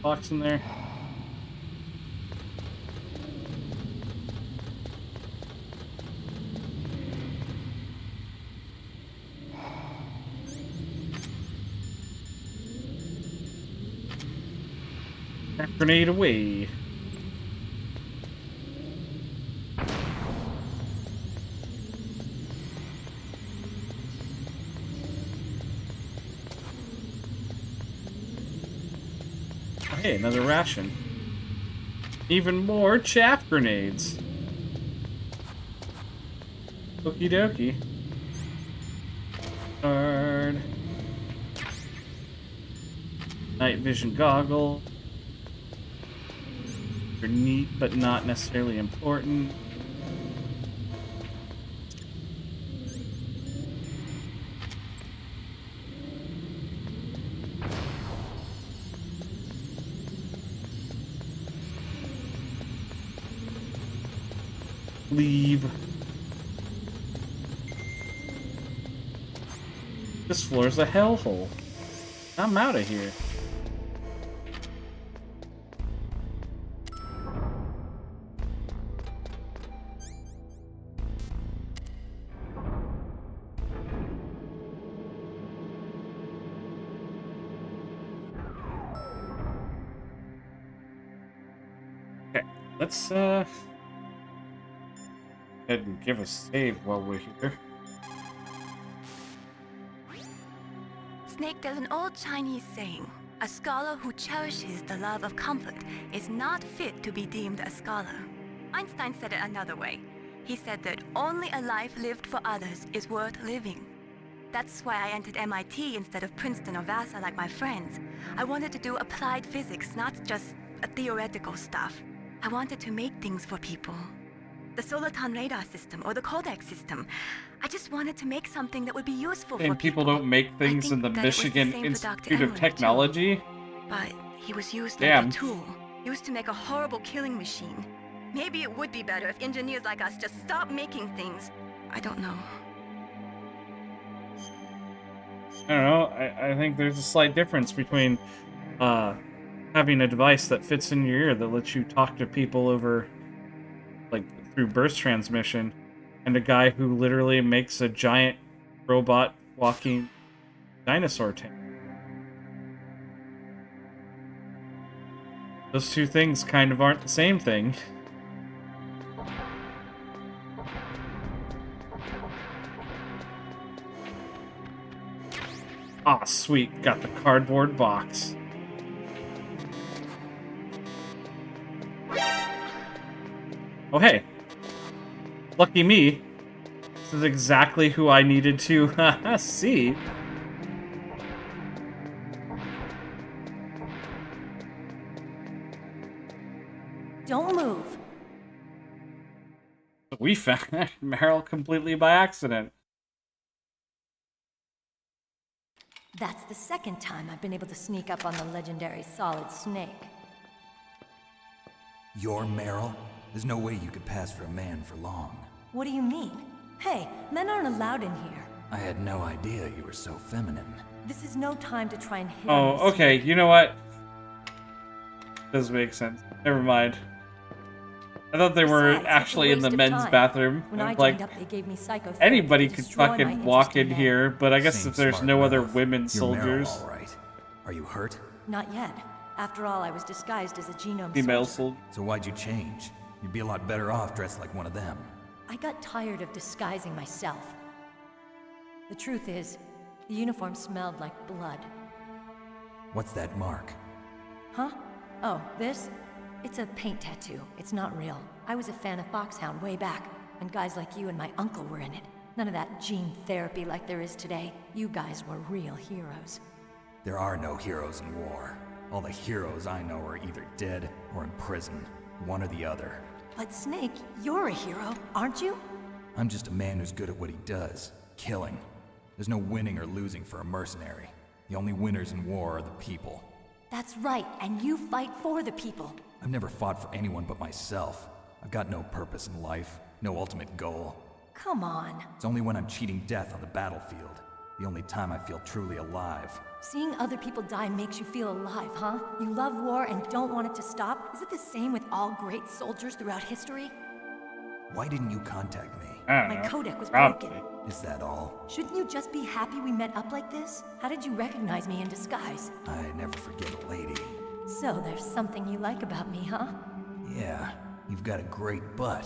Box in there. Grenade away. Oh, hey, another ration. Even more chaff grenades. Okie dokie. Card. Night vision goggle. They're neat, but not necessarily important. Leave. This floor's a hellhole. I'm out of here. Let's go ahead and give a save while we're here. Snake, there's an old Chinese saying, a scholar who cherishes the love of comfort is not fit to be deemed a scholar. Einstein said it another way. He said that only a life lived for others is worth living. That's why I entered MIT instead of Princeton or Vassar like my friends. I wanted to do applied physics, not just theoretical stuff. I wanted to make things for people. The Soliton radar system or the Kodak system. I just wanted to make something that would be useful And for people. don't make things in the Michigan Institute of Technology? But he was used Damn. like a tool, used to make a horrible killing machine. Maybe it would be better if engineers like us just stopped making things. I don't know. I don't know. I think there's a slight difference between having a device that fits in your ear that lets you talk to people over, like, through burst transmission, and a guy who literally makes a giant robot walking dinosaur tank. Those two things kind of aren't the same thing. Ah, sweet. Got the cardboard box. Oh, hey. Lucky me. This is exactly who I needed to see. Don't move. We found Meryl completely by accident. That's the second time I've been able to sneak up on the legendary Solid Snake. You're Meryl? There's no way you could pass for a man for long. What do you mean? Hey, men aren't allowed in here. I had no idea you were so feminine. This is no time to try and hit Oh, on this. okay. You know what? Does make sense. Never mind. I thought they were Besides, it's a actually in the waste of men's time. bathroom. When I Like, joined up, they gave me psychotherapy anybody to could destroy my fucking walk interest in men. here, but I guess Seems if there's smart no other enough. women You're soldiers. Meryl, all right. Are you hurt? Not yet. After all, I was disguised as a genome Female soldier. soldier. So why'd you change? You'd be a lot better off dressed like one of them. I got tired of disguising myself. The truth is, the uniform smelled like blood. What's that mark? Huh? Oh, this? It's a paint tattoo. It's not real. I was a fan of Foxhound way back, and guys like you and my uncle were in it. None of that gene therapy like there is today. You guys were real heroes. There are no heroes in war. All the heroes I know are either dead or in prison. One or the other. But Snake, you're a hero, aren't you? I'm just a man who's good at what he does. Killing. There's no winning or losing for a mercenary. The only winners in war are the people. That's right, and you fight for the people. I've never fought for anyone but myself. I've got no purpose in life, no ultimate goal. Come on. It's only when I'm cheating death on the battlefield. The only time I feel truly alive. Seeing other people die makes you feel alive, huh? You love war and don't want it to stop? Is it the same with all great soldiers throughout history? Why didn't you contact me? My codec was broken. Is that all? Shouldn't you just be happy we met up like this? How did you recognize me in disguise? I never forget a lady. So there's something you like about me, huh? Yeah, you've got a great butt.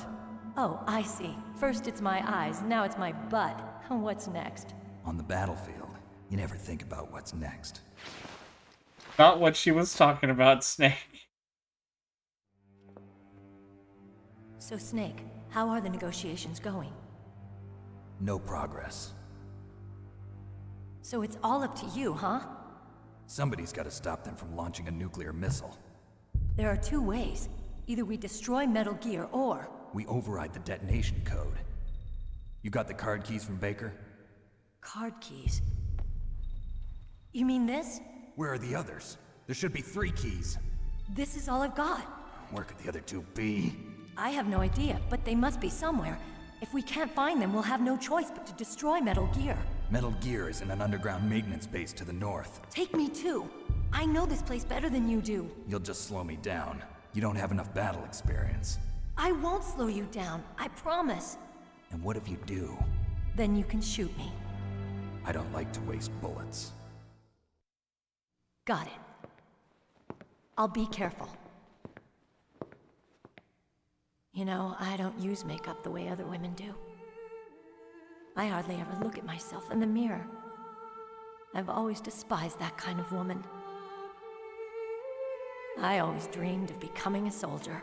Oh, I see. First it's my eyes, now it's my butt. What's next? On the battlefield, you never think about what's next. Not what she was talking about, Snake. So, Snake, how are the negotiations going? No progress. So it's all up to you, huh? Somebody's got to stop them from launching a nuclear missile. There are two ways. Either we destroy Metal Gear, or... we override the detonation code. You got the card keys from Baker? Card keys? You mean this? Where are the others? There should be 3 keys. This is all I've got. Where could the other 2 be? I have no idea, but they must be somewhere. If we can't find them, we'll have no choice but to destroy Metal Gear. Metal Gear is in an underground maintenance base to the north. Take me too. I know this place better than you do. You'll just slow me down. You don't have enough battle experience. I won't slow you down, I promise. And what if you do? Then you can shoot me. I don't like to waste bullets. Got it. I'll be careful. You know, I don't use makeup the way other women do. I hardly ever look at myself in the mirror. I've always despised that kind of woman. I always dreamed of becoming a soldier.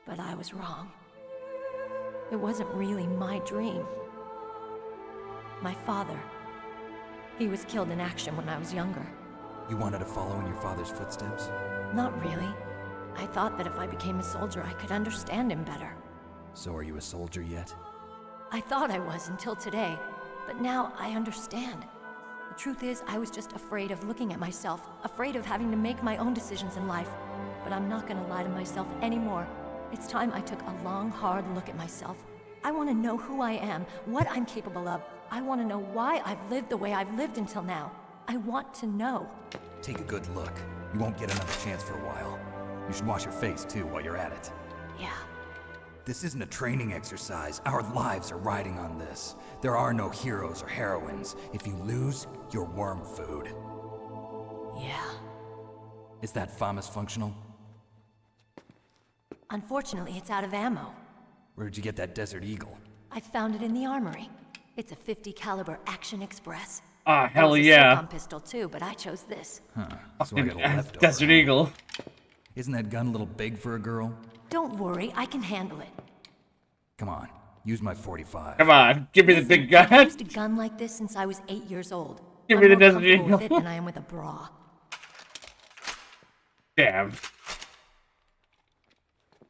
But I was wrong. It wasn't really my dream. My father, he was killed in action when I was younger. You wanted to follow in your father's footsteps? Not really. I thought that if I became a soldier, I could understand him better. So are you a soldier yet? I thought I was until today, but now I understand. The truth is, I was just afraid of looking at myself, afraid of having to make my own decisions in life. But I'm not gonna lie to myself anymore. It's time I took a long, hard look at myself. I want to know who I am, what I'm capable of. I want to know why I've lived the way I've lived until now. I want to know. Take a good look. You won't get another chance for a while. You should wash your face, too, while you're at it. Yeah. This isn't a training exercise. Our lives are riding on this. There are no heroes or heroines. If you lose, you're worm food. Yeah. Is that FAMAS functional? Unfortunately, it's out of ammo. Where'd you get that Desert Eagle? I found it in the armory. It's a .50 caliber Action Express. Ah, hell There was a yeah. silicone pistol too, but I chose this. Huh. So I got a leftover. Desert Eagle. Isn't that gun a little big for a girl? Don't worry, I can handle it. Come on, use my 45. Come on, give me the big gun. I've used a gun like this since I was 8 years old. Give I'm me the more Desert comfortable with Eagle. it than I am with a bra. Damn.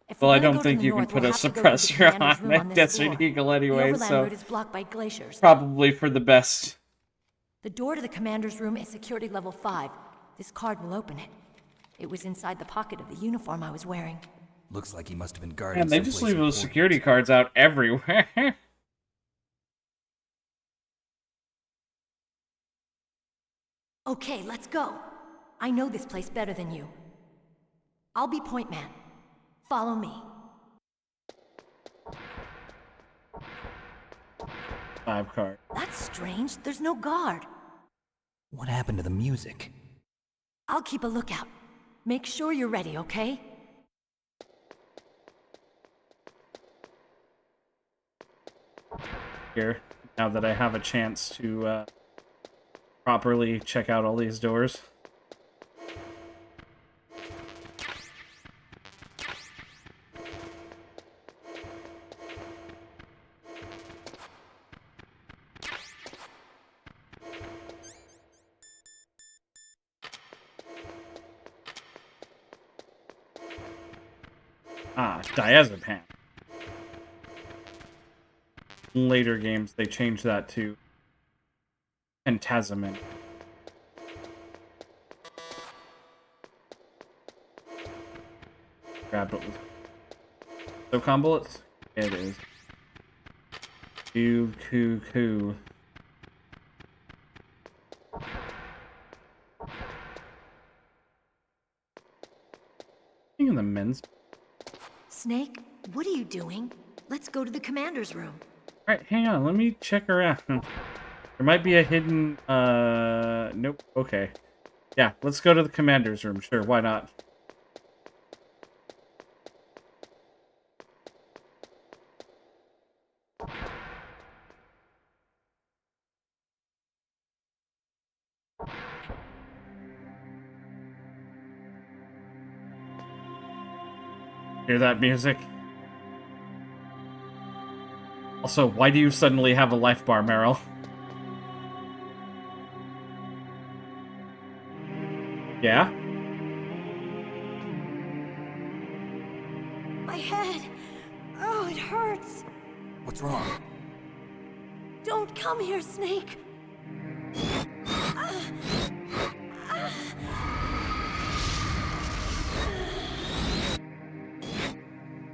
If Well, we're I gonna don't go to think the you can north, put we'll a have to go to the suppressor commander's on room a this Desert floor. Eagle anyway, The overland so route is blocked by glaciers. probably for the best. The door to the commander's room is security level 5. This card will open it. It was inside the pocket of the uniform I was wearing. Looks like he must have been guarding Man, they just someplace leave those important. security cards out everywhere. Okay, let's go. I know this place better than you. I'll be point man. Follow me. 5 card. That's strange. There's no guard. What happened to the music? I'll keep a lookout. Make sure you're ready, okay? Here, now that I have a chance to properly check out all these doors. Ah, diazepam. In later games, they changed that to pentazemin. tablet with SOCOM bullets? Yeah, it is. Cool. In the men's. Snake, what are you doing? Let's go to the commander's room. Alright, hang on, let me check around. There might be a hidden, nope, okay. Yeah, let's go to the commander's room, sure, why not? Hear that music? Also, why do you suddenly have a life bar, Meryl? Yeah? My head! Oh, it hurts! What's wrong? Don't come here, Snake!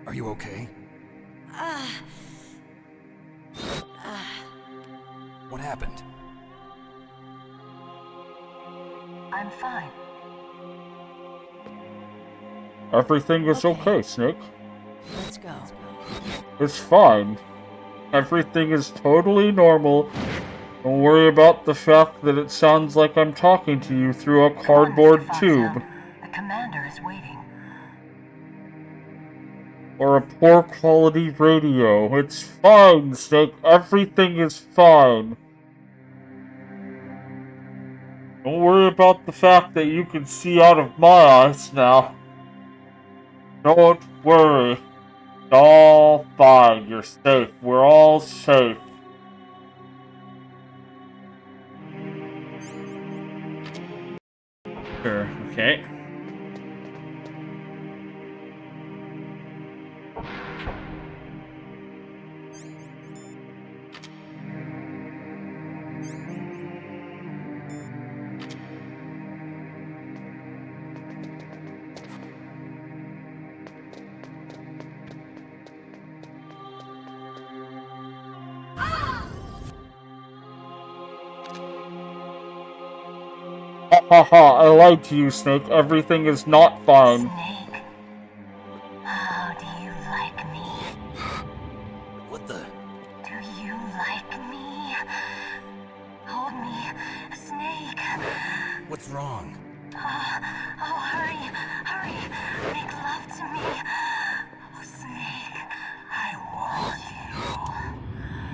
Are you okay? What happened? I'm fine. Everything is okay, Snake. Let's go. It's fine. Everything is totally normal. Don't worry about the fact that it sounds like I'm talking to you through a cardboard tube. The commander is waiting. Or a poor quality radio. It's fine, Snake. Everything is fine. Don't worry about the fact that you can see out of my eyes now. Don't worry. It's all fine. You're safe. We're all safe. Sure, okay. Haha, I lied to you, Snake. Everything is not fine. Snake, how do you like me? What the? Do you like me? Hold me, Snake. What's wrong? Oh, hurry, make love to me. Oh, Snake, I want you.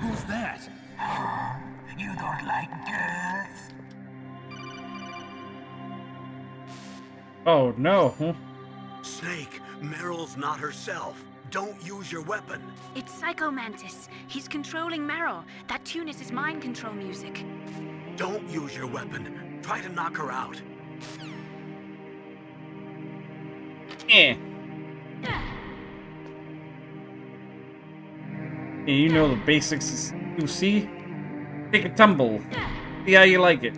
Who's that? Oh, you don't like girls? Oh, no. Snake, Meryl's not herself. Don't use your weapon. It's Psycho Mantis. He's controlling Meryl. That tune is his mind control music. Don't use your weapon. Try to knock her out. Eh. Yeah, you know the basics, you see? Take a tumble. See how you like it.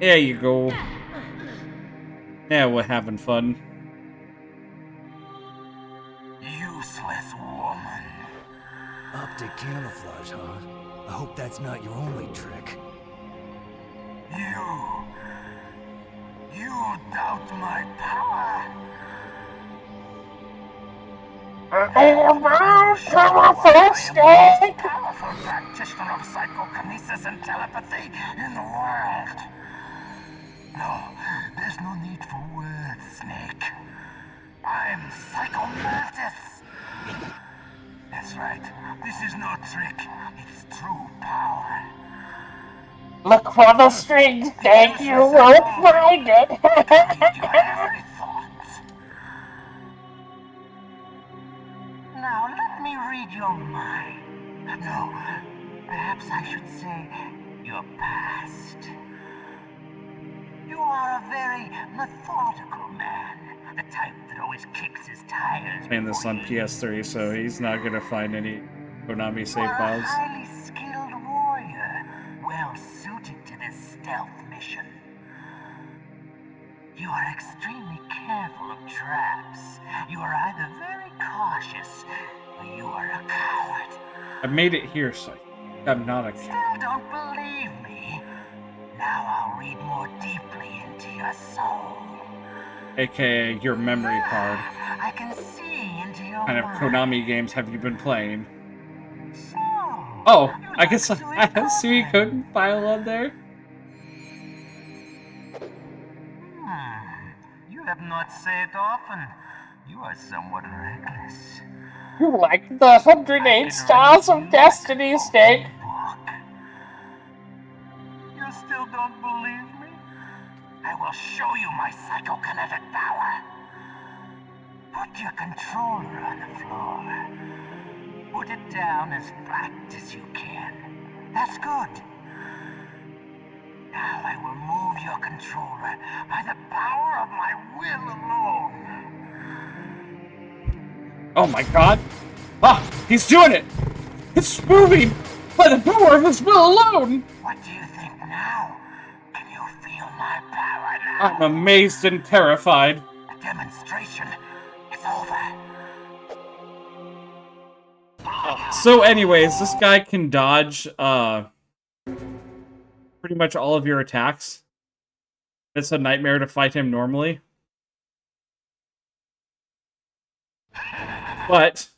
There you go. Yeah, we're having fun. Useless woman. Optic camouflage, huh? I hope that's not your only trick. You doubt my power? Powerful practitioner of psychokinesis and telepathy in the world. No, there's no need for words, Snake. I'm Psycho Mantis. That's right. This is no trick. It's true power. Look for the strings, Snake. You won't find it. You have any thoughts? Now let me read your mind. No, perhaps I should say your past. You are a very methodical man. The type that always kicks his tires. Playing this on PS3, so he's not gonna find any Konami save files. You are a highly skilled warrior, well suited to this stealth mission. You are extremely careful of traps. You are either very cautious, or you are a coward. I made it here, so I'm not a... Still don't believe me? Now I'll read more deeply into your soul. AKA your memory card. I can see into your What kind of mind. Konami games have you been playing? So, Oh, I guess I have Suikoden file on there. you have not said often. You are somewhat reckless. You like the 108 Styles of Destiny, Snake? You still don't believe me? I will show you my psychokinetic power. Put your controller on the floor. Put it down as flat as you can. That's good. Now I will move your controller by the power of my will alone. Oh my god. Ah, he's doing it! It's moving by the power of his will alone! What do you think now? Can you feel my power now? I'm amazed and terrified. The demonstration is over. So anyways, this guy can dodge, pretty much all of your attacks. It's a nightmare to fight him normally. But...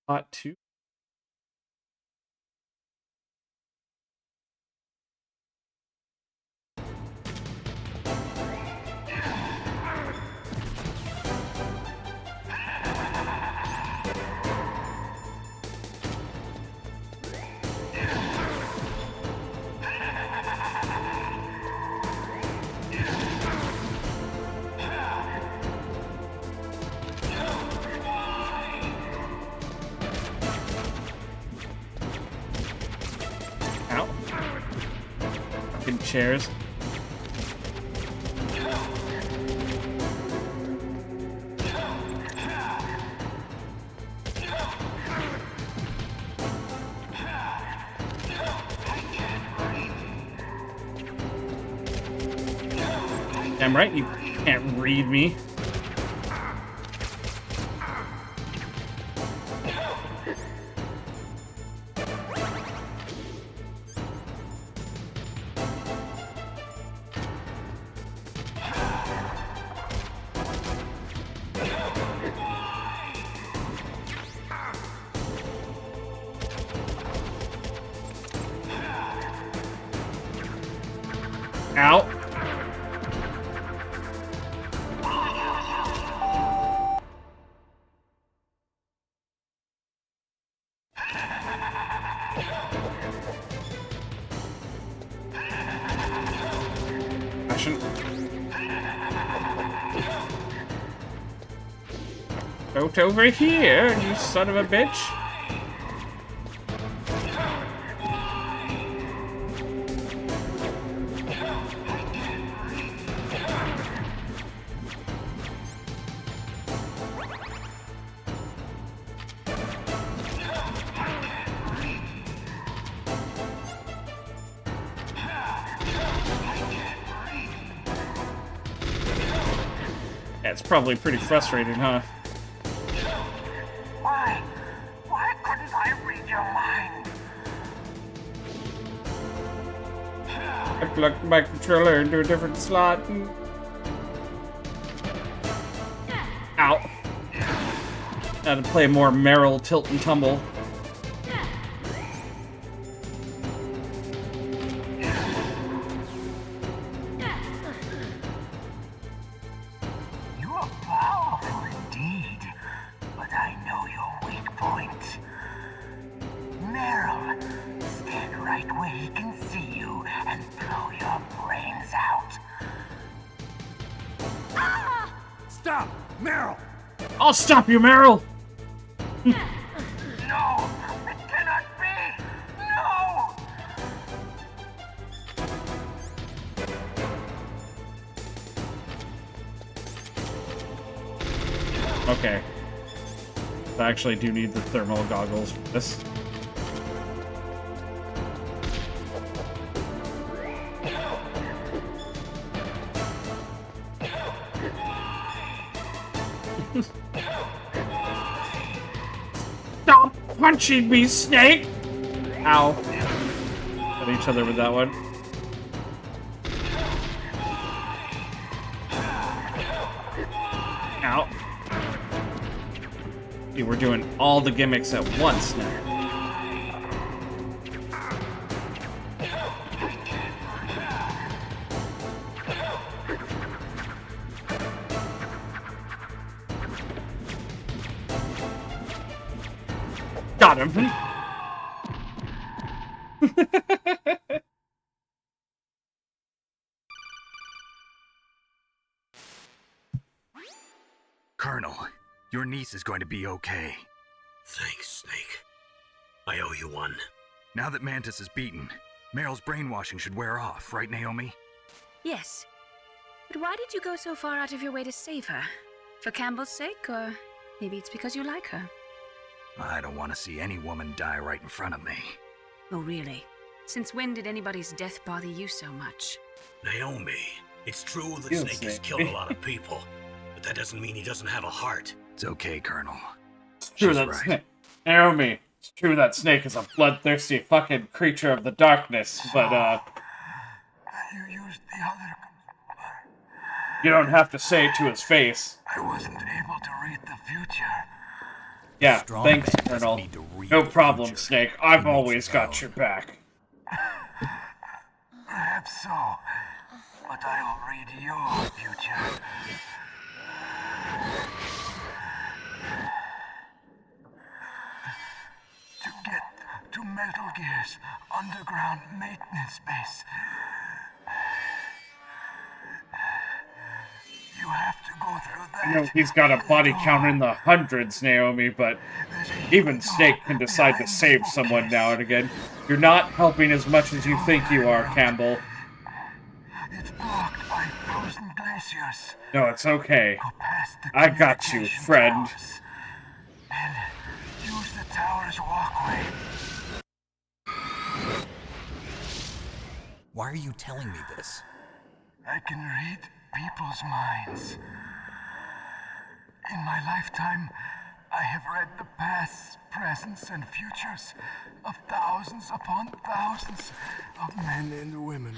Part 2? Ow. Fucking chairs. Damn right, you can't read me. Ow. Passion. Out over here, you son of a bitch. Yeah, it's probably pretty frustrating, huh? Why? Why couldn't I read your mind? I plugged my controller into a different slot. Ow. Had to play more Meryl Tilt and Tumble. You are powerful indeed, but I know your weak point. Meryl, stand right where he can see you and blow your brains out. Stop! Meryl! I'll stop you, Meryl! No! It cannot be! No! Okay. I actually do need the thermal goggles for this. Stop punching me, Snake! Ow. At each other with that one. Ow. See, we're doing all the gimmicks at once now. Got him. Colonel, your niece is going to be okay. Thanks, Snake. I owe you one. Now that Mantis is beaten, Meryl's brainwashing should wear off, right, Naomi? Yes. But why did you go so far out of your way to save her? For Campbell's sake, or maybe it's because you like her? I don't want to see any woman die right in front of me. Oh, really? Since when did anybody's death bother you so much? Naomi, it's true that Yes, Snake has Snake. killed a lot of people, but that doesn't mean he doesn't have a heart. It's okay, Colonel. It's true She's that right. Snake. Naomi, it's true that Snake is a bloodthirsty fucking creature of the darkness, but You used the other. you don't have to say it to his face. I wasn't able to read the future. Yeah, Strong thanks, man doesn't Colonel. need to read No the problem, future. Snake. He I've makes always his got own. your back. Perhaps so, but I'll read your future. To get to Metal Gear's underground maintenance base, you have to go through that. I know he's got a body count in the hundreds, Naomi, but even Snake can decide to save someone now and again. You're not helping as much as you think you are, Campbell. It's blocked by frozen glaciers. No, it's okay. Go past the I got you, communication friend. towers and use the tower's walkway. Why are you telling me this? I can read people's minds. In my lifetime, I have read the pasts, presents, and futures of thousands upon thousands of men and women.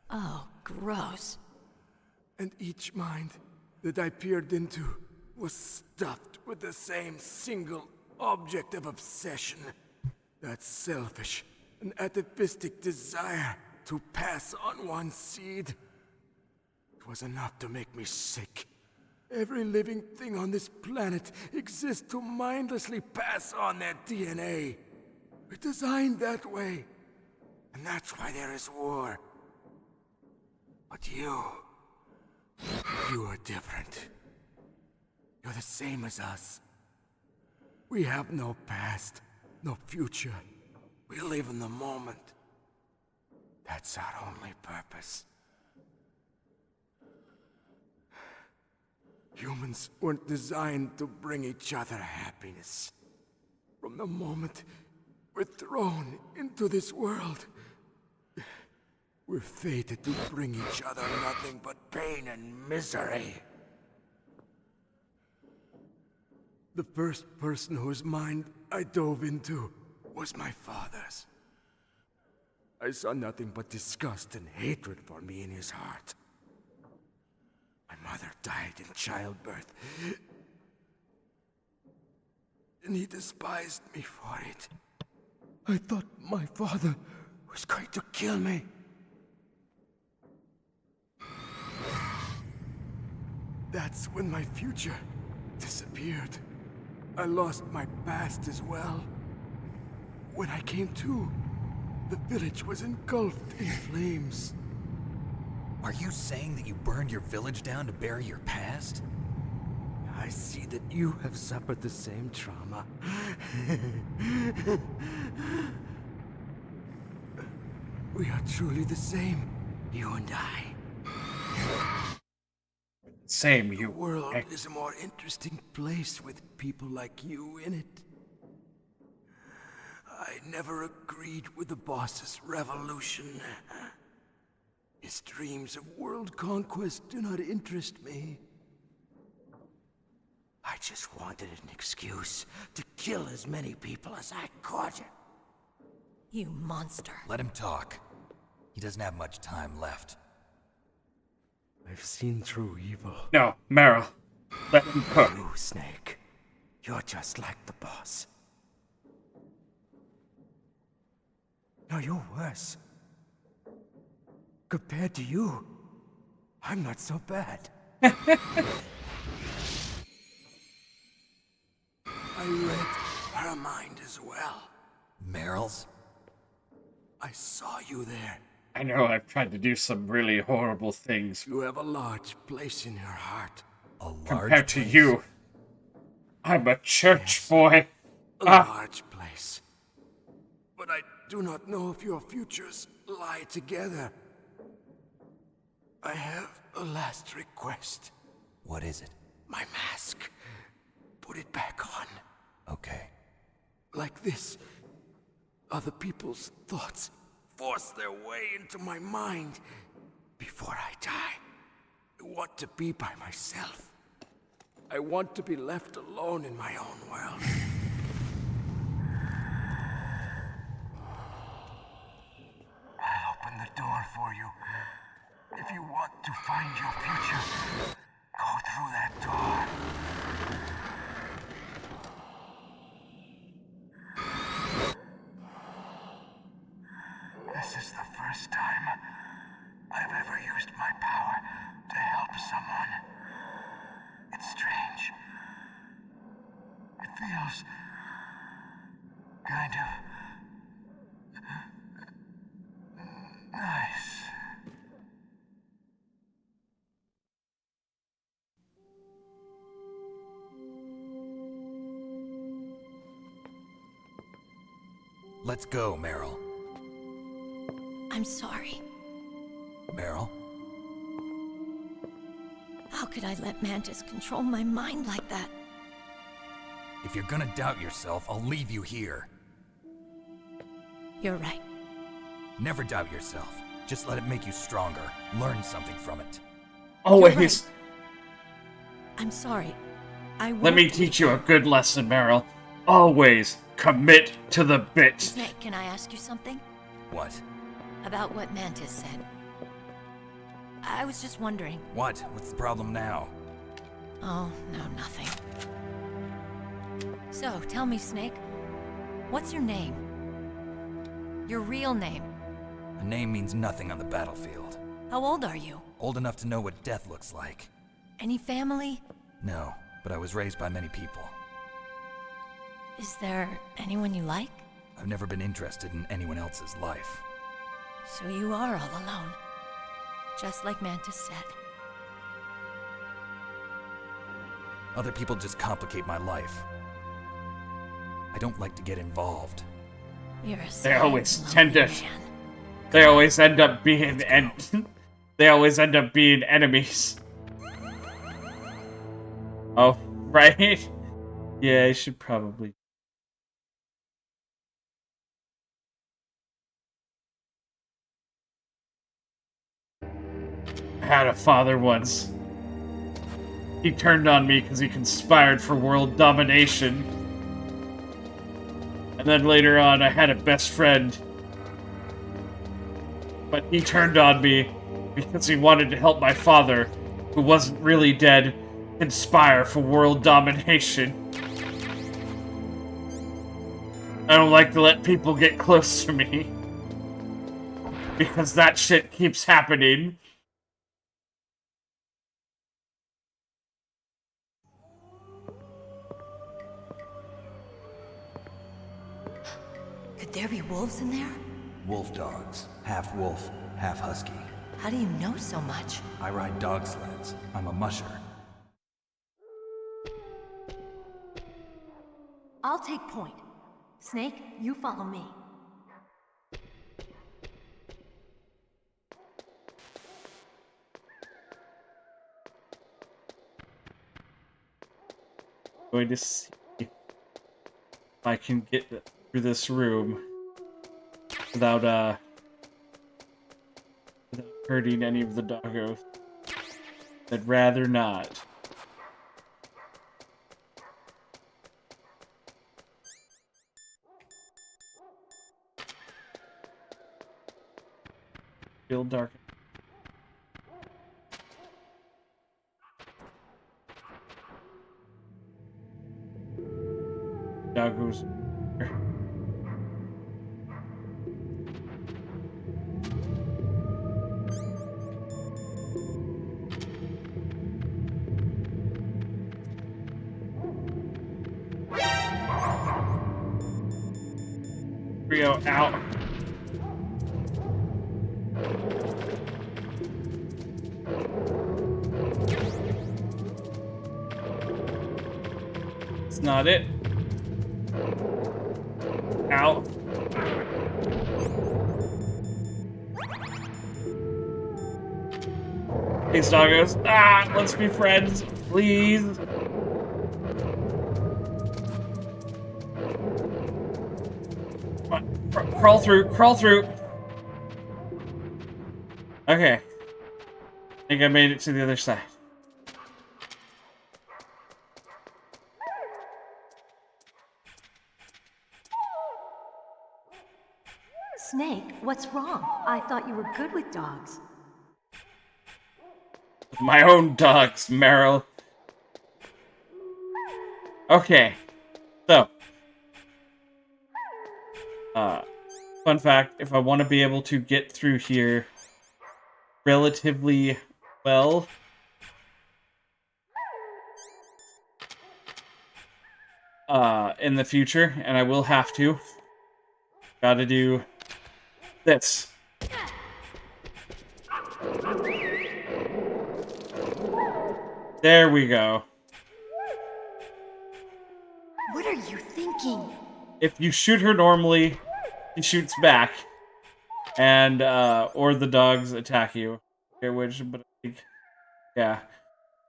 Oh, gross. And each mind that I peered into was stuffed with the same single object of obsession. That selfish and atavistic desire to pass on one's seed. It was enough to make me sick. Every living thing on this planet exists to mindlessly pass on their DNA. We're designed that way. And that's why there is war. But you are different. You're the same as us. We have no past, no future. We live in the moment. That's our only purpose. Humans weren't designed to bring each other happiness. From the moment we're thrown into this world, we're fated to bring each other nothing but pain and misery. The first person whose mind I dove into was my father's. I saw nothing but disgust and hatred for me in his heart. My mother died in childbirth, and he despised me for it. I thought my father was going to kill me. That's when my future disappeared. I lost my past as well. When I came to, the village was engulfed in flames. Are you saying that you burned your village down to bury your past? I see that you have suffered the same trauma. We are truly the same, you and I. Same, The you. world is a more interesting place with people like you in it. I never agreed with the boss's revolution. His dreams of world conquest do not interest me. I just wanted an excuse to kill as many people as I could. You monster. Let him talk. He doesn't have much time left. I've seen through evil. No, Meryl. Let him cook. You, Snake. You're just like the boss. No, you're worse. Compared to you, I'm not so bad. I read her mind as well. Meryl's? I saw you there. I know I've tried to do some really horrible things. You have a large place in your heart. A large Compared to place? you, I'm a church boy. A large place. But I do not know if your futures lie together. I have a last request. What is it? My mask. Put it back on. Okay. Like this, other people's thoughts force their way into my mind before I die. I want to be by myself. I want to be left alone in my own world. I'll open the door for you. If you want to find your future, go through that door. This is the first time I've ever used my power to help someone. It's strange. It feels kind of nice. Let's go, Meryl. I'm sorry. Meryl? How could I let Mantis control my mind like that? If you're gonna doubt yourself, I'll leave you here. You're right. Never doubt yourself. Just let it make you stronger. Learn something from it. Always. I'm sorry. I won't. Let me teach you a good lesson, Meryl. Always commit to the bit. Snake, can I ask you something? What? About what Mantis said. I was just wondering. What? What's the problem now? Oh, no, nothing. So, tell me, Snake. What's your name? Your real name? A name means nothing on the battlefield. How old are you? Old enough to know what death looks like. Any family? No, but I was raised by many people. Is there anyone you like? I've never been interested in anyone else's life. So you are all alone. Just like Mantis said. Other people just complicate my life. I don't like to get involved. You're a They always lonely tend to. man. They always end up being they always end up being enemies. Oh, right? Yeah, I should probably. I had a father once. He turned on me because he conspired for world domination. And then later on, I had a best friend. But he turned on me because he wanted to help my father, who wasn't really dead, conspire for world domination. I don't like to let people get close to me. Because that shit keeps happening. Could there be wolves in there? Wolf dogs. Half wolf, half husky. How do you know so much? I ride dog sleds. I'm a musher. I'll take point. Snake, you follow me. Going to see if I can get through this room without hurting any of the doggos. I'd rather not. real dark. Doggos. Rio out. It's not it. Out. These doggos. Ah, let's be friends, please. Come on, crawl through, crawl through. Okay. I think I made it to the other side. Snake, what's wrong? I thought you were good with dogs. My own dogs, Meryl. Okay. So. Fun fact, if I want to be able to get through here relatively well, in the future, and I will have to, gotta do this. There we go. What are you thinking? If you shoot her normally, she shoots back, and or the dogs attack you. Okay, which, but I think, yeah.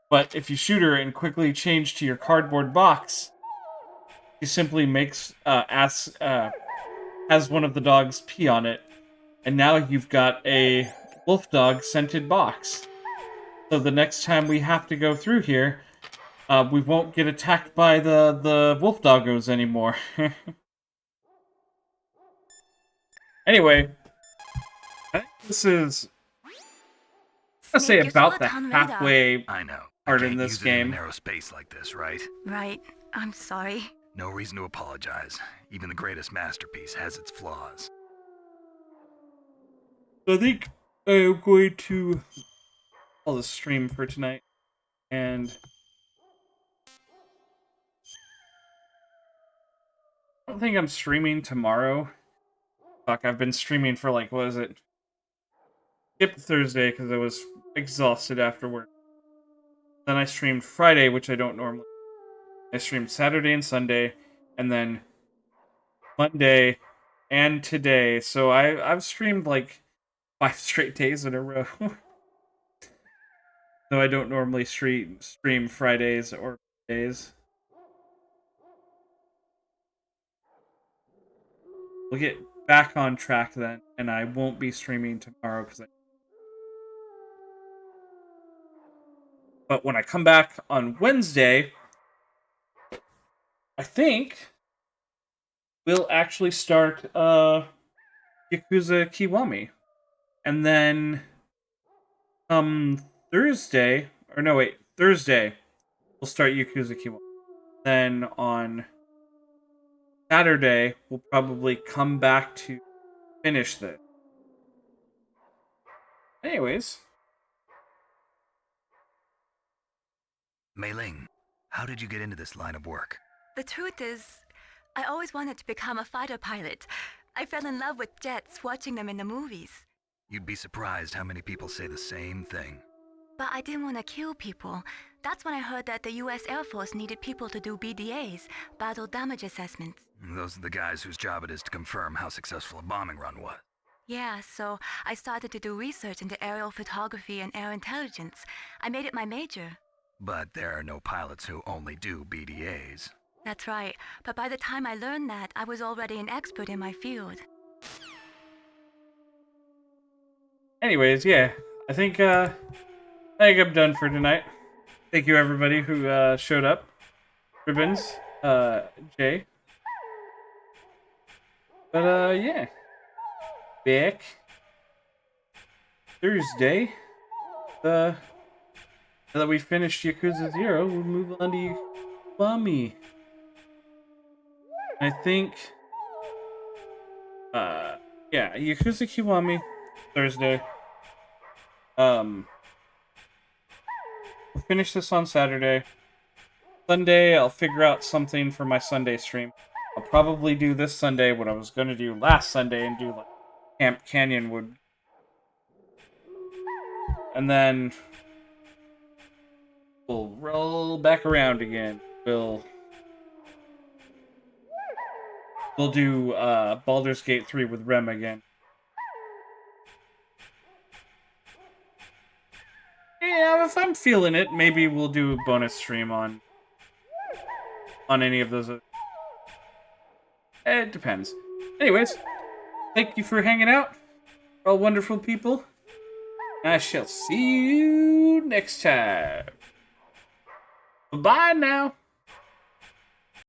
But if you shoot her and quickly change to your cardboard box, she simply makes has one of the dogs pee on it, and now you've got a wolf dog scented box. So the next time we have to go through here, we won't get attacked by the wolf doggos anymore. Anyway, I think this is, I'll say, about the halfway part in this game. In a narrow space like this, right? Right. I'm sorry. No reason to apologize. Even the greatest masterpiece has its flaws. So I think I'm going to call the stream for tonight, and I don't think I'm streaming tomorrow. Fuck, I've been streaming for like, what is it? Skipped Thursday because I was exhausted after work. Then I streamed Friday, which I don't normally. I streamed Saturday and Sunday, and then Monday and today. So I've streamed like 5 straight days in a row. Though I don't normally stream Fridays or days. We'll get back on track then, and I won't be streaming tomorrow because But when I come back on Wednesday, I think we'll actually start Yakuza Kiwami. And then Thursday, we'll start Yakuza Kiwami. Then on Saturday, we'll probably come back to finish this. Anyways. Mei Ling, how did you get into this line of work? The truth is, I always wanted to become a fighter pilot. I fell in love with jets watching them in the movies. You'd be surprised how many people say the same thing. But I didn't want to kill people. That's when I heard that the US Air Force needed people to do BDAs, battle damage assessments. Those are the guys whose job it is to confirm how successful a bombing run was. Yeah, so I started to do research into aerial photography and air intelligence. I made it my major. But there are no pilots who only do BDAs. That's right, but by the time I learned that, I was already an expert in my field. Anyways, yeah, I think I'm done for tonight. Thank you everybody who showed up. Ribbons, Jay. But yeah, back. Thursday, now that we finished Yakuza 0, we'll move on to Kiwami. I think, yeah, Yakuza Kiwami, Thursday. We'll finish this on Saturday. Sunday, I'll figure out something for my Sunday stream. I'll probably do this Sunday what I was going to do last Sunday and do like Camp Canyonwood. And then we'll roll back around again. We'll do Baldur's Gate 3 with Rem again. Yeah, if I'm feeling it, maybe we'll do a bonus stream on any of those. It depends. Anyways, thank you for hanging out, all wonderful people. I shall see you next time. Bye now.